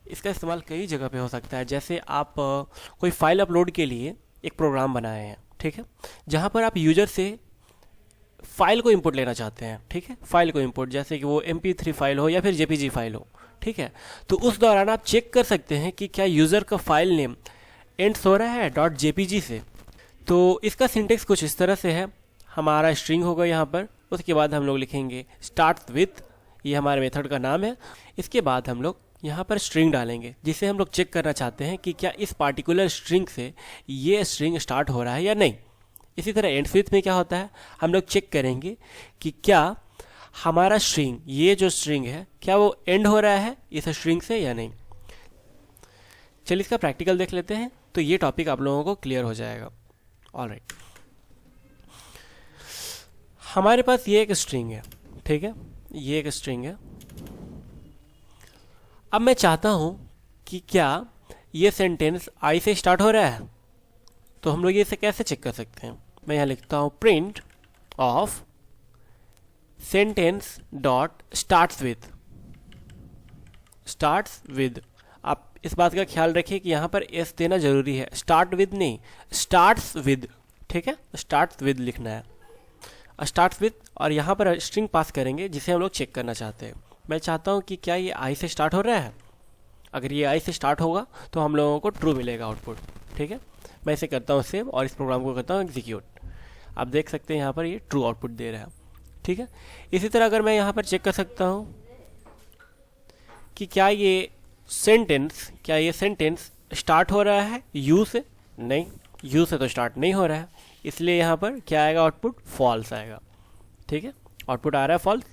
इसका इस्तेमाल कई जगह पे हो सकता है। जैसे आप कोई फाइल अपलोड के लिए एक प्रोग्राम बनाए हैं, ठीक है, जहाँ पर आप यूजर से फाइल को इंपोर्ट लेना चाहते हैं, ठीक है, फाइल को इंपोर्ट, जैसे कि वो MP3 फाइल हो या फिर JPG फाइल हो, ठीक है। तो उस दौरान आप चेक कर सकते हैं कि क्या यूज़र का फाइल नेम एंड्स हो रहा है .jpg से। तो इसका सिंटेक्स कुछ इस तरह से है, हमारा स्ट्रिंग होगा यहाँ पर, उसके बाद हम लोग लिखेंगे स्टार्ट विथ, ये हमारे मेथड का नाम है। इसके बाद हम लोग यहाँ पर स्ट्रिंग डालेंगे जिसे हम लोग चेक करना चाहते हैं कि क्या इस पार्टिकुलर स्ट्रिंग से ये स्ट्रिंग स्टार्ट हो रहा है या नहीं। इसी तरह एंड विथ में क्या होता है, हम लोग चेक करेंगे कि क्या हमारा स्ट्रिंग, ये जो स्ट्रिंग है, क्या वो एंड हो रहा है इस स्ट्रिंग से या नहीं। चलिए इसका प्रैक्टिकल देख लेते हैं, तो ये टॉपिक आप लोगों को क्लियर हो जाएगा। ऑलराइट, हमारे पास ये एक स्ट्रिंग है, ठीक है, ये एक स्ट्रिंग है। अब मैं चाहता हूं कि क्या ये सेंटेंस आई से स्टार्ट हो रहा है, तो हम लोग ये इसे कैसे चेक कर सकते हैं। मैं यहाँ लिखता हूँ print of sentence dot starts with. आप इस बात का ख्याल रखिए कि यहाँ पर एस देना जरूरी है, स्टार्ट विद नहीं, स्टार्ट्स विद, ठीक है, स्टार्ट्स विद लिखना है, स्टार्ट्स विद। और यहाँ पर स्ट्रिंग पास करेंगे जिसे हम लोग चेक करना चाहते हैं। मैं चाहता हूँ कि क्या ये आई से स्टार्ट हो रहा है, अगर ये आई से स्टार्ट होगा तो हम लोगों को ट्रू मिलेगा आउटपुट, ठीक है। मैं इसे करता हूँ सेव और इस प्रोग्राम को करता हूँ एग्जीक्यूट। आप देख सकते हैं यहाँ पर ये ट्रू आउटपुट दे रहा है, ठीक है। इसी तरह अगर मैं यहाँ पर चेक कर सकता हूँ कि क्या ये सेंटेंस स्टार्ट हो रहा है यू से, नहीं, यू से तो स्टार्ट नहीं हो रहा है, इसलिए यहाँ पर क्या आएगा आउटपुट, फॉल्स आएगा, ठीक है, आउटपुट आ रहा है फॉल्स।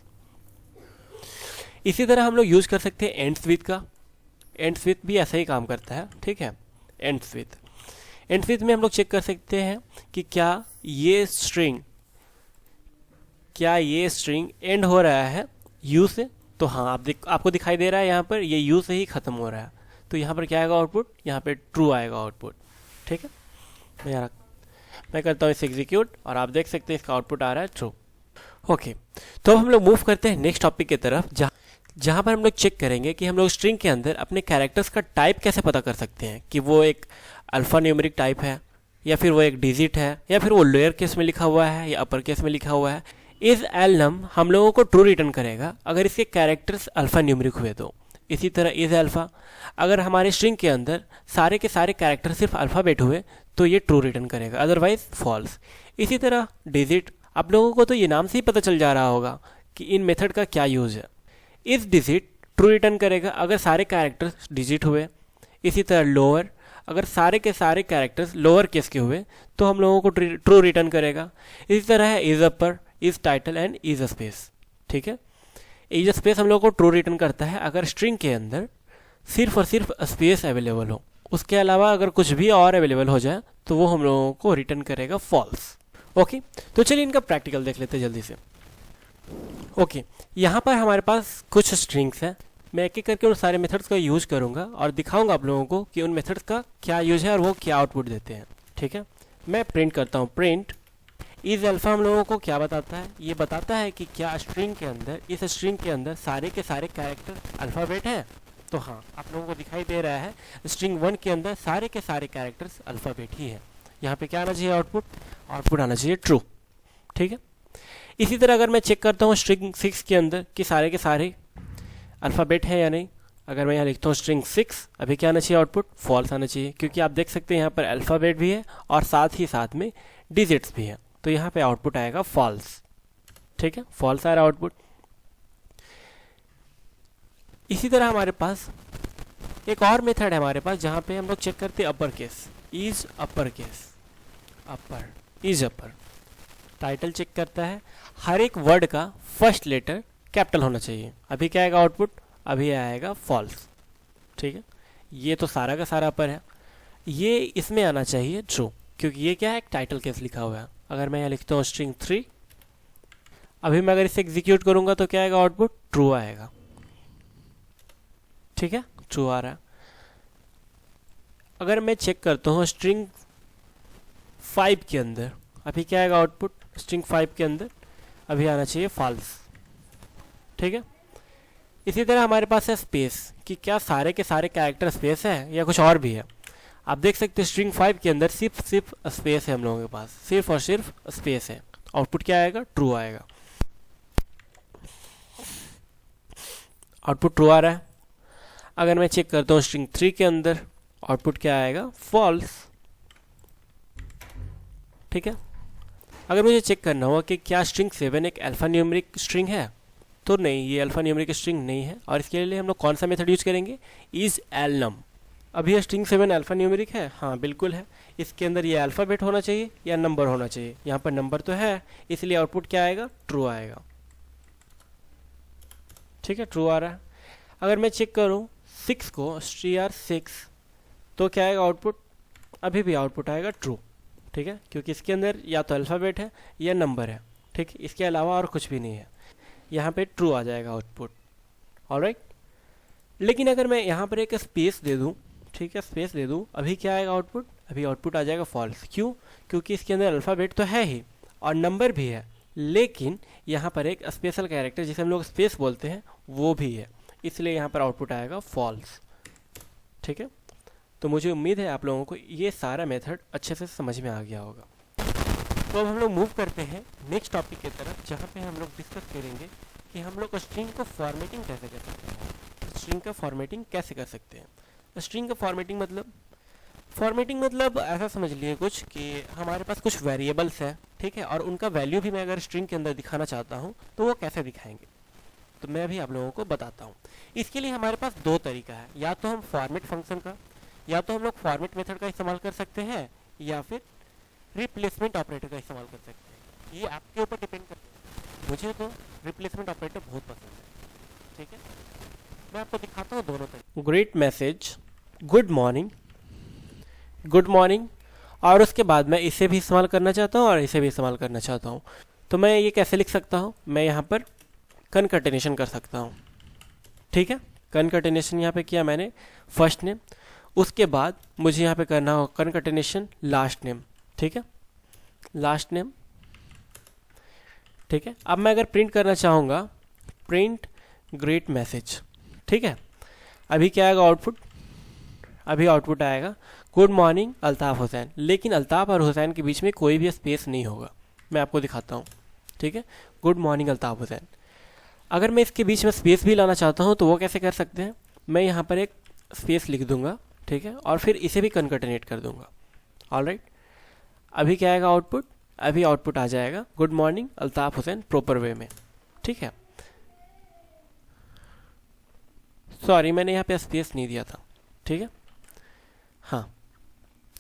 इसी तरह हम लोग यूज कर सकते हैं एंड्स विथ का। एंड्स विथ भी ऐसा ही काम करता है, ठीक है। एंड्स विथ में हम लोग चेक कर सकते हैं कि क्या ये स्ट्रिंग एंड हो रहा है यू से, तो हाँ आपको दिखाई दे रहा है यहाँ पर ये यू से ही खत्म हो रहा है, तो यहाँ पर क्या आएगा आउटपुट, यहाँ पे ट्रू आएगा आउटपुट, ठीक है। मैं करता हूँ इसे एग्जीक्यूट और आप देख सकते हैं इसका आउटपुट आ रहा है ट्रू। ओके, तो हम लोग मूव करते हैं नेक्स्ट टॉपिक की तरफ, जहाँ पर हम लोग चेक करेंगे कि हम लोग स्ट्रिंग के अंदर अपने कैरेक्टर्स का टाइप कैसे पता कर सकते हैं, कि वो एक अल्फा न्यूमेरिक टाइप है या फिर वो एक डिजिट है या फिर वो लोअर केस में लिखा हुआ है या अपर केस में लिखा हुआ है। इस एलनम हम लोगों को ट्रू रिटर्न करेगा अगर इसके कैरेक्टर्स अल्फा न्यूमेरिक हुए तो। इसी तरह इज अल्फा, अगर हमारे स्ट्रिंग के अंदर सारे के सारे कैरेक्टर सिर्फ अल्फ़ाबेट हुए तो ये ट्रू रिटर्न करेगा, अदरवाइज फॉल्स। इसी तरह डिजिट, आप लोगों को तो ये नाम से ही पता चल जा रहा होगा कि इन मेथड का क्या यूज़ है। इस डिजिट ट्रू रिटर्न करेगा अगर सारे कैरेक्टर्स डिजिट हुए। इसी तरह लोअर, अगर सारे के सारे कैरेक्टर्स लोअर केस के हुए तो हम लोगों को ट्रू रिटर्न करेगा। इसी तरह है is upper, is title and is space, ठीक है। इज स्पेस हम लोग को ट्रू रिटर्न करता है अगर स्ट्रिंग के अंदर सिर्फ और सिर्फ स्पेस अवेलेबल हो, उसके अलावा अगर कुछ भी और अवेलेबल हो जाए तो वो हम लोगों को रिटर्न करेगा फॉल्स। ओके, तो चलिए इनका प्रैक्टिकल देख लेते हैं जल्दी से। ओके, यहाँ पर हमारे पास कुछ स्ट्रिंग्स हैं। मैं एक एक करके उन सारे मेथड्स का यूज करूँगा और दिखाऊंगा आप लोगों को कि उन मेथड्स का क्या यूज है और वो क्या आउटपुट देते हैं। ठीक है, मैं प्रिंट करता हूँ। प्रिंट इज अल्फा हम लोगों को क्या बताता है? ये बताता है कि क्या स्ट्रिंग के अंदर, इस स्ट्रिंग के अंदर सारे के सारे कैरेक्टर अल्फ़ाबेट हैं। तो हाँ, आप लोगों को दिखाई दे रहा है स्ट्रिंग 1 के अंदर सारे के सारे कैरेक्टर्स अल्फ़ाबेट ही हैं। यहाँ पे क्या आना चाहिए? आउटपुट आना चाहिए ट्रू। ठीक है, इसी तरह अगर मैं चेक करता हूँ स्ट्रिंग 6 के अंदर कि सारे के सारे अल्फ़ाबेट हैं या नहीं, अगर मैं यहाँ लिखता हूँ स्ट्रिंग 6, अभी क्या आना चाहिए? आउटपुट फॉल्स आना चाहिए, क्योंकि आप देख सकते हैं यहाँ पर अल्फ़ाबेट भी है और साथ ही साथ में डिजिट्स भी हैं, तो यहाँ पे आउटपुट आएगा फॉल्स। ठीक है, फॉल्स आ रहा है आउटपुट। इसी तरह हमारे पास एक और मेथड है हमारे पास, जहाँ पे हम लोग चेक करते हैं upper case. Is upper case, upper is upper title check करता है, हर एक वर्ड का फर्स्ट लेटर कैपिटल होना चाहिए। अभी क्या आएगा आउटपुट? अभी आएगा फॉल्स। ठीक है, ये तो सारा का सारा अपर है, ये इसमें आना चाहिए ट्रू, क्योंकि ये क्या है? एक टाइटल केस लिखा हुआ है। अगर मैं यहाँ लिखता हूँ स्ट्रिंग 3, अभी मैं अगर इसे एग्जीक्यूट करूँगा तो क्या आएगा? आउटपुट ट्रू आएगा। ठीक है, ट्रू आ रहा है। अगर मैं चेक करता हूँ स्ट्रिंग 5 के अंदर, अभी क्या आएगा आउटपुट? स्ट्रिंग 5 के अंदर अभी आना चाहिए फॉल्स। ठीक है, इसी तरह हमारे पास है स्पेस, कि क्या सारे के सारे कैरेक्टर स्पेस है या कुछ और भी है। आप देख सकते हैं स्ट्रिंग 5 के अंदर सिर्फ स्पेस है, हम लोगों के पास सिर्फ और सिर्फ स्पेस है। आउटपुट क्या आएगा? ट्रू आएगा। आउटपुट ट्रू आ रहा है। अगर मैं चेक करता हूँ स्ट्रिंग 3 के अंदर, आउटपुट क्या आएगा? फॉल्स। ठीक है, अगर मुझे चेक करना हो कि क्या स्ट्रिंग 7 एक अल्फा न्यूमेरिक स्ट्रिंग है, तो नहीं, ये अल्फा न्यूमेरिक स्ट्रिंग नहीं है, और इसके लिए हम लोग कौन सा मेथड यूज करेंगे? इज एलनम। अभी ये स्ट्रिंग 7 अल्फा न्यूमेरिक है? हाँ बिल्कुल है। इसके अंदर ये अल्फ़ाबेट होना चाहिए या नंबर होना चाहिए? यहाँ पर नंबर तो है, इसलिए आउटपुट क्या आएगा? ट्रू आएगा। ठीक है, ट्रू आ रहा है। अगर मैं चेक करूँ 6 को, str6, तो क्या आएगा आउटपुट? अभी भी आउटपुट आएगा ट्रू। ठीक है, क्योंकि इसके अंदर या तो अल्फ़ाबेट है या नंबर है। ठीक, इसके अलावा और कुछ भी नहीं है। यहाँ पे ट्रू आ जाएगा आउटपुट। ऑलराइट, लेकिन अगर मैं यहाँ पर एक स्पेस दे दूँ, ठीक है, स्पेस दे दूँ, अभी क्या आएगा आउटपुट? अभी आउटपुट आ जाएगा फॉल्स। क्यों? क्योंकि इसके अंदर अल्फ़ाबेट तो है ही और नंबर भी है, लेकिन यहाँ पर एक स्पेशल कैरेक्टर जिसे हम लोग स्पेस बोलते हैं वो भी है, इसलिए यहाँ पर आउटपुट आएगा फॉल्स। ठीक है, तो मुझे उम्मीद है आप लोगों को ये सारा मेथड अच्छे से समझ में आ गया होगा। तो अब हम लोग मूव करते हैं नेक्स्ट टॉपिक की तरफ, जहाँ पे हम लोग डिस्कस करेंगे कि हम लोग स्ट्रिंग को फॉर्मेटिंग कैसे कर सकते हैं। स्ट्रिंग का फॉर्मेटिंग कैसे कर सकते हैं? स्ट्रिंग का फॉर्मेटिंग मतलब ऐसा समझ लिए कुछ कि हमारे पास कुछ वेरिएबल्स है, ठीक है, और उनका वैल्यू भी मैं अगर स्ट्रिंग के अंदर दिखाना चाहता हूँ तो वो कैसे दिखाएंगे, तो मैं भी आप लोगों को बताता हूँ। इसके लिए हमारे पास दो तरीका है, या तो हम फॉर्मेट फंक्शन का, या तो हम लोग फॉर्मेट मेथड का इस्तेमाल कर सकते हैं, या फिर रिप्लेसमेंट ऑपरेटर का इस्तेमाल कर सकते हैं। ये आपके ऊपर डिपेंड करता है। मुझे तो रिप्लेसमेंट ऑपरेटर बहुत पसंद है। ठीक है, मैं आपको दिखाता हूँ दोनों तरीके। ग्रेट मैसेज, गुड मॉर्निंग, और उसके बाद मैं इसे भी इस्तेमाल करना चाहता हूँ और इसे भी इस्तेमाल करना चाहता हूँ, तो मैं ये कैसे लिख सकता हूँ? मैं यहाँ पर कनकटेनेशन कर सकता हूँ। ठीक है, कनकटेनेशन यहाँ पे किया मैंने फर्स्ट नेम, उसके बाद मुझे यहाँ पे करना हो कनकटेनेशन लास्ट नेम। ठीक है, लास्ट नेम। ठीक है, अब मैं अगर प्रिंट करना चाहूँगा, प्रिंट ग्रेट मैसेज। ठीक है, अभी क्या आएगा आउटपुट? अभी आउटपुट आएगा गुड मॉर्निंग अल्ताफ़ हुसैन, लेकिन अल्ताफ़ और हुसैन के बीच में कोई भी स्पेस नहीं होगा। मैं आपको दिखाता हूँ। ठीक है, गुड मॉर्निंग अल्ताफ़ हुसैन। अगर मैं इसके बीच में स्पेस भी लाना चाहता हूँ तो वो कैसे कर सकते हैं? मैं यहाँ पर एक स्पेस लिख दूंगा, ठीक है, और फिर इसे भी कनकटेनेट कर दूंगा। ऑलराइट, अभी क्या आएगा आउटपुट? अभी आउटपुट आ जाएगा good morning Altaf Hussain proper way में। ठीक है, सॉरी मैंने यहाँ पे स्पेस नहीं दिया था। ठीक है, हाँ,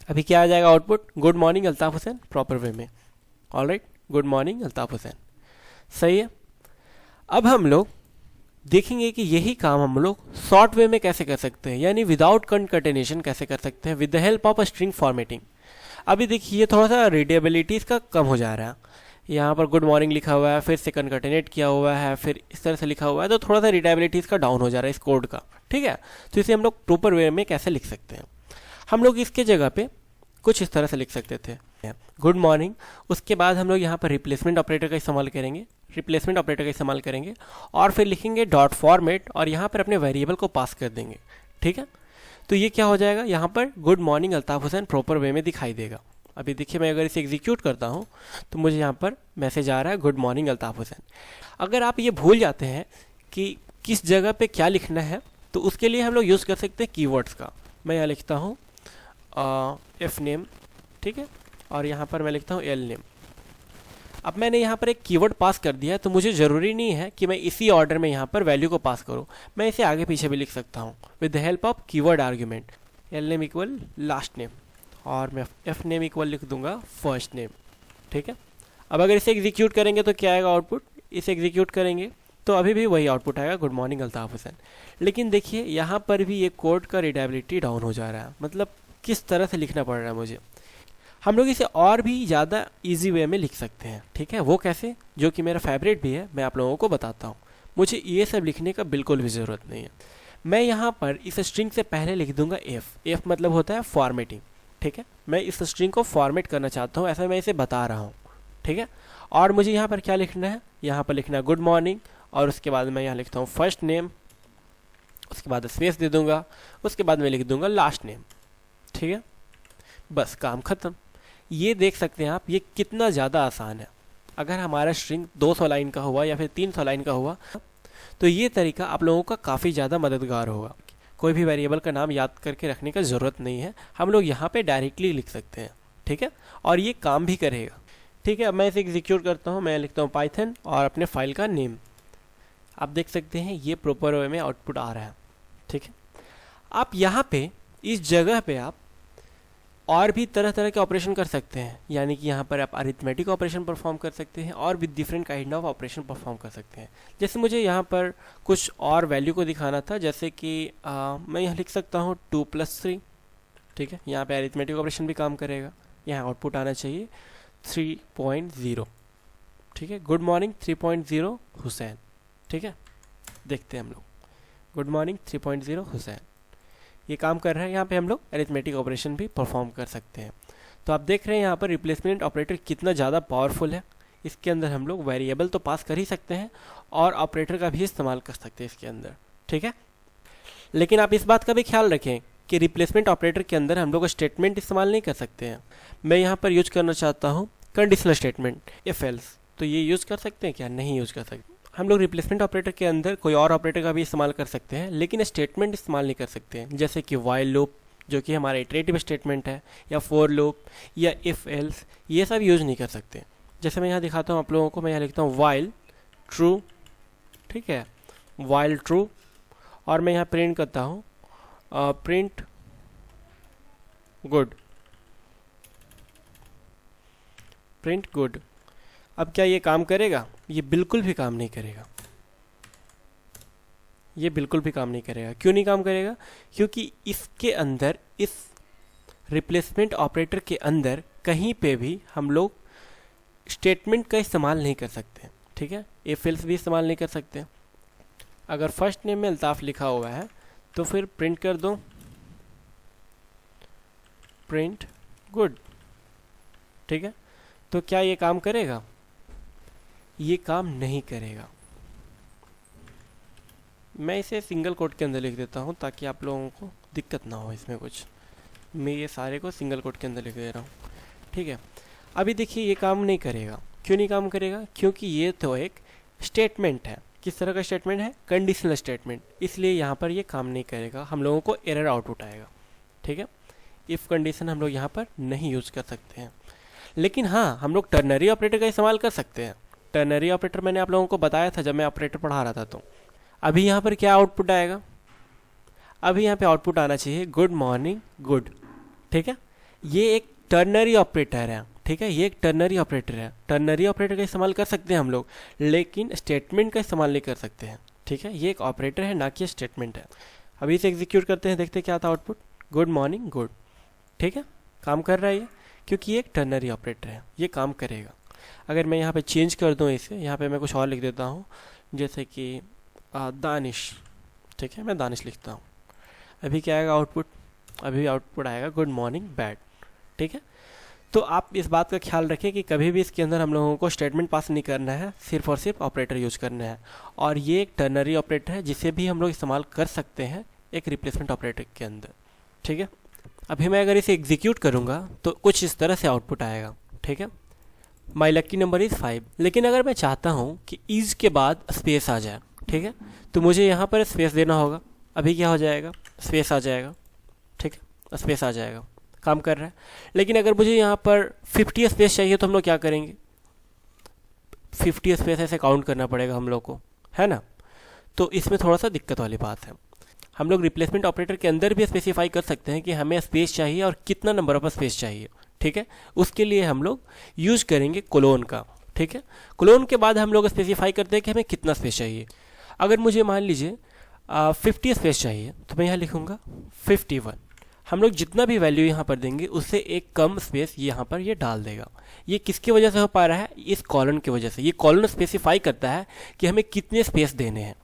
अभी क्या आ जाएगा output? Good morning Altaf Hussain proper way में। Alright, good morning Altaf Hussain, सही है। अब हम लोग देखेंगे कि यही काम हम लोग शॉर्ट वे में कैसे कर सकते हैं, यानी विदाउट कंकैटेनेशन कैसे कर सकते हैं with the help of string formatting. अभी देखिए थोड़ा सा रीडेबिलिटी इसका कम हो जा रहा है। यहाँ पर गुड मॉर्निंग लिखा हुआ है, फिर से कंकैटिनेट किया हुआ है, फिर इस तरह से लिखा हुआ है, तो थोड़ा सा रीडेबिलिटी इसका डाउन हो जा रहा है इस कोड का। ठीक है, तो इसे हम लोग प्रॉपर वे में कैसे लिख सकते हैं, हम लोग इसके जगह पे कुछ इस तरह से लिख सकते थे, गुड मॉर्निंग। उसके बाद हम लोग यहाँ पर रिप्लेसमेंट ऑपरेटर का इस्तेमाल करेंगे और फिर लिखेंगे डॉट फॉर्मेट और यहाँ पर अपने वेरिएबल को पास कर देंगे। ठीक है, तो ये क्या हो जाएगा, यहाँ पर good morning Altaf Hussain proper way में दिखाई देगा। अभी देखिए मैं अगर इसे एग्जीक्यूट करता हूँ तो मुझे यहाँ पर मैसेज आ रहा है गुड मॉर्निंग अल्ताफ हुसैन। अगर आप ये भूल जाते हैं कि किस जगह पे क्या लिखना है तो उसके लिए हम लोग यूज़ कर सकते हैं कीवर्ड्स का। मैं यहाँ लिखता हूँ एफ नेम, ठीक है, और यहाँ पर मैं लिखता हूँ एल नेम। अब मैंने यहाँ पर एक कीवर्ड पास कर दिया है तो मुझे ज़रूरी नहीं है कि मैं इसी ऑर्डर में यहाँ पर वैल्यू को पास करूँ, मैं इसे आगे पीछे भी लिख सकता हूँ with the help of keyword argument. L name equal last name और मैं एफ नेम इक्वल लिख दूंगा फर्स्ट नेम। ठीक है, अब अगर इसे एग्जीक्यूट करेंगे तो क्या आएगा आउटपुट, इसे एग्जीक्यूट करेंगे तो अभी भी वही आउटपुट आएगा गुड मॉर्निंग अल्ताफ हुसैन। लेकिन देखिए यहाँ पर भी ये कोड का रीडेबिलिटी डाउन हो जा रहा है, मतलब किस तरह से लिखना पड़ रहा है मुझे। हम लोग इसे और भी ज़्यादा इजी वे में लिख सकते हैं। ठीक है, वो कैसे, जो कि मेरा फेवरेट भी है, मैं आप लोगों को बताता हूँ। मुझे ये सब लिखने का बिल्कुल भी ज़रूरत नहीं है। मैं यहाँ पर इस स्ट्रिंग से पहले लिख दूंगा एफ मतलब होता है फॉर्मेटिंग। ठीक है, मैं इस स्ट्रिंग को फॉर्मेट करना चाहता हूँ, ऐसा मैं इसे बता रहा हूँ। ठीक है, और मुझे यहाँ पर क्या लिखना है, यहाँ पर लिखना है गुड मॉर्निंग और उसके बाद मैं यहाँ लिखता हूँ फर्स्ट नेम, उसके बाद स्पेस दे दूंगा, उसके बाद मैं लिख दूंगा लास्ट नेम। ठीक है, बस काम ख़त्म। ये देख सकते हैं आप ये कितना ज़्यादा आसान है। अगर हमारा स्ट्रिंग 200 लाइन का हुआ या फिर 300 लाइन का हुआ तो ये तरीका आप लोगों का काफ़ी ज़्यादा मददगार होगा। कोई भी वेरिएबल का नाम याद करके रखने का ज़रूरत नहीं है, हम लोग यहाँ पे डायरेक्टली लिख सकते हैं। ठीक है, और ये काम भी करेगा। ठीक है, अब मैं इसे एग्जीक्यूट करता हूँ, मैं लिखता हूँ पाइथन और अपने फाइल का नेम। आप देख सकते हैं ये प्रॉपर वे में आउटपुट आ रहा है। ठीक है, आप यहाँ पे इस जगह पे आप और भी तरह तरह के ऑपरेशन कर सकते हैं, यानी कि यहाँ पर आप अरिथमेटिक ऑपरेशन परफॉर्म कर सकते हैं और भी different kind of operation perform कर सकते हैं। जैसे मुझे यहाँ पर कुछ और वैल्यू को दिखाना था, जैसे कि मैं यहाँ लिख सकता हूँ 2 + 3। ठीक है, यहाँ पे अरिथमेटिक ऑपरेशन भी काम करेगा। यहाँ आउटपुट आना चाहिए 3.0। ठीक है, गुड मॉर्निंग 3.0 हुसैन। ठीक है, देखते हैं हम लोग गुड मॉर्निंग 3.0 हुसैन, ये काम कर रहा है। यहाँ पे हम लोग अरिथमेटिक ऑपरेशन भी परफॉर्म कर सकते हैं। तो आप देख रहे हैं यहाँ पर रिप्लेसमेंट ऑपरेटर कितना ज़्यादा पावरफुल है। इसके अंदर हम लोग वेरिएबल तो पास कर ही सकते हैं और ऑपरेटर का भी इस्तेमाल कर सकते हैं इसके अंदर। ठीक है, लेकिन आप इस बात का भी ख्याल रखें कि रिप्लेसमेंट ऑपरेटर के अंदर हम लोग स्टेटमेंट इस्तेमाल नहीं कर सकते हैं। मैं यहाँ पर यूज करना चाहता हूँ कंडीशनल स्टेटमेंट इफ एल्स, तो ये यूज़ कर सकते हैं क्या, नहीं यूज़ कर सकते। हम लोग रिप्लेसमेंट ऑपरेटर के अंदर कोई और ऑपरेटर का भी इस्तेमाल कर सकते हैं, लेकिन स्टेटमेंट इस्तेमाल नहीं कर सकते हैं, जैसे कि वाइल लूप जो कि हमारा इटरेटिव स्टेटमेंट है, या फॉर लूप या इफ़ एल्स, ये सब यूज़ नहीं कर सकते। जैसे मैं यहाँ दिखाता हूँ आप लोगों को, मैं यहाँ लिखता हूँ वाइल ट्रू। ठीक है, वाइल ट्रू और मैं यहाँ प्रिंट करता हूँ प्रिंट गुड, प्रिंट गुड। अब क्या ये काम करेगा, ये बिल्कुल भी काम नहीं करेगा, ये बिल्कुल भी काम नहीं करेगा। क्यों नहीं काम करेगा, क्योंकि इसके अंदर, इस रिप्लेसमेंट ऑपरेटर के अंदर कहीं पे भी हम लोग स्टेटमेंट का इस्तेमाल नहीं कर सकते। ठीक है, इफ एल्स भी इस्तेमाल नहीं कर सकते। अगर फर्स्ट नेम में अल्ताफ लिखा हुआ है तो फिर प्रिंट कर दो प्रिंट गुड। ठीक है, तो क्या ये काम करेगा, ये काम नहीं करेगा। मैं इसे सिंगल कोट के अंदर लिख देता हूँ ताकि आप लोगों को दिक्कत ना हो इसमें कुछ। मैं ये सारे को सिंगल कोट के अंदर लिख दे रहा हूँ। ठीक है, अभी देखिए ये काम नहीं करेगा। क्यों नहीं काम करेगा, क्योंकि ये तो एक स्टेटमेंट है। किस तरह का स्टेटमेंट है, कंडीशनल स्टेटमेंट, इसलिए यहाँ पर ये काम नहीं करेगा, हम लोगों को एरर आउटपुट आएगा। ठीक है, इफ़ कंडीशन हम लोग यहाँ पर नहीं यूज़ कर सकते हैं, लेकिन हाँ हम लोग टर्नरी ऑपरेटर का इस्तेमाल कर सकते हैं। टर्नरी ऑपरेटर मैंने आप लोगों को बताया था जब मैं ऑपरेटर पढ़ा रहा था। तो अभी यहाँ पर क्या आउटपुट आएगा, अभी यहाँ पे आउटपुट आना चाहिए गुड मॉर्निंग गुड। ठीक है, ये एक टर्नरी ऑपरेटर है। ठीक है, ये एक टर्नरी ऑपरेटर है। टर्नरी ऑपरेटर का इस्तेमाल कर सकते हैं हम लोग, लेकिन स्टेटमेंट का इस्तेमाल नहीं कर सकते हैं। ठीक है, ये एक ऑपरेटर है ना कि स्टेटमेंट है। अभी इसे एग्जीक्यूट करते हैं, देखते हैं क्या आता है आउटपुट। Good morning good. ठीक है, काम कर रहा है ये, क्योंकि ये एक टर्नरी ऑपरेटर है, ये काम करेगा। अगर मैं यहाँ पे चेंज कर दूँ इसे, यहाँ पे मैं कुछ और लिख देता हूँ, जैसे कि दानिश। ठीक है, मैं दानिश लिखता हूँ। अभी क्या आएगा आउटपुट? अभी आउटपुट आएगा गुड मॉर्निंग बैड। ठीक है, तो आप इस बात का ख्याल रखें कि कभी भी इसके अंदर हम लोगों को स्टेटमेंट पास नहीं करना है, सिर्फ और सिर्फ ऑपरेटर यूज करना है। और ये एक टर्नरी ऑपरेटर है जिसे भी हम लोग इस्तेमाल कर सकते हैं एक रिप्लेसमेंट ऑपरेटर के अंदर। ठीक है, अभी मैं अगर इसे एग्जीक्यूट करूँगा तो कुछ इस तरह से आउटपुट आएगा। ठीक है, माई लक्की नंबर इज़ 5। लेकिन अगर मैं चाहता हूँ कि इज के बाद स्पेस आ जाए, ठीक है, तो मुझे यहाँ पर स्पेस देना होगा। अभी क्या हो जाएगा? स्पेस आ जाएगा। ठीक है, स्पेस आ जाएगा, काम कर रहा है। लेकिन अगर मुझे यहाँ पर 50 स्पेस चाहिए तो हम लोग क्या करेंगे? 50 स्पेस ऐसे काउंट करना पड़ेगा हम लोग को, है ना। तो इसमें थोड़ा सा दिक्कत वाली बात है। हम लोग रिप्लेसमेंट ऑपरेटर के अंदर भी स्पेसिफाई कर सकते हैं कि हमें स्पेस चाहिए और कितना नंबर ऑफ स्पेस चाहिए। ठीक है, उसके लिए हम लोग यूज करेंगे कोलोन का। ठीक है, कोलोन के बाद हम लोग स्पेसिफाई करते हैं कि हमें कितना स्पेस चाहिए। अगर मुझे मान लीजिए 50 स्पेस चाहिए तो मैं यहाँ लिखूँगा 51। हम लोग जितना भी वैल्यू यहाँ पर देंगे उससे एक कम स्पेस यहाँ पर ये डाल देगा। ये किसकी वजह से हो पा रहा है? इस कॉलन की वजह से। ये कॉलन स्पेसिफाई करता है कि हमें कितने स्पेस देने हैं।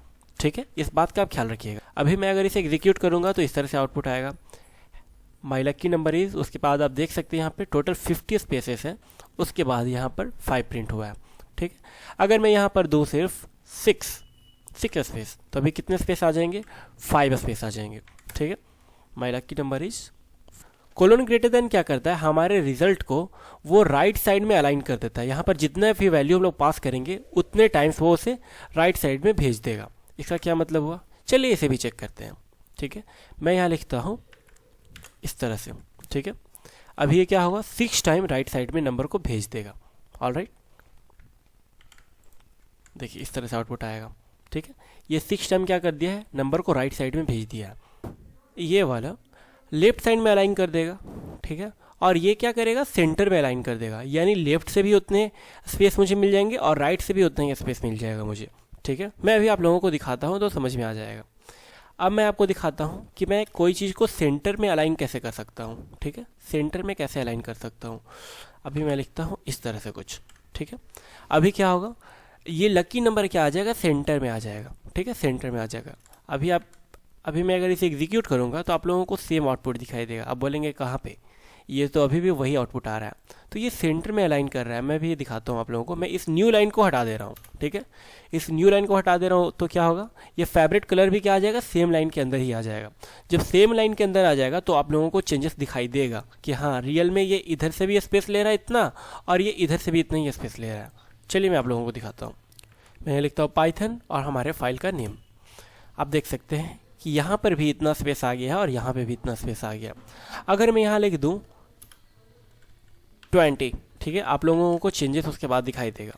ठीक है, इस बात का आप ख्याल रखिएगा। अभी मैं अगर इसे एग्जीक्यूट करूँगा तो इस तरह से आउटपुट आएगा, माई लक्की नंबर इज। उसके बाद आप देख सकते हैं यहाँ पे टोटल 50 स्पेसेस है, उसके बाद यहाँ पर 5 प्रिंट हुआ है। ठीक है, अगर मैं यहाँ पर दूँ सिर्फ 6 स्पेस तो अभी कितने स्पेस आ जाएंगे? 5 स्पेस आ जाएंगे। ठीक है, my lucky number is. Colon greater than क्या करता है? हमारे रिजल्ट को वो राइट साइड में अलाइन कर देता है। यहाँ पर जितना भी वैल्यू हम लोग पास करेंगे उतने टाइम्स वो उसे राइट साइड में भेज देगा। इसका क्या मतलब हुआ? चलिए इसे भी चेक करते हैं। ठीक है, मैं यहाँ लिखता हूँ इस तरह से। ठीक है, अभी ये क्या होगा? 6 टाइम राइट साइड में नंबर को भेज देगा। ऑलराइट, देखिए इस तरह से आउटपुट आएगा। ठीक है, ये 6 टाइम क्या कर दिया है? नंबर को राइट साइड में भेज दिया है। ये वाला लेफ्ट साइड में अलाइन कर देगा। ठीक है, और ये क्या करेगा? सेंटर में अलाइन कर देगा, यानी लेफ्ट से भी उतने स्पेस मुझे मिल जाएंगे और राइट से भी उतना ही स्पेस मिल जाएगा मुझे। ठीक है, मैं अभी आप लोगों को दिखाता हूँ तो समझ में आ जाएगा। अब मैं आपको दिखाता हूँ कि मैं कोई चीज़ को सेंटर में अलाइन कैसे कर सकता हूँ। ठीक है, सेंटर में कैसे अलाइन कर सकता हूँ। अभी मैं लिखता हूँ इस तरह से कुछ। ठीक है, अभी क्या होगा? ये लकी नंबर क्या आ जाएगा? सेंटर में आ जाएगा। ठीक है, सेंटर में आ जाएगा। अभी मैं अगर इसे एग्जीक्यूट करूँगा तो आप लोगों को सेम आउटपुट दिखाई देगा। आप बोलेंगे कहाँ पे? ये तो अभी भी वही आउटपुट आ रहा है। तो ये सेंटर में अलाइन कर रहा है। मैं भी ये दिखाता हूँ आप लोगों को। मैं इस न्यू लाइन को हटा दे रहा हूँ। ठीक है, इस न्यू लाइन को हटा दे रहा हूँ तो क्या होगा? ये फेवरेट कलर भी क्या आ जाएगा? सेम लाइन के अंदर ही आ जाएगा। जब सेम लाइन के अंदर आ जाएगा तो आप लोगों को चेंजेस दिखाई देगा कि हाँ रियल में ये इधर से भी स्पेस ले रहा है इतना, और ये इधर से भी इतना ही स्पेस ले रहा है। चलिए मैं आप लोगों को दिखाता हूँ। मैं लिखता हूँ पाइथन और हमारे फाइल का नेम। आप देख सकते हैं कि यहाँ पर भी इतना स्पेस आ गया है और यहाँ पे भी इतना स्पेस आ गया। अगर मैं यहाँ लिख दूँ 20, ठीक है, आप लोगों को चेंजेस उसके बाद दिखाई देगा।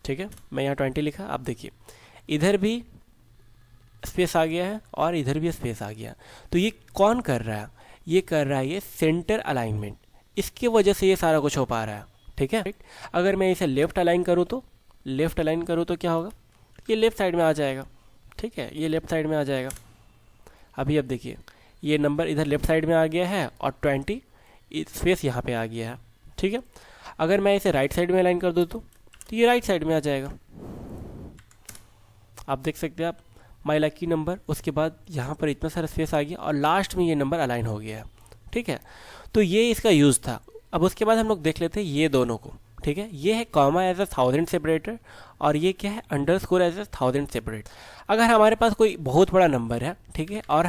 ठीक है, मैं यहाँ 20 लिखा। आप देखिए इधर भी स्पेस आ गया है और इधर भी स्पेस आ गया। तो ये कौन कर रहा है? ये कर रहा है ये सेंटर अलाइनमेंट। इसकी वजह से ये सारा कुछ हो पा रहा है। ठीक है, अगर मैं इसे लेफ्ट अलाइन करूँ तो क्या होगा? ये लेफ्ट साइड में आ जाएगा। ठीक है, ये लेफ्ट साइड में आ जाएगा। अभी अब देखिए ये नंबर इधर लेफ्ट साइड में आ गया है और 20 स्पेस यहाँ पे आ गया है। ठीक है, अगर मैं इसे राइट साइड में अलाइन कर दूँ तो ये राइट साइड में आ जाएगा। आप देख सकते हैं आप माई लकी नंबर, उसके बाद यहाँ पर इतना सारा स्पेस आ गया और लास्ट में ये नंबर अलाइन हो गया है। ठीक है, तो ये इसका यूज़ था। अब उसके बाद हम लोग देख लेते हैं ये दोनों को। ठीक है, ये है कॉमा एज अ 1000 सेपरेटर और ये क्या है? Underscore as a 1000 separate. अगर हमारे पास कोई बहुत बड़ा नंबर है, ठीक है, और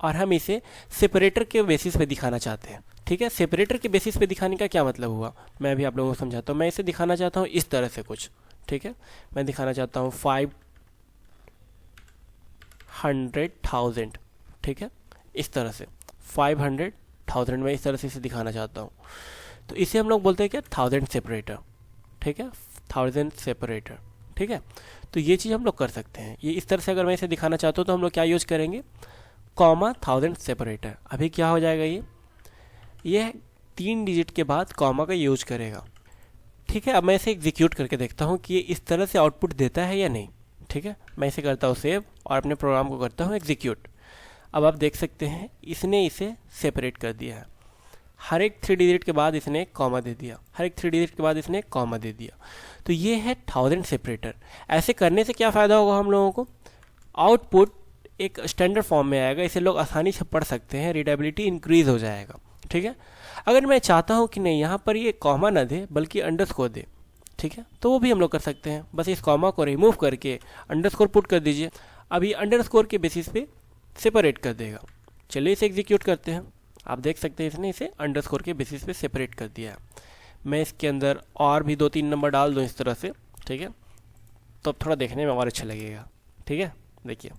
हम इसे सेपरेटर के बेसिस पे दिखाना चाहते हैं। ठीक है, सेपरेटर के बेसिस पे दिखाने का क्या मतलब हुआ? मैं अभी आप लोगों को समझाता हूँ। मैं इसे दिखाना चाहता हूँ इस तरह से कुछ। ठीक है, मैं दिखाना चाहता हूँ 500,000। ठीक है, इस तरह से 500,000 में इस तरह से इसे दिखाना चाहता हूँ। तो इसे हम लोग बोलते हैं क्या? 1000 सेपरेटर। ठीक है, 1000 सेपरेटर। ठीक है, तो ये चीज़ हम लोग कर सकते हैं। ये इस तरह से अगर मैं इसे दिखाना चाहता हूँ तो हम लोग क्या यूज़ करेंगे? Comma 1000 separator. अभी क्या हो जाएगा? ये 3 डिजिट के बाद कॉमा का यूज करेगा। ठीक है, अब मैं इसे एग्जीक्यूट करके देखता हूँ कि ये इस तरह से आउटपुट देता है या नहीं। ठीक है, मैं इसे करता हूँ सेव और अपने प्रोग्राम को करता हूँ एग्जीक्यूट। अब आप देख सकते हैं इसने इसे सेपरेट कर दिया है। हर एक 3 डिजिट के बाद इसने एक कॉमा दे दिया, हर एक 3 डिजिट के बाद इसने एक कॉमा दे दिया। तो ये है 1000 सेपरेटर। ऐसे करने से क्या फ़ायदा होगा हम लोगों को, आउटपुट एक स्टैंडर्ड फॉर्म में आएगा, इसे लोग आसानी से पढ़ सकते हैं, रीडेबिलिटी इंक्रीज हो जाएगा। ठीक है, अगर मैं चाहता हूँ कि नहीं यहाँ पर ये कॉमा ना दे बल्कि अंडरस्कोर दे, ठीक है, तो वो भी हम लोग कर सकते हैं। बस इस कॉमा को रिमूव करके अंडरस्कोर पुट कर दीजिए। अब ये अंडरस्कोर के बेसिस पे सेपरेट कर देगा। चलिए इसे एग्जीक्यूट करते हैं। आप देख सकते हैं इसने इसे अंडरस्कोर के बेसिस पे सेपरेट कर दिया है। मैं इसके अंदर और भी 2-3 नंबर डाल दूँ इस तरह से, ठीक है, तो अब थोड़ा देखने में और अच्छा लगेगा। ठीक है, देखिए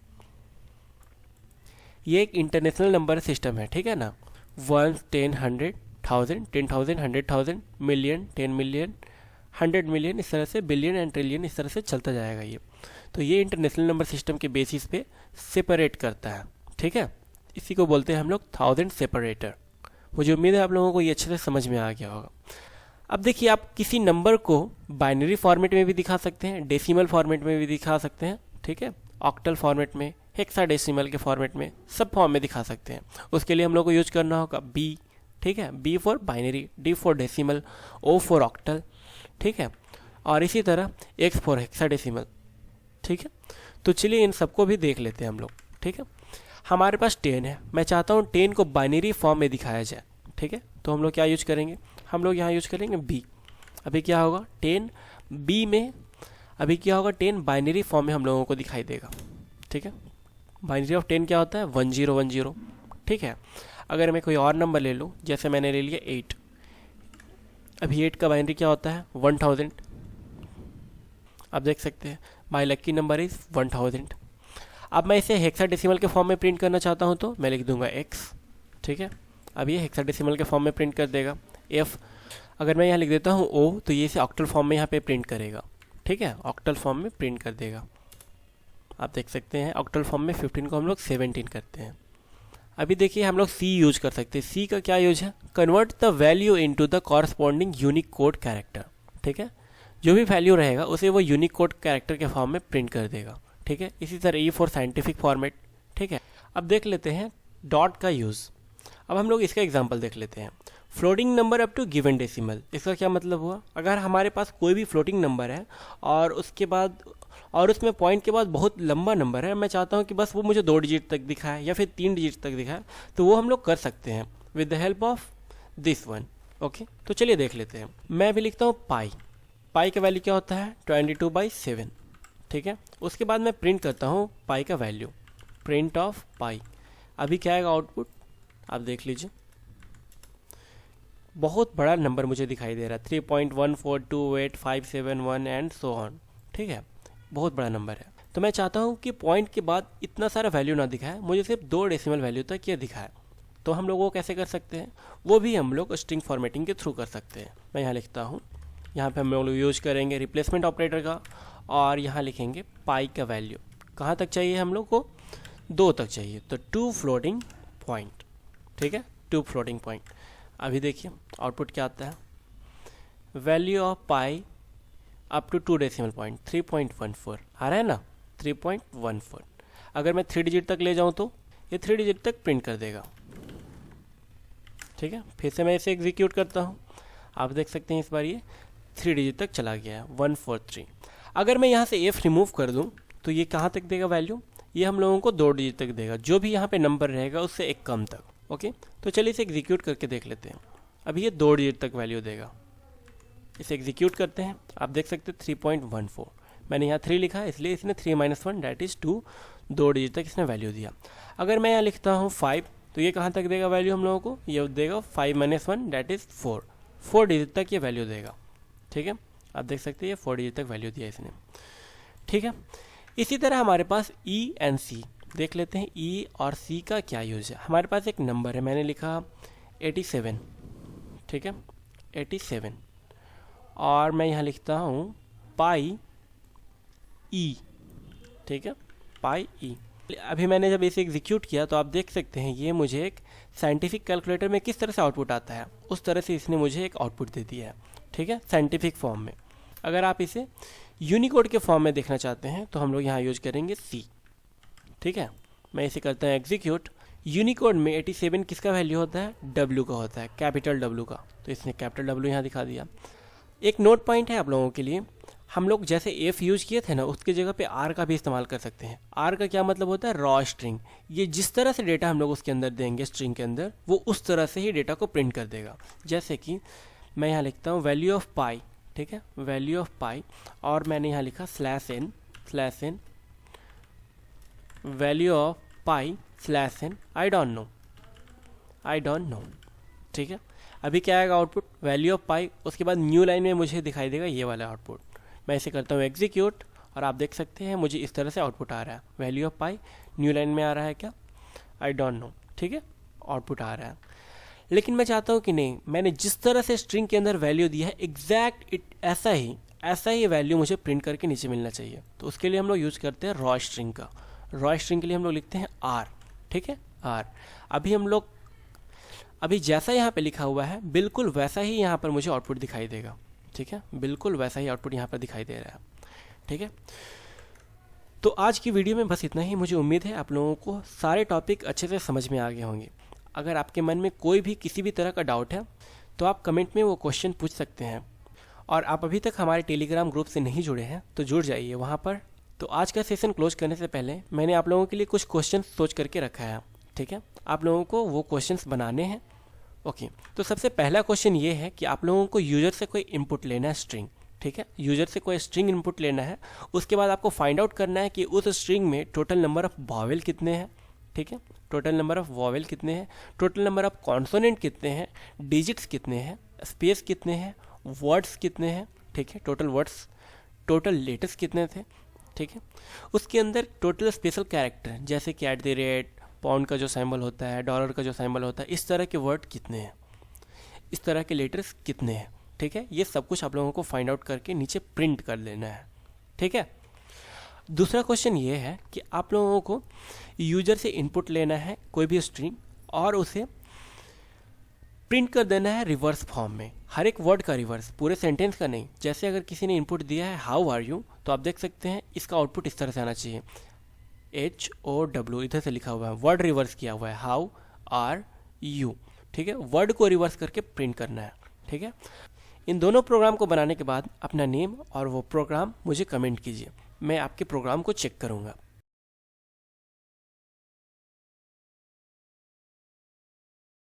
ये एक इंटरनेशनल नंबर सिस्टम है, ठीक है ना। 1, 10, 100, 1000, 10,000, 100,000, मिलियन, 10 मिलियन, 100 मिलियन, इस तरह से बिलियन एंड ट्रिलियन, इस तरह से चलता जाएगा ये। तो ये इंटरनेशनल नंबर सिस्टम के बेसिस पे सेपरेट करता है। ठीक है, इसी को बोलते हैं हम लोग 1000 सेपरेटर। मुझे उम्मीद है आप लोगों को ये अच्छे से समझ में आ गया होगा। अब देखिए, आप किसी नंबर को बाइनरी फॉर्मेट में भी दिखा सकते हैं, डेसिमल फॉर्मेट में भी दिखा सकते हैं, ठीक है, ऑक्टल फॉर्मेट में, हेक्साडेसिमल के फॉर्मेट में, सब फॉर्म में दिखा सकते हैं। उसके लिए हम लोग को यूज करना होगा बी, ठीक है, B for binary, D for decimal, O for octal, ठीक है, और इसी तरह एक्स फॉर हेक्साडेसिमल। ठीक है, तो चलिए इन सबको भी देख लेते हैं हम लोग। ठीक है, हमारे पास 10 है, मैं चाहता हूँ 10 को बाइनरी फॉर्म में दिखाया जाए। ठीक है, तो हम लोग क्या यूज करेंगे, हम लोग यहाँ यूज करेंगे बी। अभी क्या होगा, 10 बी में, अभी क्या होगा, 10 बाइनरी फॉर्म में हम लोगों को दिखाई देगा। ठीक है, बाइनरी ऑफ 10 क्या होता है, 1010। ठीक है, अगर मैं कोई और नंबर ले लूँ, जैसे मैंने ले लिया 8, अभी 8 का बाइनरी क्या होता है, 1000। आप देख सकते हैं माई लक्की नंबर इज़ 1000। अब मैं इसे हेक्साडेसिमल के फॉर्म में प्रिंट करना चाहता हूँ तो मैं लिख दूंगा x। ठीक है, अब ये हेक्साडेसिमल के फॉर्म में प्रिंट कर देगा। f, अगर मैं यहाँ लिख देता हूँ o, तो ये इसे ऑक्टल फॉर्म में यहाँ पे प्रिंट करेगा। ठीक है, ऑक्टल फॉर्म में प्रिंट कर देगा। आप देख सकते हैं ऑक्टल फॉर्म में 15 को हम लोग 17 करते हैं। अभी देखिए हम लोग c यूज कर सकते हैं। c का क्या यूज है, convert the value into the corresponding unique code character. ठीक है, जो भी वैल्यू रहेगा उसे वो यूनिक कोड कैरेक्टर के फॉर्म में प्रिंट कर देगा। ठीक है, इसी तरह ई फॉर साइंटिफिक फॉर्मेट। ठीक है, अब देख लेते हैं डॉट का यूज़। अब हम लोग इसका एग्जांपल देख लेते हैं। Floating number up to given decimal, इसका क्या मतलब हुआ, अगर हमारे पास कोई भी फ्लोटिंग नंबर है और उसके बाद और उसमें पॉइंट के बाद बहुत लंबा नंबर है, मैं चाहता हूँ कि बस वो मुझे 2 डिजिट तक दिखाए या फिर 3 डिजिट तक दिखाए, तो वो हम लोग कर सकते हैं with the help of this one. Okay, तो चलिए देख लेते हैं। मैं भी लिखता हूँ पाई। पाई का वैल्यू क्या होता है, 22/7। ठीक है, उसके बाद मैं प्रिंट करता हूँ पाई का वैल्यू, प्रिंट ऑफ पाई। अभी क्या आएगा आउटपुट, आप देख लीजिए, बहुत बड़ा नंबर मुझे दिखाई दे रहा है, 3.142857 एंड सो ऑन। ठीक है, बहुत बड़ा नंबर है। तो मैं चाहता हूँ कि पॉइंट के बाद इतना सारा वैल्यू ना दिखाए, मुझे सिर्फ 2 डेसिमल वैल्यू तक ये दिखाए। तो हम लोग वो कैसे कर सकते हैं, वो भी हम लोग स्ट्रिंग फॉर्मेटिंग के थ्रू कर सकते हैं। मैं यहाँ लिखता हूँ, यहाँ पे हम लोग यूज करेंगे रिप्लेसमेंट ऑपरेटर का, और यहाँ लिखेंगे पाई का वैल्यू कहाँ तक चाहिए हम लोग को, 2 तक चाहिए, तो 2 फ्लोटिंग पॉइंट। ठीक है, 2 फ्लोटिंग पॉइंट। अभी देखिए आउटपुट क्या आता है, value of pi up to 2 decimal point 3.14 आ रहा है ना, 3.14। अगर मैं 3 डिजिट तक ले जाऊँ तो ये 3 डिजिट तक प्रिंट कर देगा। ठीक है, फिर से मैं इसे एग्जीक्यूट करता हूँ। आप देख सकते हैं इस बार ये 3 डिजिट तक चला गया है, 143। अगर मैं यहाँ से f रिमूव कर दूँ तो ये कहाँ तक देगा वैल्यू, ये हम लोगों को 2 डिजिट तक देगा, जो भी यहाँ पे नंबर रहेगा उससे एक कम तक। ओके, तो चलिए इसे एग्जीक्यूट करके देख लेते हैं। अभी ये 2 डिजिट तक वैल्यू देगा, इसे एग्जीक्यूट करते हैं। आप देख सकते हैं 3.14, मैंने यहाँ 3 लिखा है इसलिए इसने 3 - 1 दैट इज़ 2, 2 डिजिट तक इसने वैल्यू दिया। अगर मैं यहाँ लिखता हूँ 5, तो ये कहाँ तक देगा वैल्यू हम लोगों को, ये देगा 5 - 1 दैट इज़ 4, 4 डिजिट तक ये वैल्यू देगा। ठीक है, आप देख सकते हैं ये 4 डिजिट तक वैल्यू दिया इसने। ठीक है, इसी तरह हमारे पास ई एंड सी देख लेते हैं। ई और सी का क्या यूज है, हमारे पास एक नंबर है, मैंने लिखा 87। ठीक है, 87, और मैं यहाँ लिखता हूँ पाई ई। ठीक है, पाई ई। अभी मैंने जब इसे एग्जीक्यूट किया तो आप देख सकते हैं ये मुझे एक साइंटिफिक कैलकुलेटर में किस तरह से आउटपुट आता है, उस तरह से इसने मुझे एक आउटपुट दे दिया है। ठीक है, साइंटिफिक फॉर्म में। अगर आप इसे यूनिकोड के फॉर्म में देखना चाहते हैं तो हम लोग यहाँ यूज करेंगे सी। ठीक है, मैं इसे करता हूँ एग्जीक्यूट। यूनिकोड में 87 किसका वैल्यू होता है? W का होता है, कैपिटल W का, तो इसने कैपिटल W यहाँ दिखा दिया। एक नोट पॉइंट है आप लोगों के लिए, हम लोग जैसे एफ यूज किए थे ना, उसकी जगह पे आर का भी इस्तेमाल कर सकते हैं। आर का क्या मतलब होता है? Raw string. ये जिस तरह से डेटा हम लोग उसके अंदर देंगे स्ट्रिंग के अंदर, वो उस तरह से ही डेटा को प्रिंट कर देगा। जैसे कि मैं यहाँ लिखता हूँ वैल्यू ऑफ पाई, ठीक है, वैल्यू ऑफ पाई, और मैंने यहाँ लिखा /n value of pi /n I don't know. ठीक है, अभी क्या आएगा आउटपुट? वैल्यू ऑफ पाई, उसके बाद न्यू लाइन में मुझे दिखाई देगा ये वाला आउटपुट। मैं इसे करता हूँ एग्जीक्यूट और आप देख सकते हैं मुझे इस तरह से आउटपुट आ रहा है। Value of pi nu line में आ रहा है क्या? I don't know. ठीक है, आउटपुट आ रहा है। लेकिन मैं चाहता हूँ कि नहीं, मैंने जिस तरह से स्ट्रिंग के अंदर वैल्यू दिया है एग्जैक्ट ऐसा ही वैल्यू मुझे प्रिंट करके नीचे मिलना चाहिए। तो उसके लिए हम लोग यूज करते हैं रॉ स्ट्रिंग का। रॉ स्ट्रिंग के लिए हम लोग लिखते हैं आर। ठीक है, आर। अभी जैसा यहाँ पे लिखा हुआ है बिल्कुल वैसा ही यहाँ पर मुझे आउटपुट दिखाई देगा। ठीक है, बिल्कुल वैसा ही आउटपुट यहाँ पर दिखाई दे रहा है। ठीक है, तो आज की वीडियो में बस इतना ही। मुझे उम्मीद है आप लोगों को सारे टॉपिक अच्छे से समझ में आ गए होंगे। अगर आपके मन में कोई भी किसी भी तरह का डाउट है तो आप कमेंट में वो क्वेश्चन पूछ सकते हैं। और आप अभी तक हमारे टेलीग्राम ग्रुप से नहीं जुड़े हैं तो जुड़ जाइए वहाँ पर। तो आज का सेशन क्लोज करने से पहले मैंने आप लोगों के लिए कुछ क्वेश्चन सोच करके रखा है। ठीक है, आप लोगों को वो क्वेश्चंस बनाने हैं। ओके, तो सबसे पहला क्वेश्चन ये है कि आप लोगों को यूजर से कोई इनपुट लेना है स्ट्रिंग। ठीक है, यूजर से कोई स्ट्रिंग इनपुट लेना है। उसके बाद आपको फाइंड आउट करना है कि उस स्ट्रिंग में टोटल नंबर ऑफ वॉवेल कितने हैं। ठीक है, टोटल नंबर ऑफ वॉवेल कितने हैं, टोटल नंबर ऑफ कॉन्सोनेंट कितने हैं, डिजिट्स कितने हैं, स्पेस कितने हैं, वर्ड्स कितने हैं। ठीक है, टोटल वर्ड्स, टोटल लेटर्स कितने थे। ठीक है, उसके अंदर टोटल स्पेशल कैरेक्टर जैसे कि @ पाउंड का जो सिंबल होता है, डॉलर का जो सिंबल होता है, इस तरह के वर्ड कितने हैं, इस तरह के लेटर्स कितने हैं। ठीक है, ये सब कुछ आप लोगों को फाइंड आउट करके नीचे प्रिंट कर लेना है। ठीक है, दूसरा क्वेश्चन ये है कि आप लोगों को यूजर से इनपुट लेना है कोई भी स्ट्रिंग और उसे प्रिंट कर देना है रिवर्स फॉर्म में। हर एक वर्ड का रिवर्स, पूरे सेंटेंस का नहीं। जैसे अगर किसी ने इनपुट दिया है हाउ आर यू, तो आप देख सकते हैं इसका आउटपुट इस तरह से आना चाहिए, HOW इधर से लिखा हुआ है, वर्ड रिवर्स किया हुआ है हाउ आर यू। ठीक है, वर्ड को रिवर्स करके प्रिंट करना है। ठीक है, इन दोनों प्रोग्राम को बनाने के बाद अपना नेम और वो प्रोग्राम मुझे कमेंट कीजिए, मैं आपके प्रोग्राम को चेक करूँगा।